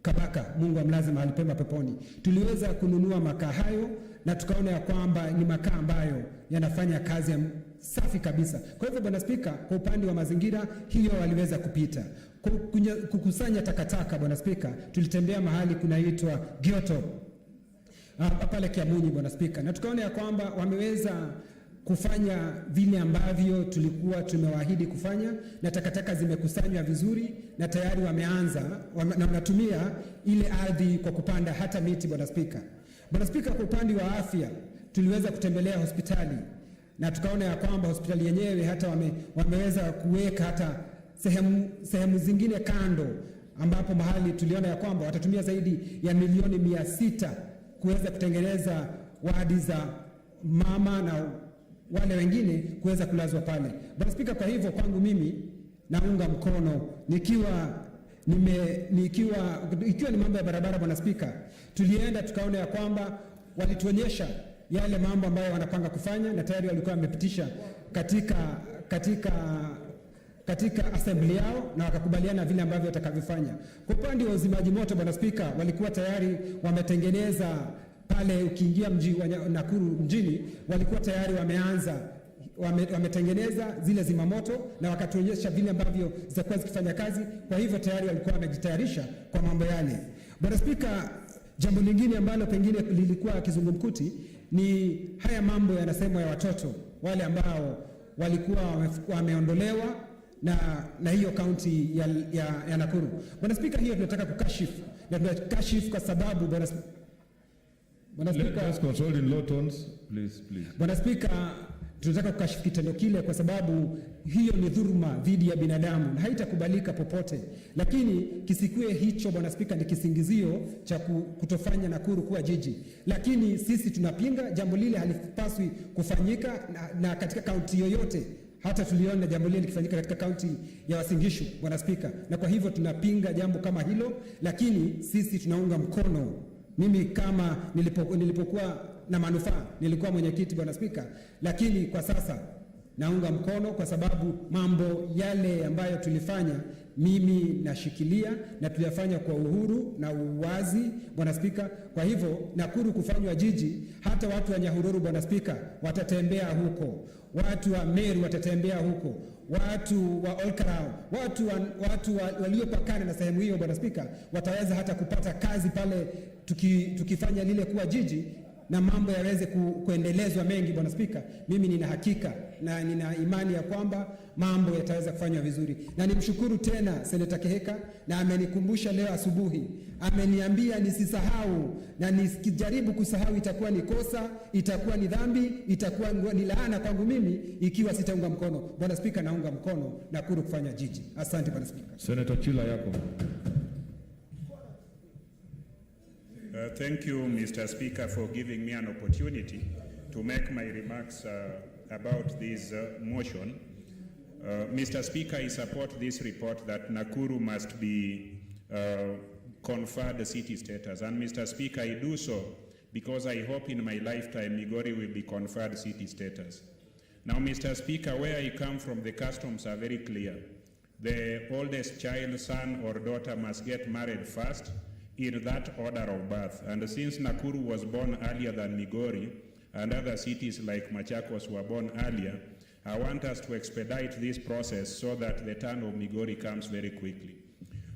Kabaka, Mungu amlaze mahali pema peponi, tuliweza kununua makaa hayo na tukaona ya kwamba ni makaa ambayo yanafanya kazi ya safi kabisa. Kwa hivyo Bwana Spika, kwa upande wa mazingira hiyo waliweza kupita. Kukusanya takataka, Bwana Spika, tulitembea mahali kunaitwa Gyoto pale Kiamunyi, Bwana Spika, na tukaona ya kwamba wameweza kufanya vile ambavyo tulikuwa tumewaahidi kufanya, na takataka zimekusanywa vizuri na tayari wameanza na wanatumia ile ardhi kwa kupanda hata miti, Bwana Spika. Bwana Spika, kwa upande wa afya tuliweza kutembelea hospitali na tukaona ya kwamba hospitali yenyewe hata wameweza kuweka hata sehemu zingine kando, ambapo mahali tuliona ya kwamba watatumia zaidi ya milioni 600 kuweza kutengeneza wadi za mama na wale wengine kuweza kulazwa pale. Bwana Spika, kwa hivyo kwangu mimi naunga mkono ikiwa ni mambo ya barabara, Bwana Spika, tulienda tukaona ya kwamba walituonyesha yale mambo ambayo wanapanga kufanya na tayari walikuwa wamepitisha katika assembly yao na wakakubaliana vile ambavyo watakavyofanya. Kwa upande wa uzimaji moto, Bwana Spika, walikuwa tayari wametengeneza pale, ukiingia mji wa Nakuru mjini, walikuwa tayari wametengeneza zile zimamoto na wakatuonyesha vile ambavyo zitakuwa zikifanya kazi. Kwa hivyo tayari walikuwa wamejitayarisha kwa mambo yale. Bwana Spika, jambo lingine ambalo pengine lilikuwa kizungumkuti ni haya mambo yanasemwa ya watoto wale ambao walikuwa wameondolewa na hiyo kaunti ya Nakuru. Bwana Spika, hiyo tunataka kukashifu, na tunakashifu kwa sababu Bwana Spika, let's control in low tones, please. Bwana Spika, tunataka kukashifu kitendo kile kwa sababu hiyo ni dhuluma dhidi ya binadamu na haitakubalika popote. Lakini kisikue hicho, Bwana Spika, ni kisingizio cha kutofanya Nakuru kuwa jiji. Lakini sisi tunapinga jambo lile, halipaswi kufanyika na katika kaunti yoyote. Hata tuliona jambo lile likifanyika katika kaunti ya Uasin Gishu, Bwana Spika, na kwa hivyo tunapinga jambo kama hilo, lakini sisi tunaunga mkono. Mimi kama nilipokuwa na manufaa nilikuwa mwenyekiti, Bwana Spika, lakini kwa sasa naunga mkono kwa sababu mambo yale ambayo tulifanya mimi nashikilia na tuliyafanya kwa uhuru na uwazi, Bwana Spika. Kwa hivyo Nakuru kufanywa jiji, hata watu wa Nyahururu, Bwana Spika, watatembea huko, watu wa Meru watatembea huko, watu wa Olkarau, watu waliopakana na sehemu hiyo, Bwana Spika, wataweza hata kupata kazi pale tukifanya lile kuwa jiji na mambo yaweze kuendelezwa mengi, Bwana Spika. Mimi nina hakika na nina imani ya kwamba mambo yataweza kufanywa vizuri, na nimshukuru tena Seneta Keheka, na amenikumbusha leo asubuhi, ameniambia nisisahau, na nikijaribu kusahau itakuwa ni kosa, itakuwa ni dhambi, itakuwa ni laana kwangu mimi ikiwa sitaunga mkono. Bwana Spika, naunga mkono Nakuru kufanya jiji. Asante Bwana Spika. Senator Chila yako. Thank you, Mr. Speaker, for giving me an opportunity to make my remarks about this motion. Mr. Speaker, I support this report that Nakuru must be conferred the city status. And Mr. Speaker, I do so because I hope in my lifetime Migori will be conferred city status. Now, Mr. Speaker, where I come from, the customs are very clear. The oldest child, son or daughter, must get married first, in that order of birth. And since Nakuru was born earlier than Migori and other cities like Machakos were born earlier, I want us to expedite this process so that the turn of Migori comes very quickly.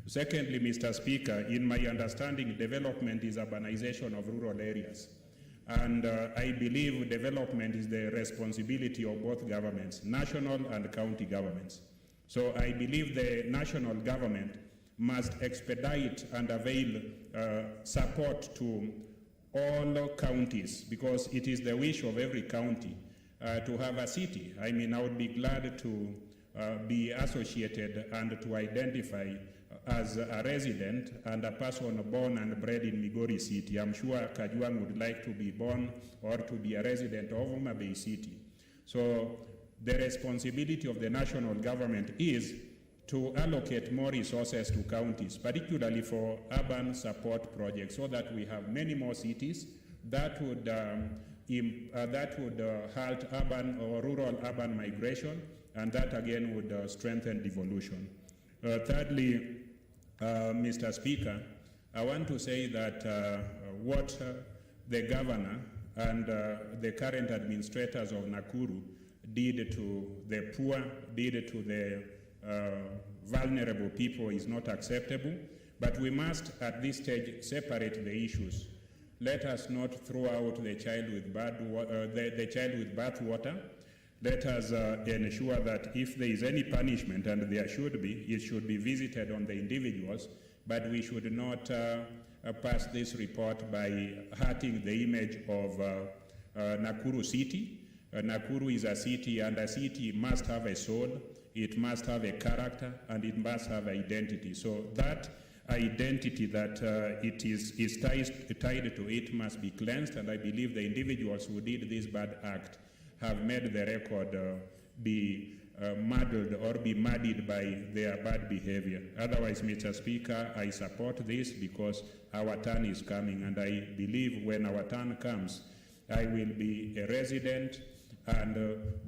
Secondly, Mr. Speaker, in my understanding, development is urbanization of rural areas. And I believe development is the responsibility of both governments, national and county governments. So I believe the national government must expedite and avail support to all counties, because it is the wish of every county to have a city. I mean, I would be glad to be associated and to identify as a resident and a person born and bred in Migori City. I'm sure Kajwang would like to be born or to be a resident of Homa Bay City. So the responsibility of the national government is to allocate more resources to counties, particularly for urban support projects, so that we have many more cities that would halt urban or rural-urban migration, and that again would strengthen devolution. Thirdly, Mr. Speaker, I want to say that what the governor and the current administrators of Nakuru did to the poor, did to the vulnerable people is not acceptable, but we must at this stage separate the issues. Let us not throw out the child with bath water. Let us ensure that if there is any punishment, and there should be, it should be visited on the individuals, but we should not pass this report by hurting the image of Nakuru city. Nakuru is a city, and a city must have a soul, it must have a character, and it must have identity. So that identity that it is tied to it must be cleansed, and I believe the individuals who did this bad act have made the record be muddled or be muddied by their bad behavior. Otherwise, Mr. Speaker, I support this because our turn is coming, and I believe when our turn comes, I will be a resident and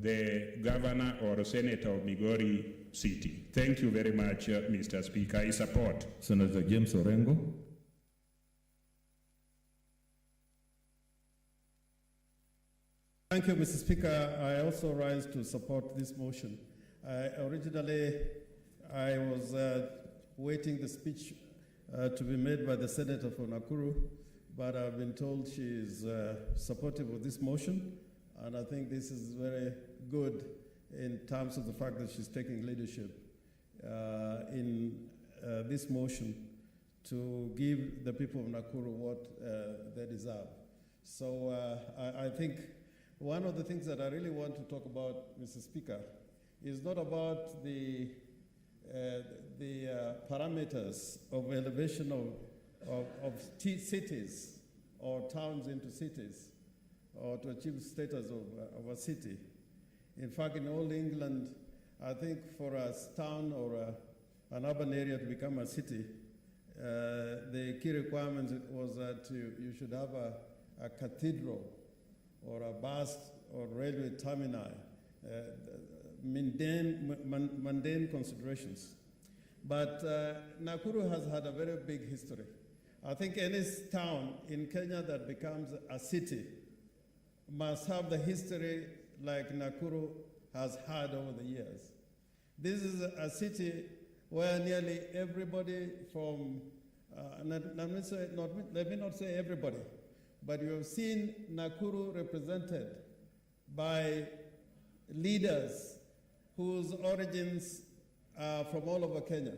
the governor or senator of Migori City. Thank you very much, Mr. Speaker. I support. Senator James Orengo. Thank you, Mr. Speaker. I also rise to support this motion. Originally, I was waiting the speech to be made by the senator for Nakuru, but I've been told she is supportive of this motion, and I think this is very good in terms of the fact that she's taking leadership in this motion to give the people of Nakuru what they deserve. So I think one of the things that I really want to talk about, Mr. Speaker, is not about the parameters of elevation of cities or towns into cities, or to achieve status of a city. In fact, in all England, I think for a town or an urban area to become a city, the key requirement was that you should have a cathedral or a bus or railway termini, mundane considerations. But Nakuru has had a very big history. I think any town in Kenya that becomes a city must have the history like Nakuru has had over the years. This is a city where nearly everybody from, let me not say everybody, but you have seen Nakuru represented by leaders whose origins are from all over Kenya.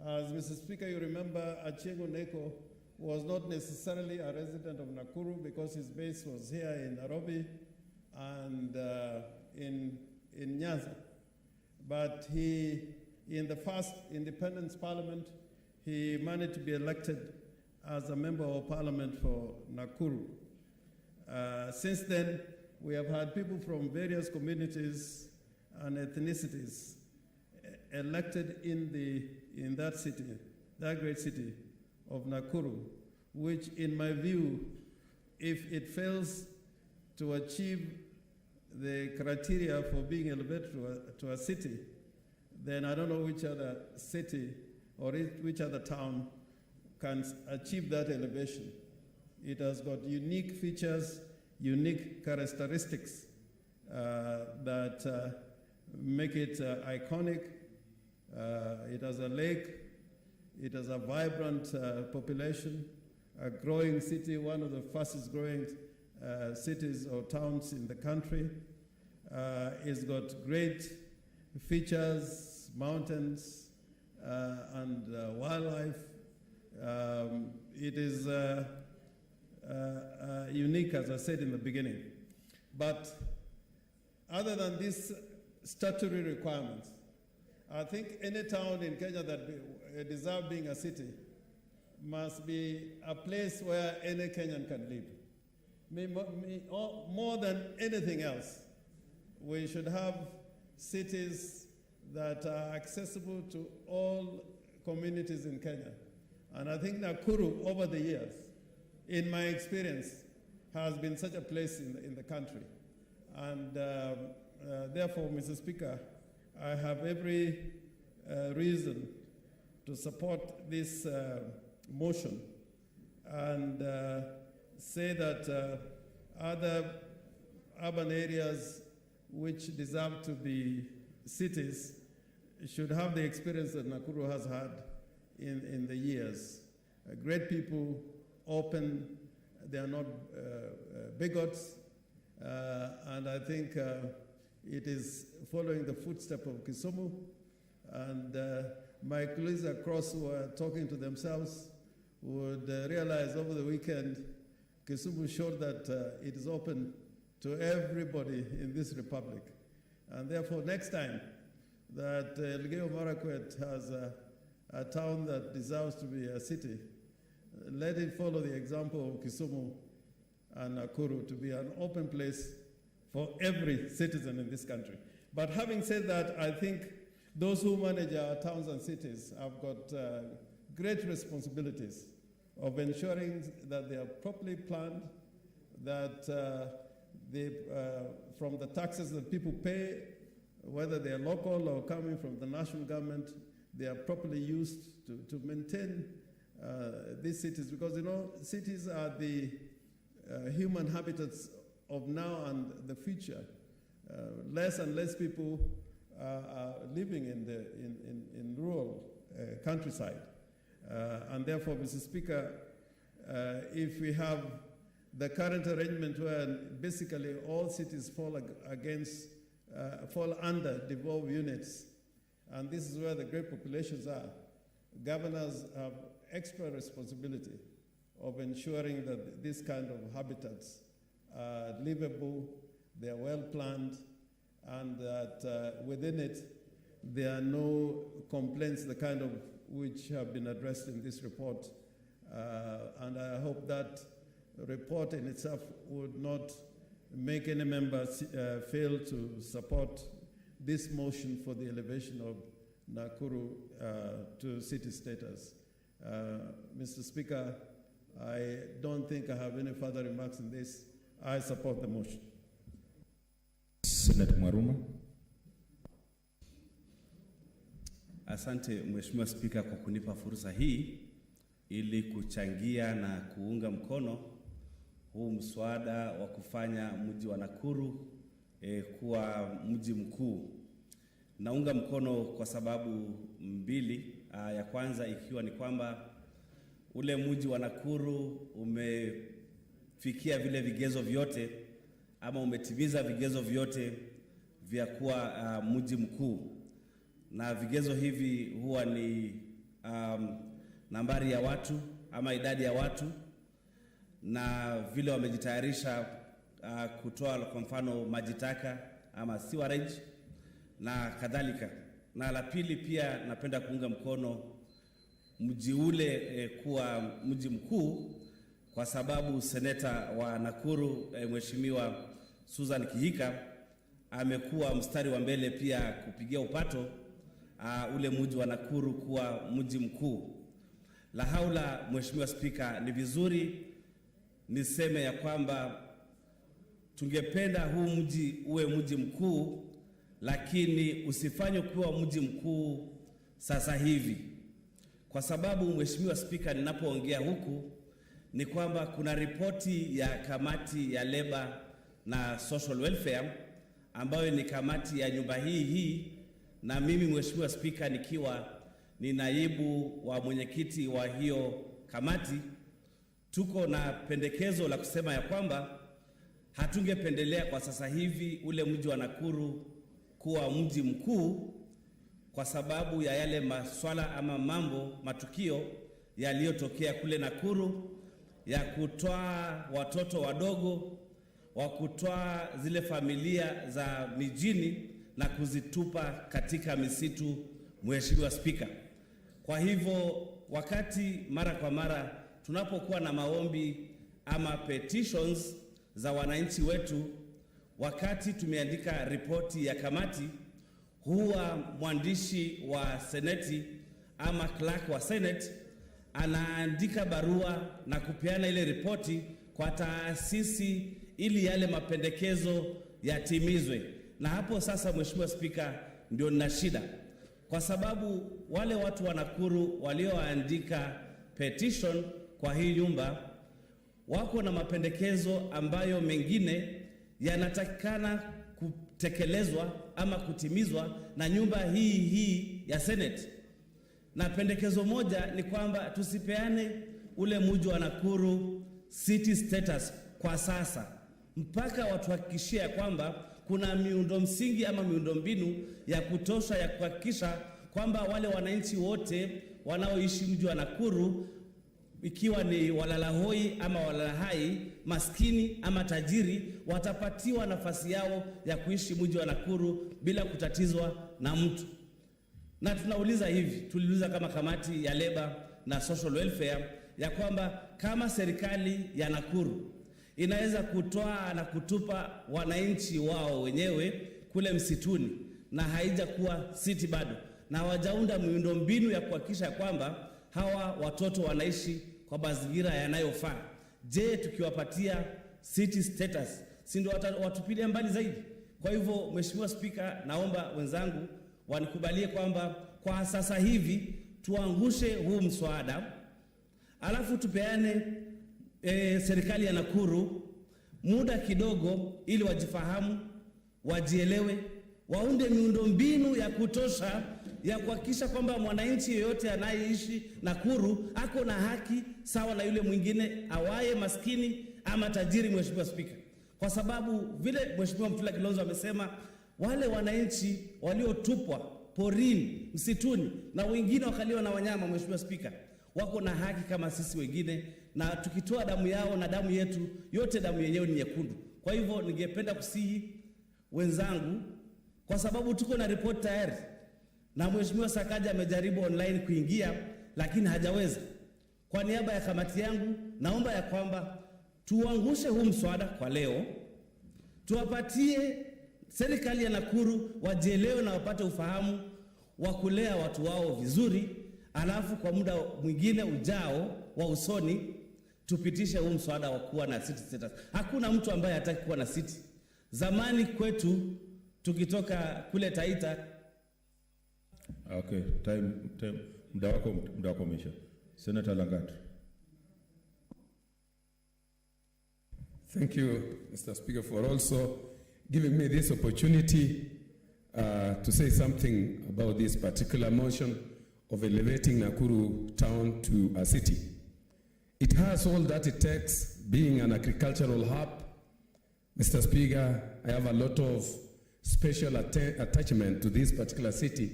As Mr. Speaker, you remember Achieng' Oneko was not necessarily a resident of Nakuru because his base was here in Nairobi and in Nyanza. But he, in the first Independence Parliament, he managed to be elected as a member of Parliament for Nakuru. Since then, we have had people from various communities and ethnicities elected in that city, that great city of Nakuru, which in my view, if it fails to achieve the criteria for being elevated to a city, then I don't know which other city or which other town can achieve that elevation. It has got unique features, unique characteristics that make it iconic. It has a lake, it has a vibrant population, a growing city, one of the fastest growing cities or towns in the country. It's got great features, mountains, and wildlife. It is unique, as I said in the beginning. But other than these statutory requirements, I think any town in Kenya that deserves being a city must be a place where any Kenyan can live. More than anything else, we should have cities that are accessible to all communities in Kenya. And I think Nakuru, over the years, in my experience, has been such a place in the country. And therefore, Mr. Speaker, I have every reason to support this motion and say that other urban areas which deserve to be cities should have the experience that Nakuru has had in the years. Great people, open, they are not bigots, and I think it is following the footsteps of Kisumu, and my colleagues across who are talking to themselves would realize over the weekend, Kisumu showed that it is open to everybody in this republic. And therefore, next time that Elgeyo Marakwet has a town that deserves to be a city, let it follow the example of Kisumu and Nakuru to be an open place for every citizen in this country. But having said that, I think those who manage our towns and cities have got great responsibilities of ensuring that they are properly planned, that from the taxes that people pay, whether they are local or coming from the national government, they are properly used to maintain these cities, because cities are the human habitats of now and the future. Less and less people are living in rural countryside. And therefore, Mr. Speaker, if we have the current arrangement where basically all cities fall under devolved units, and this is where the great populations are, governors have extra responsibility of ensuring that this kind of habitats are livable, they are well planned, and that within it there are no complaints, the kind of which have been addressed in this report. And I hope that report in itself would not make any member fail to support this motion for the elevation of Nakuru to city status. Mr. Speaker, I don't think I have any further remarks on this. I support the motion. Senator Mwaruma. Asante Mheshimiwa Spika kwa kunipa fursa hii ili kuchangia na kuunga mkono huu mswada wa kufanya mji wa Nakuru kuwa mji mkuu. Naunga mkono kwa sababu mbili. Ya kwanza ikiwa ni kwamba ule mji wa Nakuru umefikia vile vigezo vyote ama umetimiza vigezo vyote vya kuwa mji mkuu. Na vigezo hivi huwa ni nambari ya watu ama idadi ya watu, na vile wamejitayarisha kutoa kwa mfano maji taka ama sewerage na kadhalika. Na la pili pia napenda kuunga mkono mji ule kuwa mji mkuu kwa sababu seneta wa Nakuru Mheshimiwa Susan Kihika amekuwa mstari wa mbele pia kupigia upato ule mji wa Nakuru kuwa mji mkuu. La haula, Mheshimiwa Spika, ni vizuri niseme ya kwamba tungependa huu mji uwe mji mkuu, lakini usifanywe kuwa mji mkuu sasa hivi. Kwa sababu Mheshimiwa Spika, ninapoongea huku ni kwamba kuna ripoti ya kamati ya Labor na Social Welfare ambayo ni kamati ya nyumba hii, na mimi Mheshimiwa Spika nikiwa ni naibu wa mwenyekiti wa hiyo kamati, tuko na pendekezo la kusema ya kwamba hatungependelea kwa sasa hivi ule mji wa Nakuru kuwa mji mkuu kwa sababu ya yale maswala ama matukio yaliyotokea kule Nakuru ya kutoa watoto wadogo, wa kutoa zile familia za mijini na kuzitupa katika misitu, Mheshimiwa Spika. Kwa hivyo wakati mara kwa mara tunapokuwa na maombi ama petitions za wananchi wetu, wakati tumeandika ripoti ya kamati, huwa mwandishi wa seneti ama clerk wa senate anaandika barua na kupeana ile ripoti kwa taasisi ili yale mapendekezo yatimizwe. Na hapo sasa, Mheshimiwa Spika, ndio nina shida, kwa sababu wale watu wa Nakuru walioandika petition kwa hii nyumba wako na mapendekezo ambayo mengine yanatakikana kutekelezwa ama kutimizwa na nyumba hii ya Senate. Na pendekezo moja ni kwamba tusipeane ule mji wa Nakuru city status kwa sasa, mpaka watuhakikishie kwamba kuna miundo msingi ama miundo mbinu ya kutosha ya kuhakikisha kwamba wale wananchi wote wanaoishi mji wa Nakuru, ikiwa ni walalahoi ama walalahai, maskini ama tajiri, watapatiwa nafasi yao ya kuishi mji wa Nakuru bila kutatizwa na mtu. Na tunauliza hivi, tuliuliza kama kamati ya labor na social welfare ya kwamba kama serikali ya Nakuru inaweza kutoa na kutupa wananchi wao wenyewe kule msituni na haija kuwa city bado, na hawajaunda miundo mbinu ya kuhakikisha kwamba hawa watoto wanaishi kwa mazingira yanayofaa, je, tukiwapatia city status si ndio watupilia mbali zaidi? Kwa hivyo, Mheshimiwa Spika, naomba wenzangu wanikubalie kwamba kwa sasa hivi tuangushe huu mswada, alafu tupeane serikali ya Nakuru muda kidogo ili wajifahamu, wajielewe, waunde miundo mbinu ya kutosha ya kuhakikisha kwamba mwananchi yeyote anayeishi Nakuru ako na haki sawa na yule mwingine, awaye maskini ama tajiri, Mheshimiwa Spika. Kwa sababu vile Mheshimiwa Mtula Kilonzo amesema, wale wananchi waliotupwa porini, msituni na wengine wakaliwa na wanyama, Mheshimiwa Spika, wako na haki kama sisi wengine, na tukitoa damu yao na damu yetu yote, damu yenyewe ni nyekundu. Kwa hivyo ningependa kusihi wenzangu, kwa sababu tuko na report tayari na Mheshimiwa Sakaja amejaribu online kuingia lakini hajaweza. Kwa niaba ya kamati yangu naomba ya kwamba tuangushe huu mswada kwa leo, tuwapatie serikali ya Nakuru wajielewe na wapate ufahamu wa kulea watu wao vizuri, alafu kwa muda mwingine ujao wa usoni tupitishe huu mswada wa kuwa na city status. Hakuna mtu ambaye hataki kuwa na city. Zamani kwetu tukitoka kule Taita. Okay, muda wako umeisha. Senator Langat. Thank you, Mr. Speaker, for also giving me this opportunity to say something about this particular motion of elevating Nakuru town to a city. It has all that it takes, being an agricultural hub. Mr. Speaker, I have a lot of special attachment to this particular city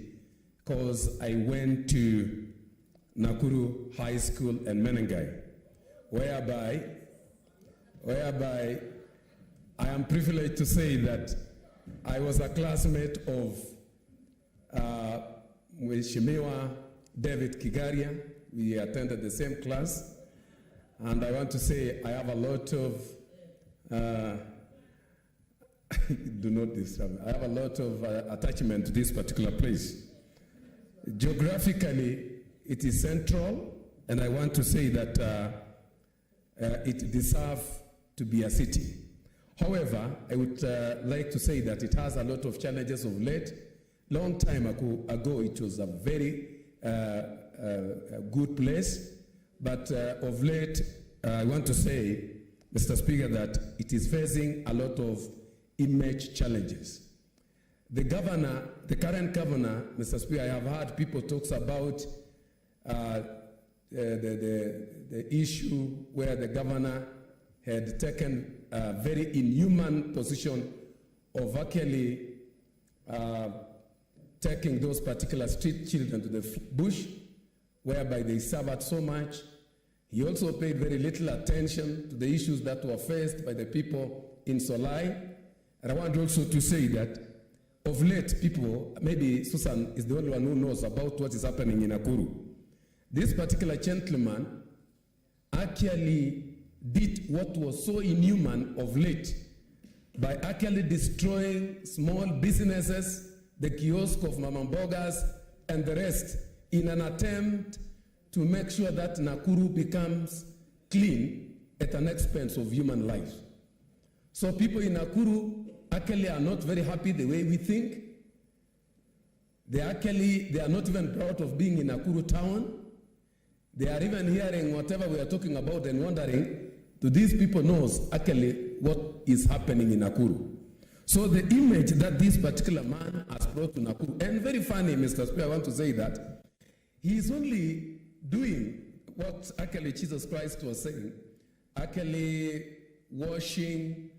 because I went to Nakuru High School and Menengai, whereby I am privileged to say that I was a classmate of Mheshimiwa David Kigaria. We attended the same class. And I want to say I have a lot of, do not disturb me. I have a lot of attachment to this particular place. Geographically, it is central, and I want to say that it deserves to be a city. However, I would like to say that it has a lot of challenges of late. Long time ago it was a very good place. But of late, I want to say, Mr. Speaker, that it is facing a lot of image challenges. The current governor, Mr. Speaker, I have heard people talk about the issue where the governor had taken a very inhuman position of actually taking those particular street children to the bush, whereby they suffered so much. He also paid very little attention to the issues that were faced by the people in Solai. And I want also to say that of late people, maybe Susan is the only one who knows about what is happening in Nakuru. This particular gentleman actually did what was so inhuman of late by actually destroying small businesses the kiosk of Mama Mbogas, and the rest in an attempt to make sure that Nakuru becomes clean at an expense of human life. So people in Nakuru actually are not very happy the way we think. They are not even proud of being in Nakuru town. They are even hearing whatever we are talking about and wondering, do these people know actually what is happening in Nakuru? So the image that this particular man has brought to Nakuru, and very funny, Mr. Speaker, I want to say that, he is only doing what actually Jesus Christ was saying, actually washing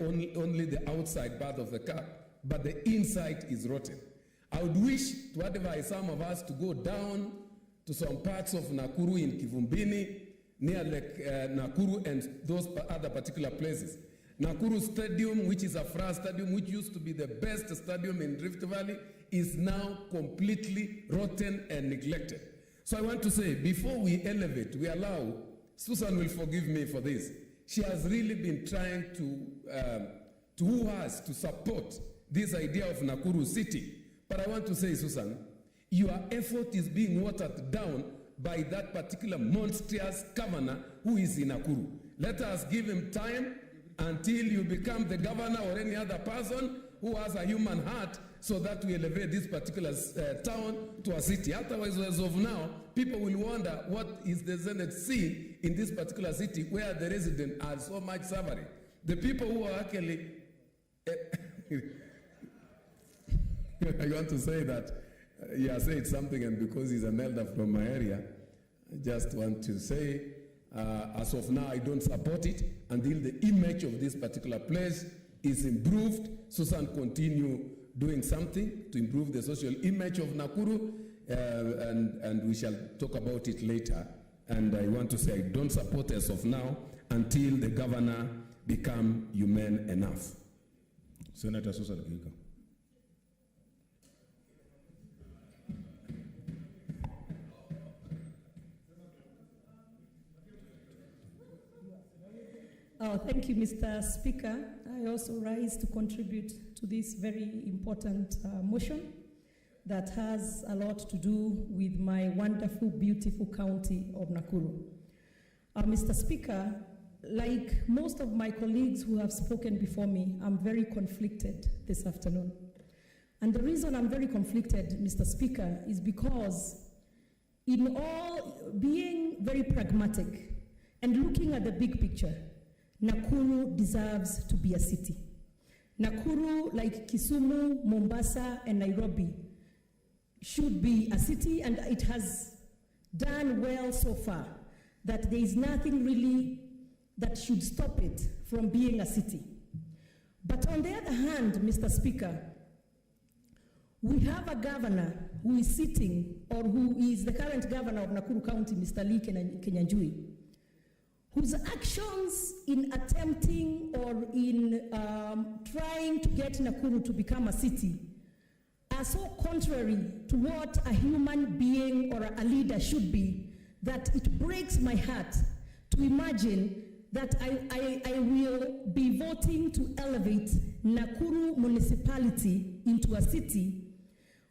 only the outside part of the cup, but the inside is rotten. I would wish to advise some of us to go down to some parts of Nakuru in Kivumbini, near Nakuru and those other particular places. Nakuru Stadium, which is a Fra Stadium, which used to be the best stadium in Rift Valley, is now completely rotten and neglected. So I want to say, before we elevate, we allow, Susan will forgive me for this, she has really been trying to woo us to support this idea of Nakuru City. But I want to say, Susan, your effort is being watered down by that particular monstrous governor who is in Nakuru. Let us give him time until you become the governor or any other person who has a human heart, so that we elevate this particular town to a city. Otherwise, as of now, people will wonder what is the Senate seeing in this particular city where the residents are so much suffering. The people who are actually... I want to say that he has said something, and because he's an elder from my area, I just want to say, as of now, I don't support it until the image of this particular place is improved. Susan, continue doing something to improve the social image of Nakuru, and we shall talk about it later. And I want to say I don't support as of now until the governor become humane enough. Senator Susan Kika. Thank you, Mr. Speaker. I also rise to contribute to this very important motion that has a lot to do with my wonderful, beautiful county of Nakuru. Mr. Speaker, like most of my colleagues who have spoken before me, I'm very conflicted this afternoon. And the reason I'm very conflicted, Mr. Speaker, is because in all being very pragmatic and looking at the big picture, Nakuru deserves to be a city. Nakuru, like Kisumu, Mombasa, and Nairobi, should be a city, and it has done well so far, that there is nothing really that should stop it from being a city. But on the other hand, Mr. Speaker, we have a governor who is sitting, or who is the current governor of Nakuru County, Mr. Lee Kenyanjui, whose actions in attempting or in trying to get Nakuru to become a city are so contrary to what a human being or a leader should be, that it breaks my heart to imagine that I will be voting to elevate Nakuru municipality into a city,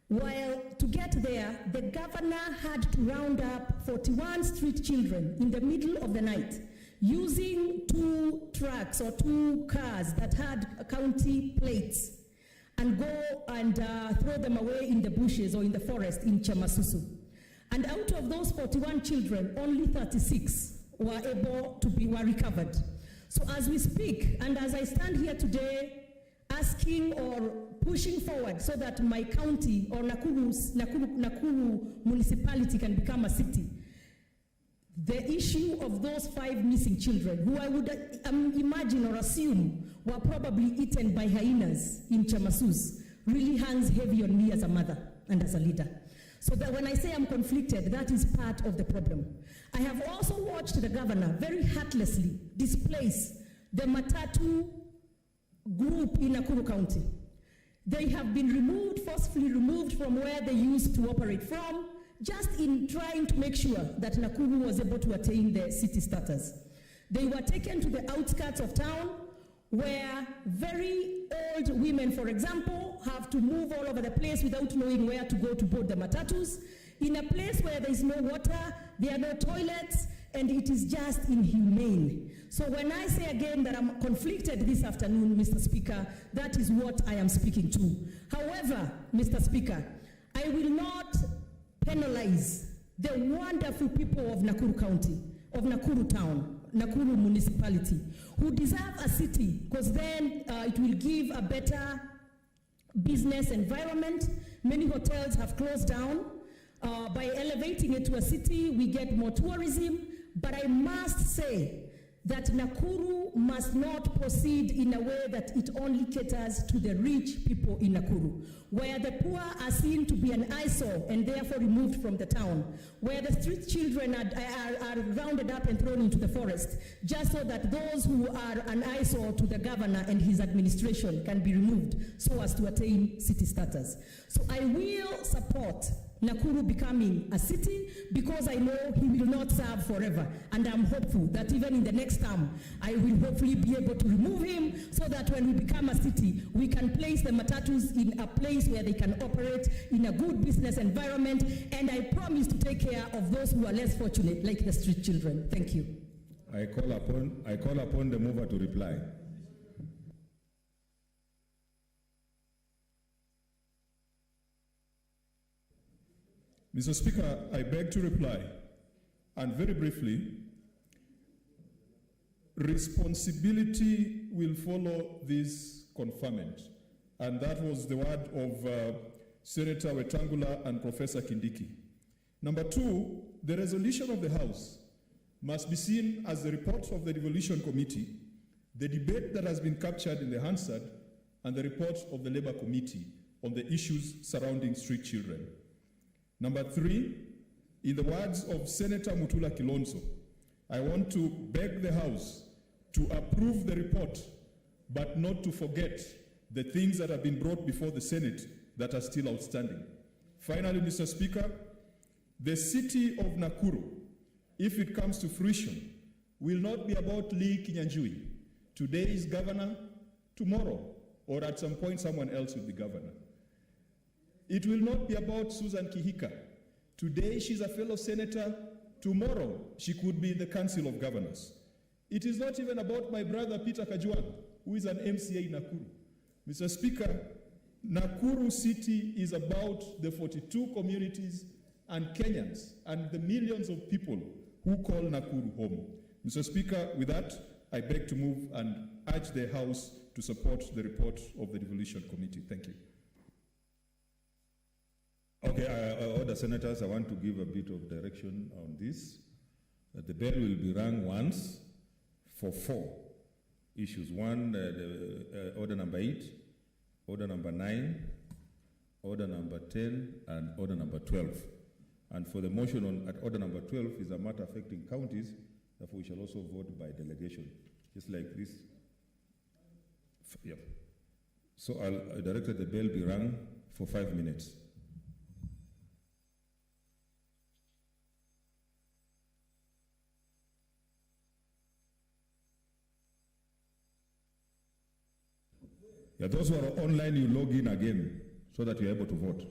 while to get there, the governor had to round up 41 street children in the middle of the night, using 2 trucks or 2 cars that had county plates, and go and throw them away in the bushes or in the forest in Chamasusu. And out of those 41 children, only 36 were able to were recovered. So as we speak, and as I stand here today, asking or pushing forward so that my county or Nakuru municipality can become a city, the issue of those 5 missing children, who I would imagine or assume were probably eaten by hyenas in Chamasus, really hangs heavy on me as a mother and as a leader. So that when I say I'm conflicted, that is part of the problem. I have also watched the governor very heartlessly displace the Matatu group in Nakuru County. They have been removed, forcefully removed from where they used to operate from, just in trying to make sure that Nakuru was able to attain their city status. They were taken to the outskirts of town, where very old women, for example, have to move all over the place without knowing where to go to board the matatus, in a place where there is no water, there are no toilets, and it is just inhumane. So when I say again that I'm conflicted this afternoon, Mr. Speaker, that is what I am speaking to. However, Mr. Speaker, I will not penalize the wonderful people of Nakuru County, of Nakuru Town, Nakuru municipality, who deserve a city, because then it will give a better business environment. Many hotels have closed down. By elevating it to a city, we get more tourism. But I must say that Nakuru must not proceed in a way that it only caters to the rich people in Nakuru, where the poor are seen to be an eyesore and therefore removed from the town, where the street children are rounded up and thrown into the forest, just so that those who are an eyesore to the governor and his administration can be removed so as to attain city status. So I will support Nakuru becoming a city, because I know he will not serve forever. And I'm hopeful that even in the next term, I will hopefully be able to remove him so that when we become a city, we can place the matatus in a place where they can operate in a good business environment. And I promise to take care of those who are less fortunate, like the street children. Thank you. I call upon the mover to reply. Mr. Speaker, I beg to reply, and very briefly, responsibility will follow this conferment, and that was the word of Senator Wetangula and Professor Kindiki. Number two, the resolution of the House must be seen as the report of the Devolution Committee, the debate that has been captured in the Hansard, and the report of the Labour Committee on the issues surrounding street children. Number three, in the words of Senator Mutula Kilonzo, I want to beg the House to approve the report, but not to forget the things that have been brought before the Senate that are still outstanding. Finally, Mr. Speaker, the city of Nakuru, if it comes to fruition, will not be about Lee Kinyanjui. Today is governor, tomorrow, or at some point someone else will be governor. It will not be about Susan Kihika. Today she's a fellow senator, tomorrow she could be in the Council of Governors. It is not even about my brother Peter Kajwang, who is an MCA in Nakuru. Mr. Speaker, Nakuru City is about the 42 communities and Kenyans and the millions of people who call Nakuru home. Mr. Speaker, with that, I beg to move and urge the House to support the report of the Devolution Committee. Thank you. Okay, order senators, I want to give a bit of direction on this. The bell will be rung once for 4 issues. One, order number 8, order number 9, order number 10, and order number 12. And for the motion on at order number 12 is a matter affecting counties, therefore we shall also vote by delegation, just like this. Yep. So I'll direct that the bell be rung for 5 minutes. Yeah, those who are online, you log in again so that you're able to vote.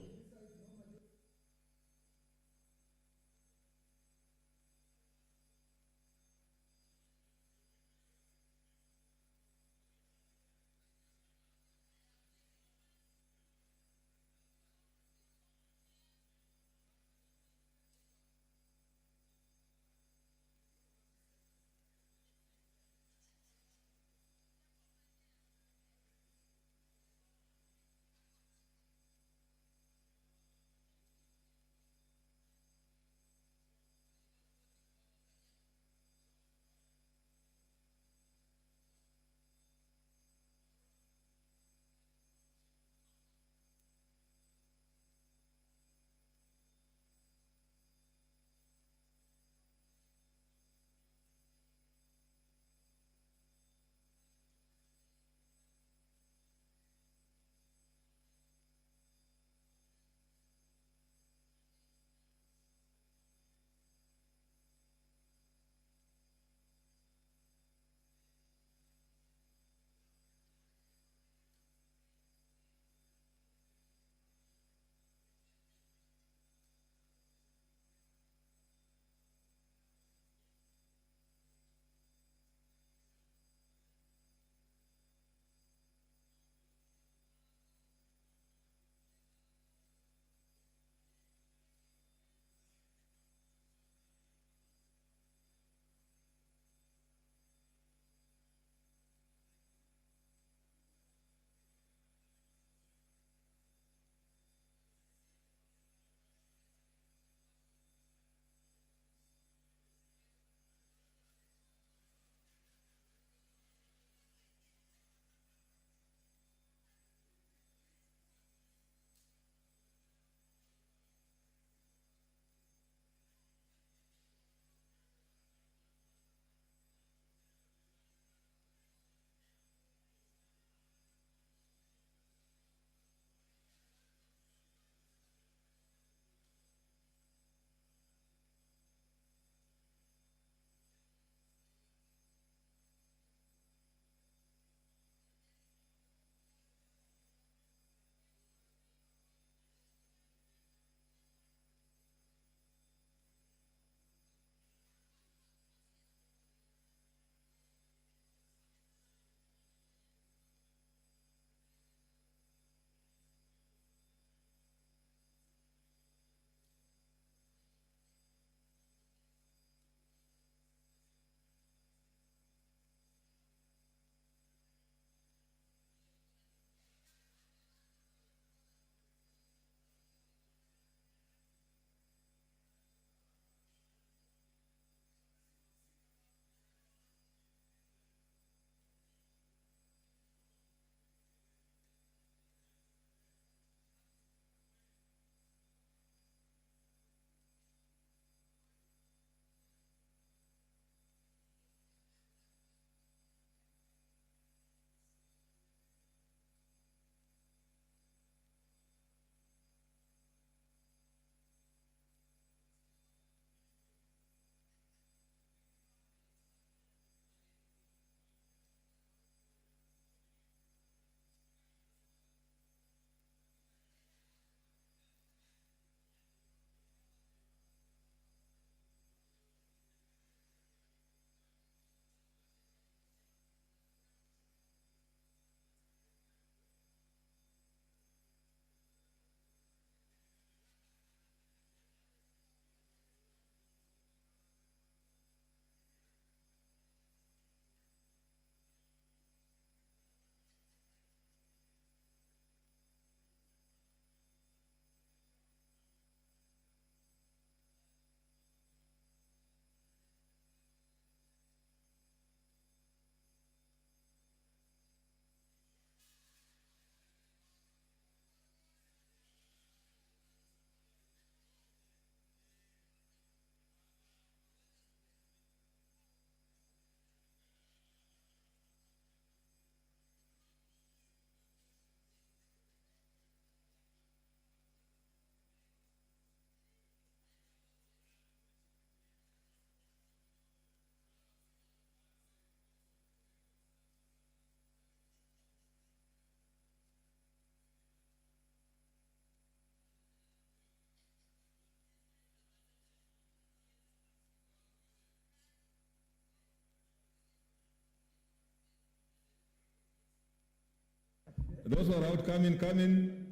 Those who are out, come in, come in.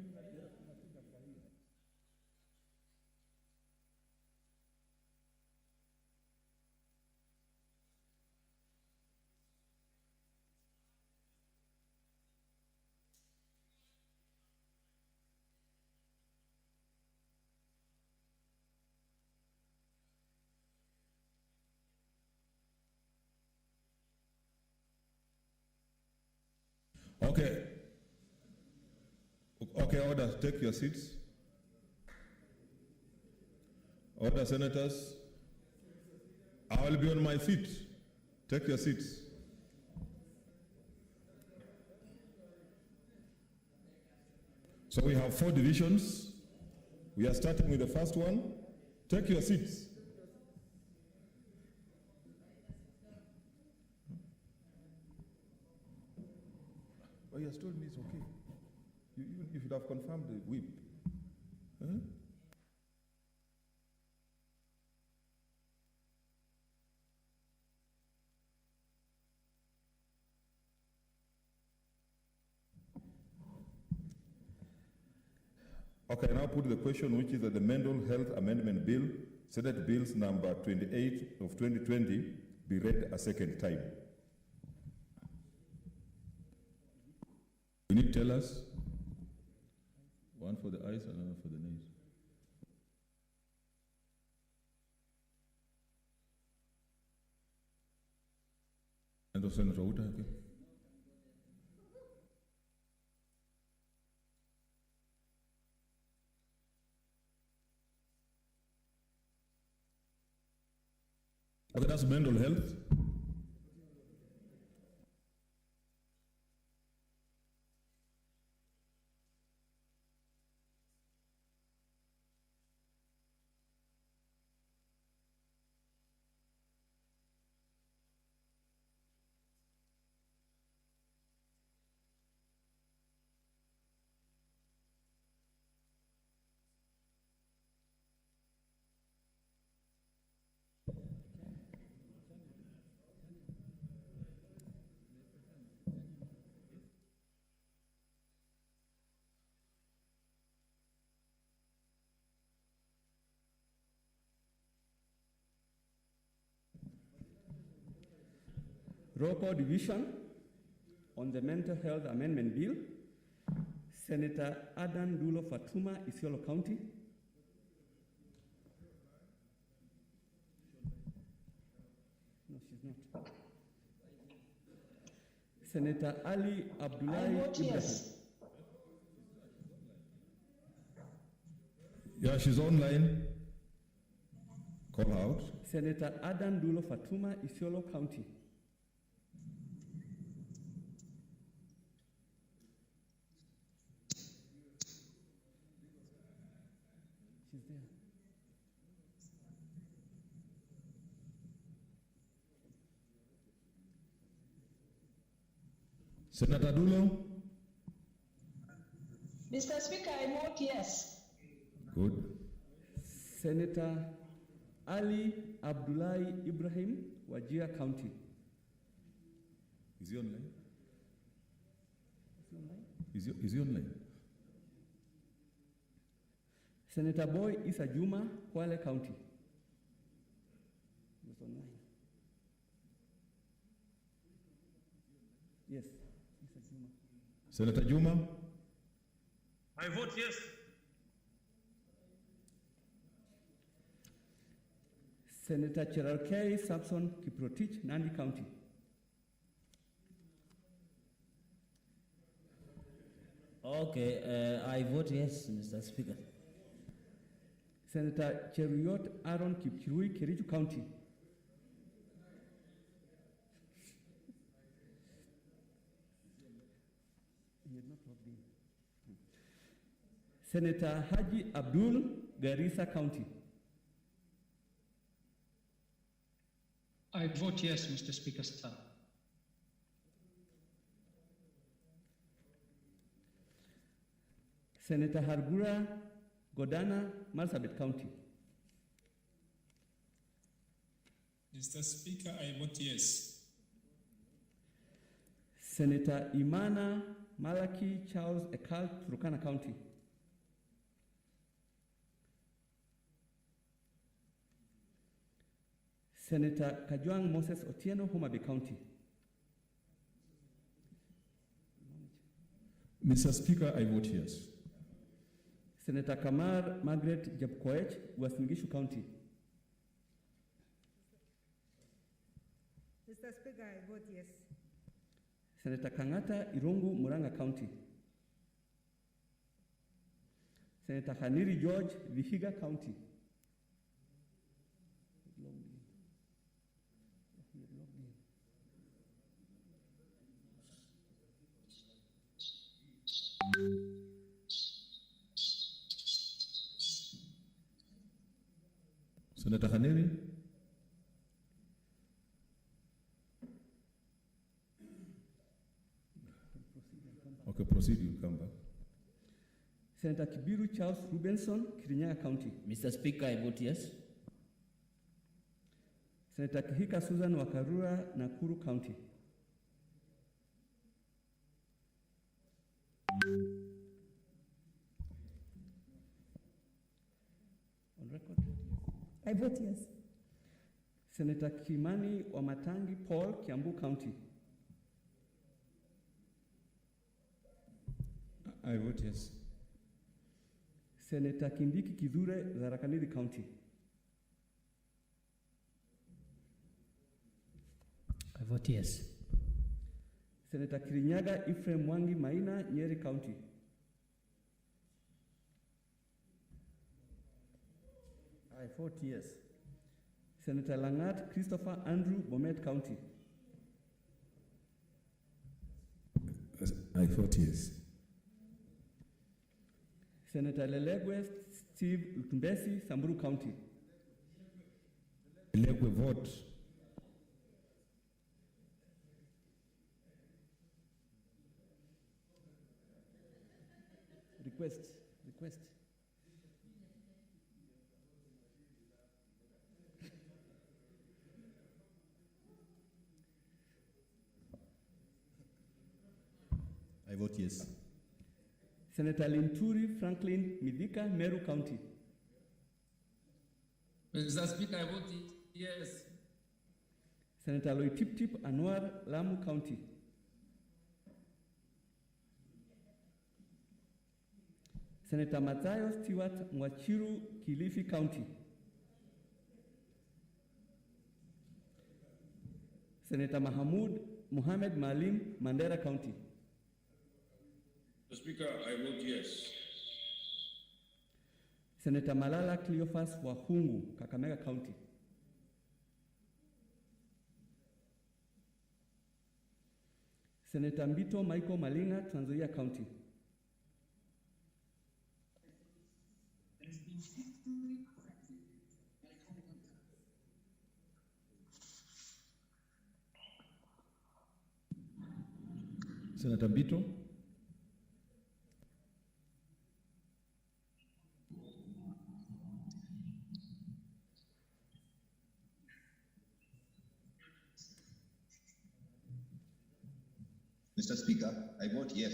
Okay. Okay, order, take your seats. Order, senators. I will be on my feet. Take your seats. So we have 4 divisions. We are starting with the first one. Take your seats. Oh, you has told me it's okay. You should have confirmed the whip. Huh? Okay, now put the question, which is that the Mental Health Amendment Bill, Senate Bills number 28 of 2020, be read a second time. Can you tell us? One for the eyes and another for the nose. And the Senator Uta, okay. Okay, that's mental health. Roll call division on the Mental Health Amendment Bill. Senator Adan Dulo Fatuma, Isiolo County. No, she's not. Senator Ali Abdullahi Ibrahim. Yes. Yeah, she's online. Call out. Senator Adan Dulo Fatuma, Isiolo County. She's there. Senator Dulo? Mr. Speaker, I vote yes. Good. Senator Ali Abdullahi Ibrahim, Wajir County. Is he online? Is he online? Senator Boy Isa Juma, Kwale County. He's online. Yes, Isa Juma. Senator Juma? I vote yes. Senator Cherarkei Samson Kiprotich, Nandi County. Okay, I vote yes, Mr. Speaker. Senator Cheruyot Aaron Kipchirui, Kericho County. He had not logged in. Senator Haji Abdul, Garissa County. I vote yes, Mr. Speaker, sir. Senator Hargura Godana, Marsabit County. Mr. Speaker, I vote yes. Senator Imana Malaki Charles Ekal, Turkana County. Senator Kajwang Moses Otieno, Homa Bay County. Mr. Speaker, I vote yes. Senator Kamar Margaret Jepkoech, Uasin Gishu County. Mr. Speaker, I vote yes. Senator Kangata Irungu, Muranga County. Senator Haniri George, Vihiga County. Senator Haneri. Okay, proceed, you'll come back. Senator Kibiru Charles Rubenson, Kirinyaga County. Mr. Speaker, I vote yes. Senator Kihika Susan Wakarura, Nakuru County. On record? I vote yes. Senator Kimani Wamatangi Paul, Kiambu County. I vote yes. Senator Kindiki Kizure, Tharaka County. I vote yes. Senator Kirinyaga Ephraim Mwangi Maina, Nyeri County. I vote yes. Senator Langat Christopher Andrew, Bomet County. I vote yes. Senator Lelegwe Steve Lutumbesi, Samburu County. Lelegwe vote. Request. I vote yes. Senator Linturi Franklin Midika, Meru County. Mr. Speaker, I vote yes. Senator Loitip Anwar, Lamu County. Senator Mathayo Stewart Mwachiru, Kilifi County. Senator Mahamud Mohamed Malim, Mandera County. Mr. Speaker, I vote yes. Senator Malala Cleophas Wahungu, Kakamega County. Senator Mbito Michael Malinga, Trans Nzoia County. Senator Mbito. Mr. Speaker, I vote yes.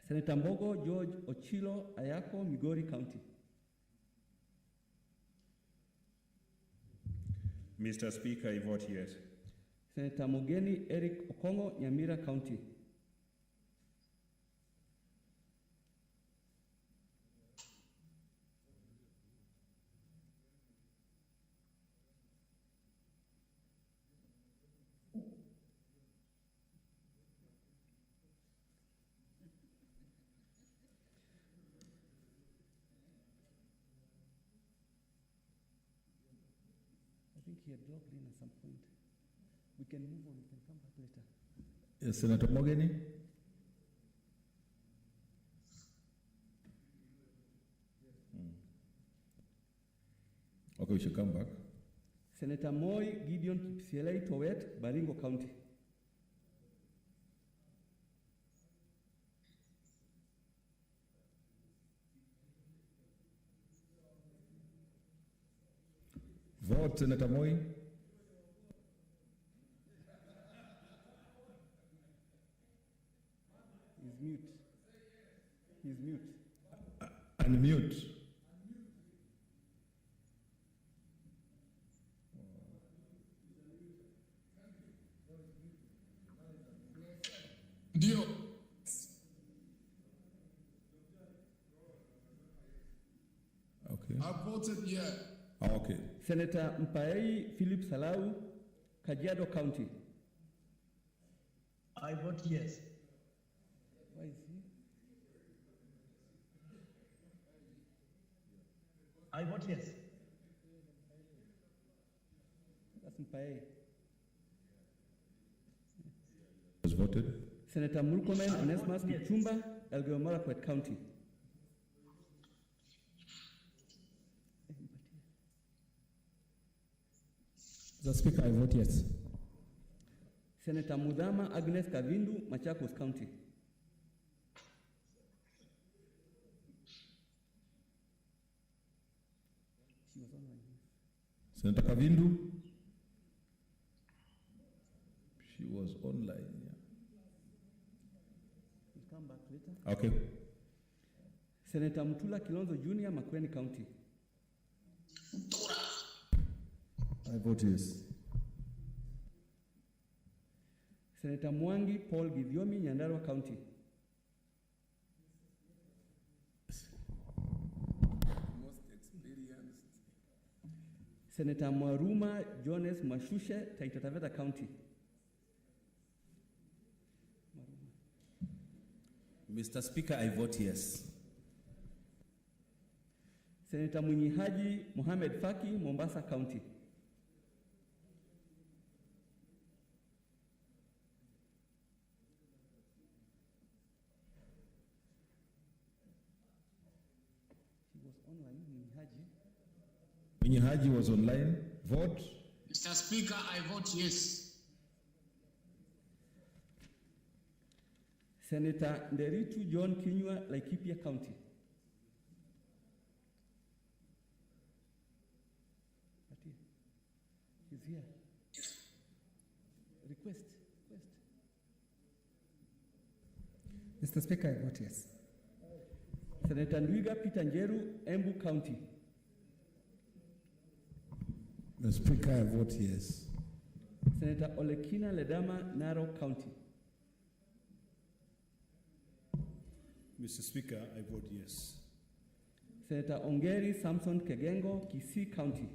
Senator Mbogo George Ochilo Ayako, Migori County. Mr. Speaker, I vote yes. Senator Mogeni Eric Okongo, Nyamira County. I think he had logged in at some point. We can move on, we can come back later. Yes, Senator Mogeni. Okay, we should come back. Senator Moy Gideon Kipsielei Towet, Baringo County. Vote, Senator Moy. mute. He's mute. Unmute. Ndio. Okay. I voted yeah. Okay. Senator Mpaei Philip Salau, Kajiado County. I vote yes. Why is he? I vote yes. That's Mpaei. Was voted. Senator Murkomen Onesmus Kipchumba, Elgeyo Marakwet County. Mr. Speaker, I vote yes. Senator Mudama Agnes Kavindu, Machakos County. She was online. Senator Kavindu. She was online. Yeah. We'll come back later. Okay. Senator Mutula Kilonzo Jr., Makueni County. I vote yes. Senator Mwangi Paul Githiomi, Nyandarua County. Most experienced. Senator Mwaruma Jones Mashushe, Taita Taveta County. Mr. Speaker, I vote yes. Senator Munyihaji Mohamed Faki, Mombasa County. He was online, Munyihaji. Munyihaji was online. Vote. Mr. Speaker, I vote yes. Senator Nderitu John Kinyua, Laikipia County. He's here. Request. Mr. Speaker, I vote yes. Senator Ndwiga Peter Njeru, Embu County. Mr. Speaker, I vote yes. Senator Olekina Ledama, Narok County. Mr. Speaker, I vote yes. Senator Ongeri Samson Kegengo, Kisii County.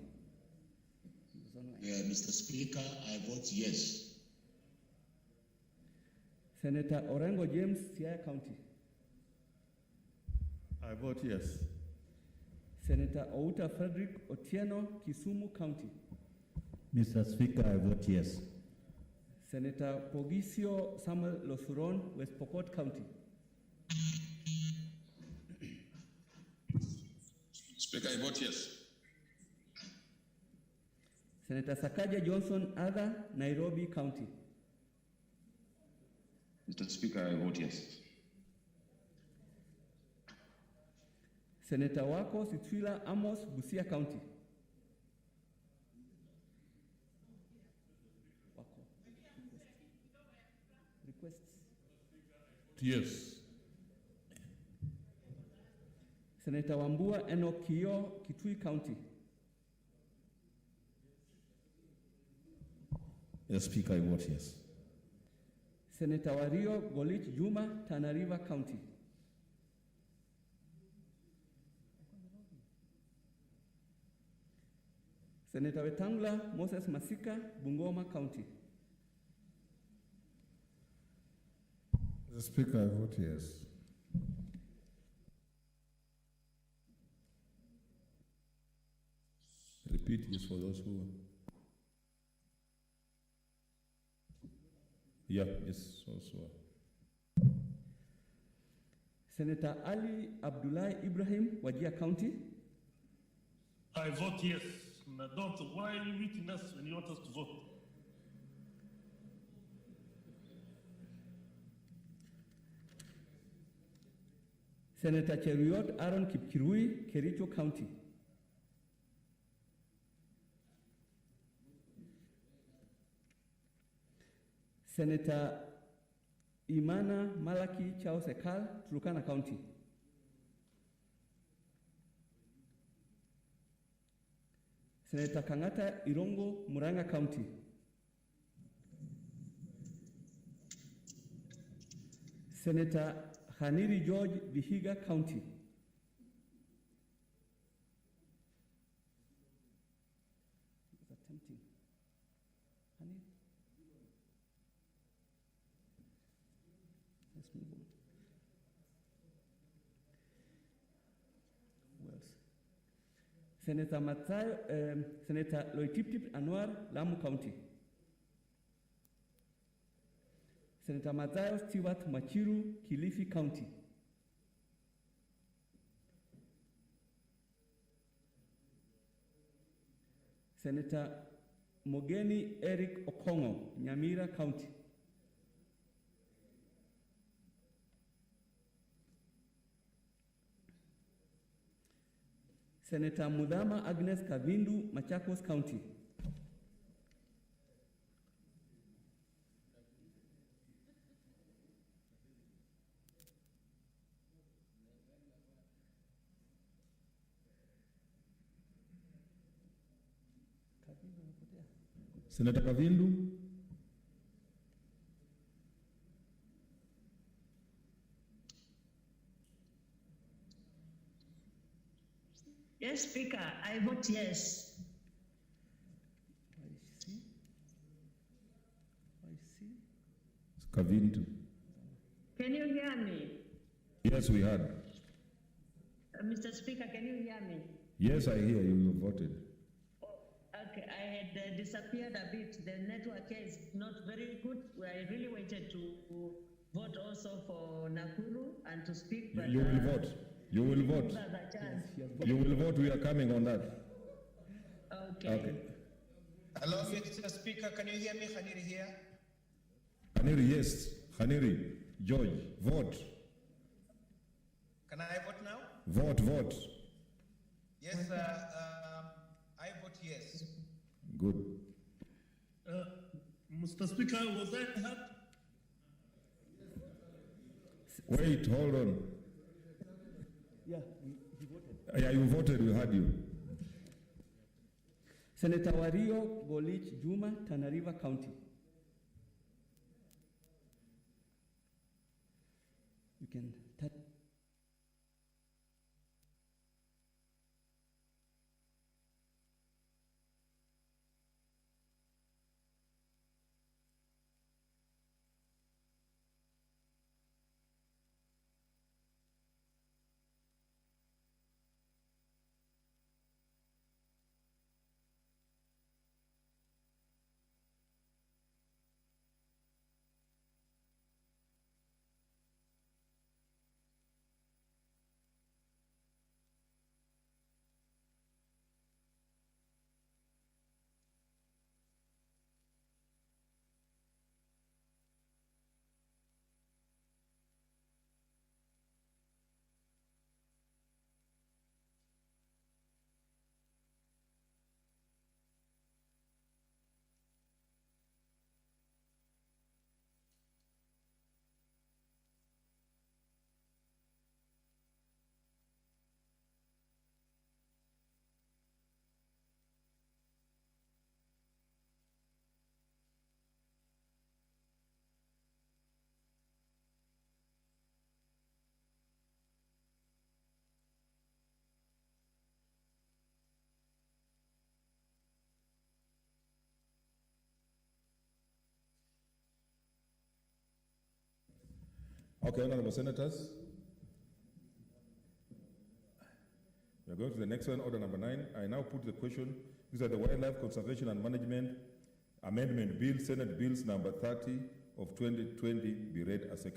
Mr. Speaker, I vote yes. Senator Orengo James, Siaya County. I vote yes. Senator Outa Frederick Otieno, Kisumu County. Mr. Speaker, I vote yes. Senator Pogisio Samuel Losuron, West Pokot County. Speaker, I vote yes. Senator Sakaja Johnson, Other, Nairobi County. Mr. Speaker, I vote yes. Senator Wako Sitwila Amos, Busia County. Wako. Requests. Yes. Senator Wambua Enokio, Kitui County. Yes, Speaker, I vote yes. Senator Wario Golich Juma, Tana River County. Senator Wetangula Moses Masika, Bungoma County. Mr. Speaker, I vote yes. Repeat just for those who. Yeah, yes, also. Senator Ali Abdullah Ibrahim, Wajir County. I vote yes. Don't, why are you meeting us when you want us to vote? Senator Cheruiyot Aaron Kipkirui, Kericho County. Senator Imana Malaki Charles Ekal, Turkana County. Senator Kangata Irongo, Muranga County. Senator Haniri George, Vihiga County. It's attempting. Haniri? Let's move on. Who else? Senator Senator Loitiptip Anwar, Lamu County. Senator Mathayo Stewart Machiru, Kilifi County. Senator Mogeni Eric Okongo, Nyamira County. Senator Mudama Agnes Kavindu, Machakos County. Senator Kavindu. Yes, Speaker, I vote yes. Kavindu. Can you hear me? Yes, we heard. Mr. Speaker, can you hear me? Yes, I hear you. You voted. Okay, I had disappeared a bit. The network here is not very good. I really wanted to vote also for Nakuru and to speak. But, You will vote. You will vote. You will vote. We are coming on that. Okay. Hello, Mr. Speaker, can you hear me? Haniri here. Haniri, yes. Haniri, George, vote. Can I vote now? Vote, vote. Yes, I vote yes. Good. Mr. Speaker, was I heard? Wait, hold on. Yeah, he voted. Yeah, you voted, we heard you. Senator Wario Golich Juma, Tana River County. You can touch. Okay, honorable senators. We are going to the next one, order number 9. I now put the question. These are the Wildlife Conservation and Management Amendment Bill, Senate Bills number 30 of 2020, be read as second.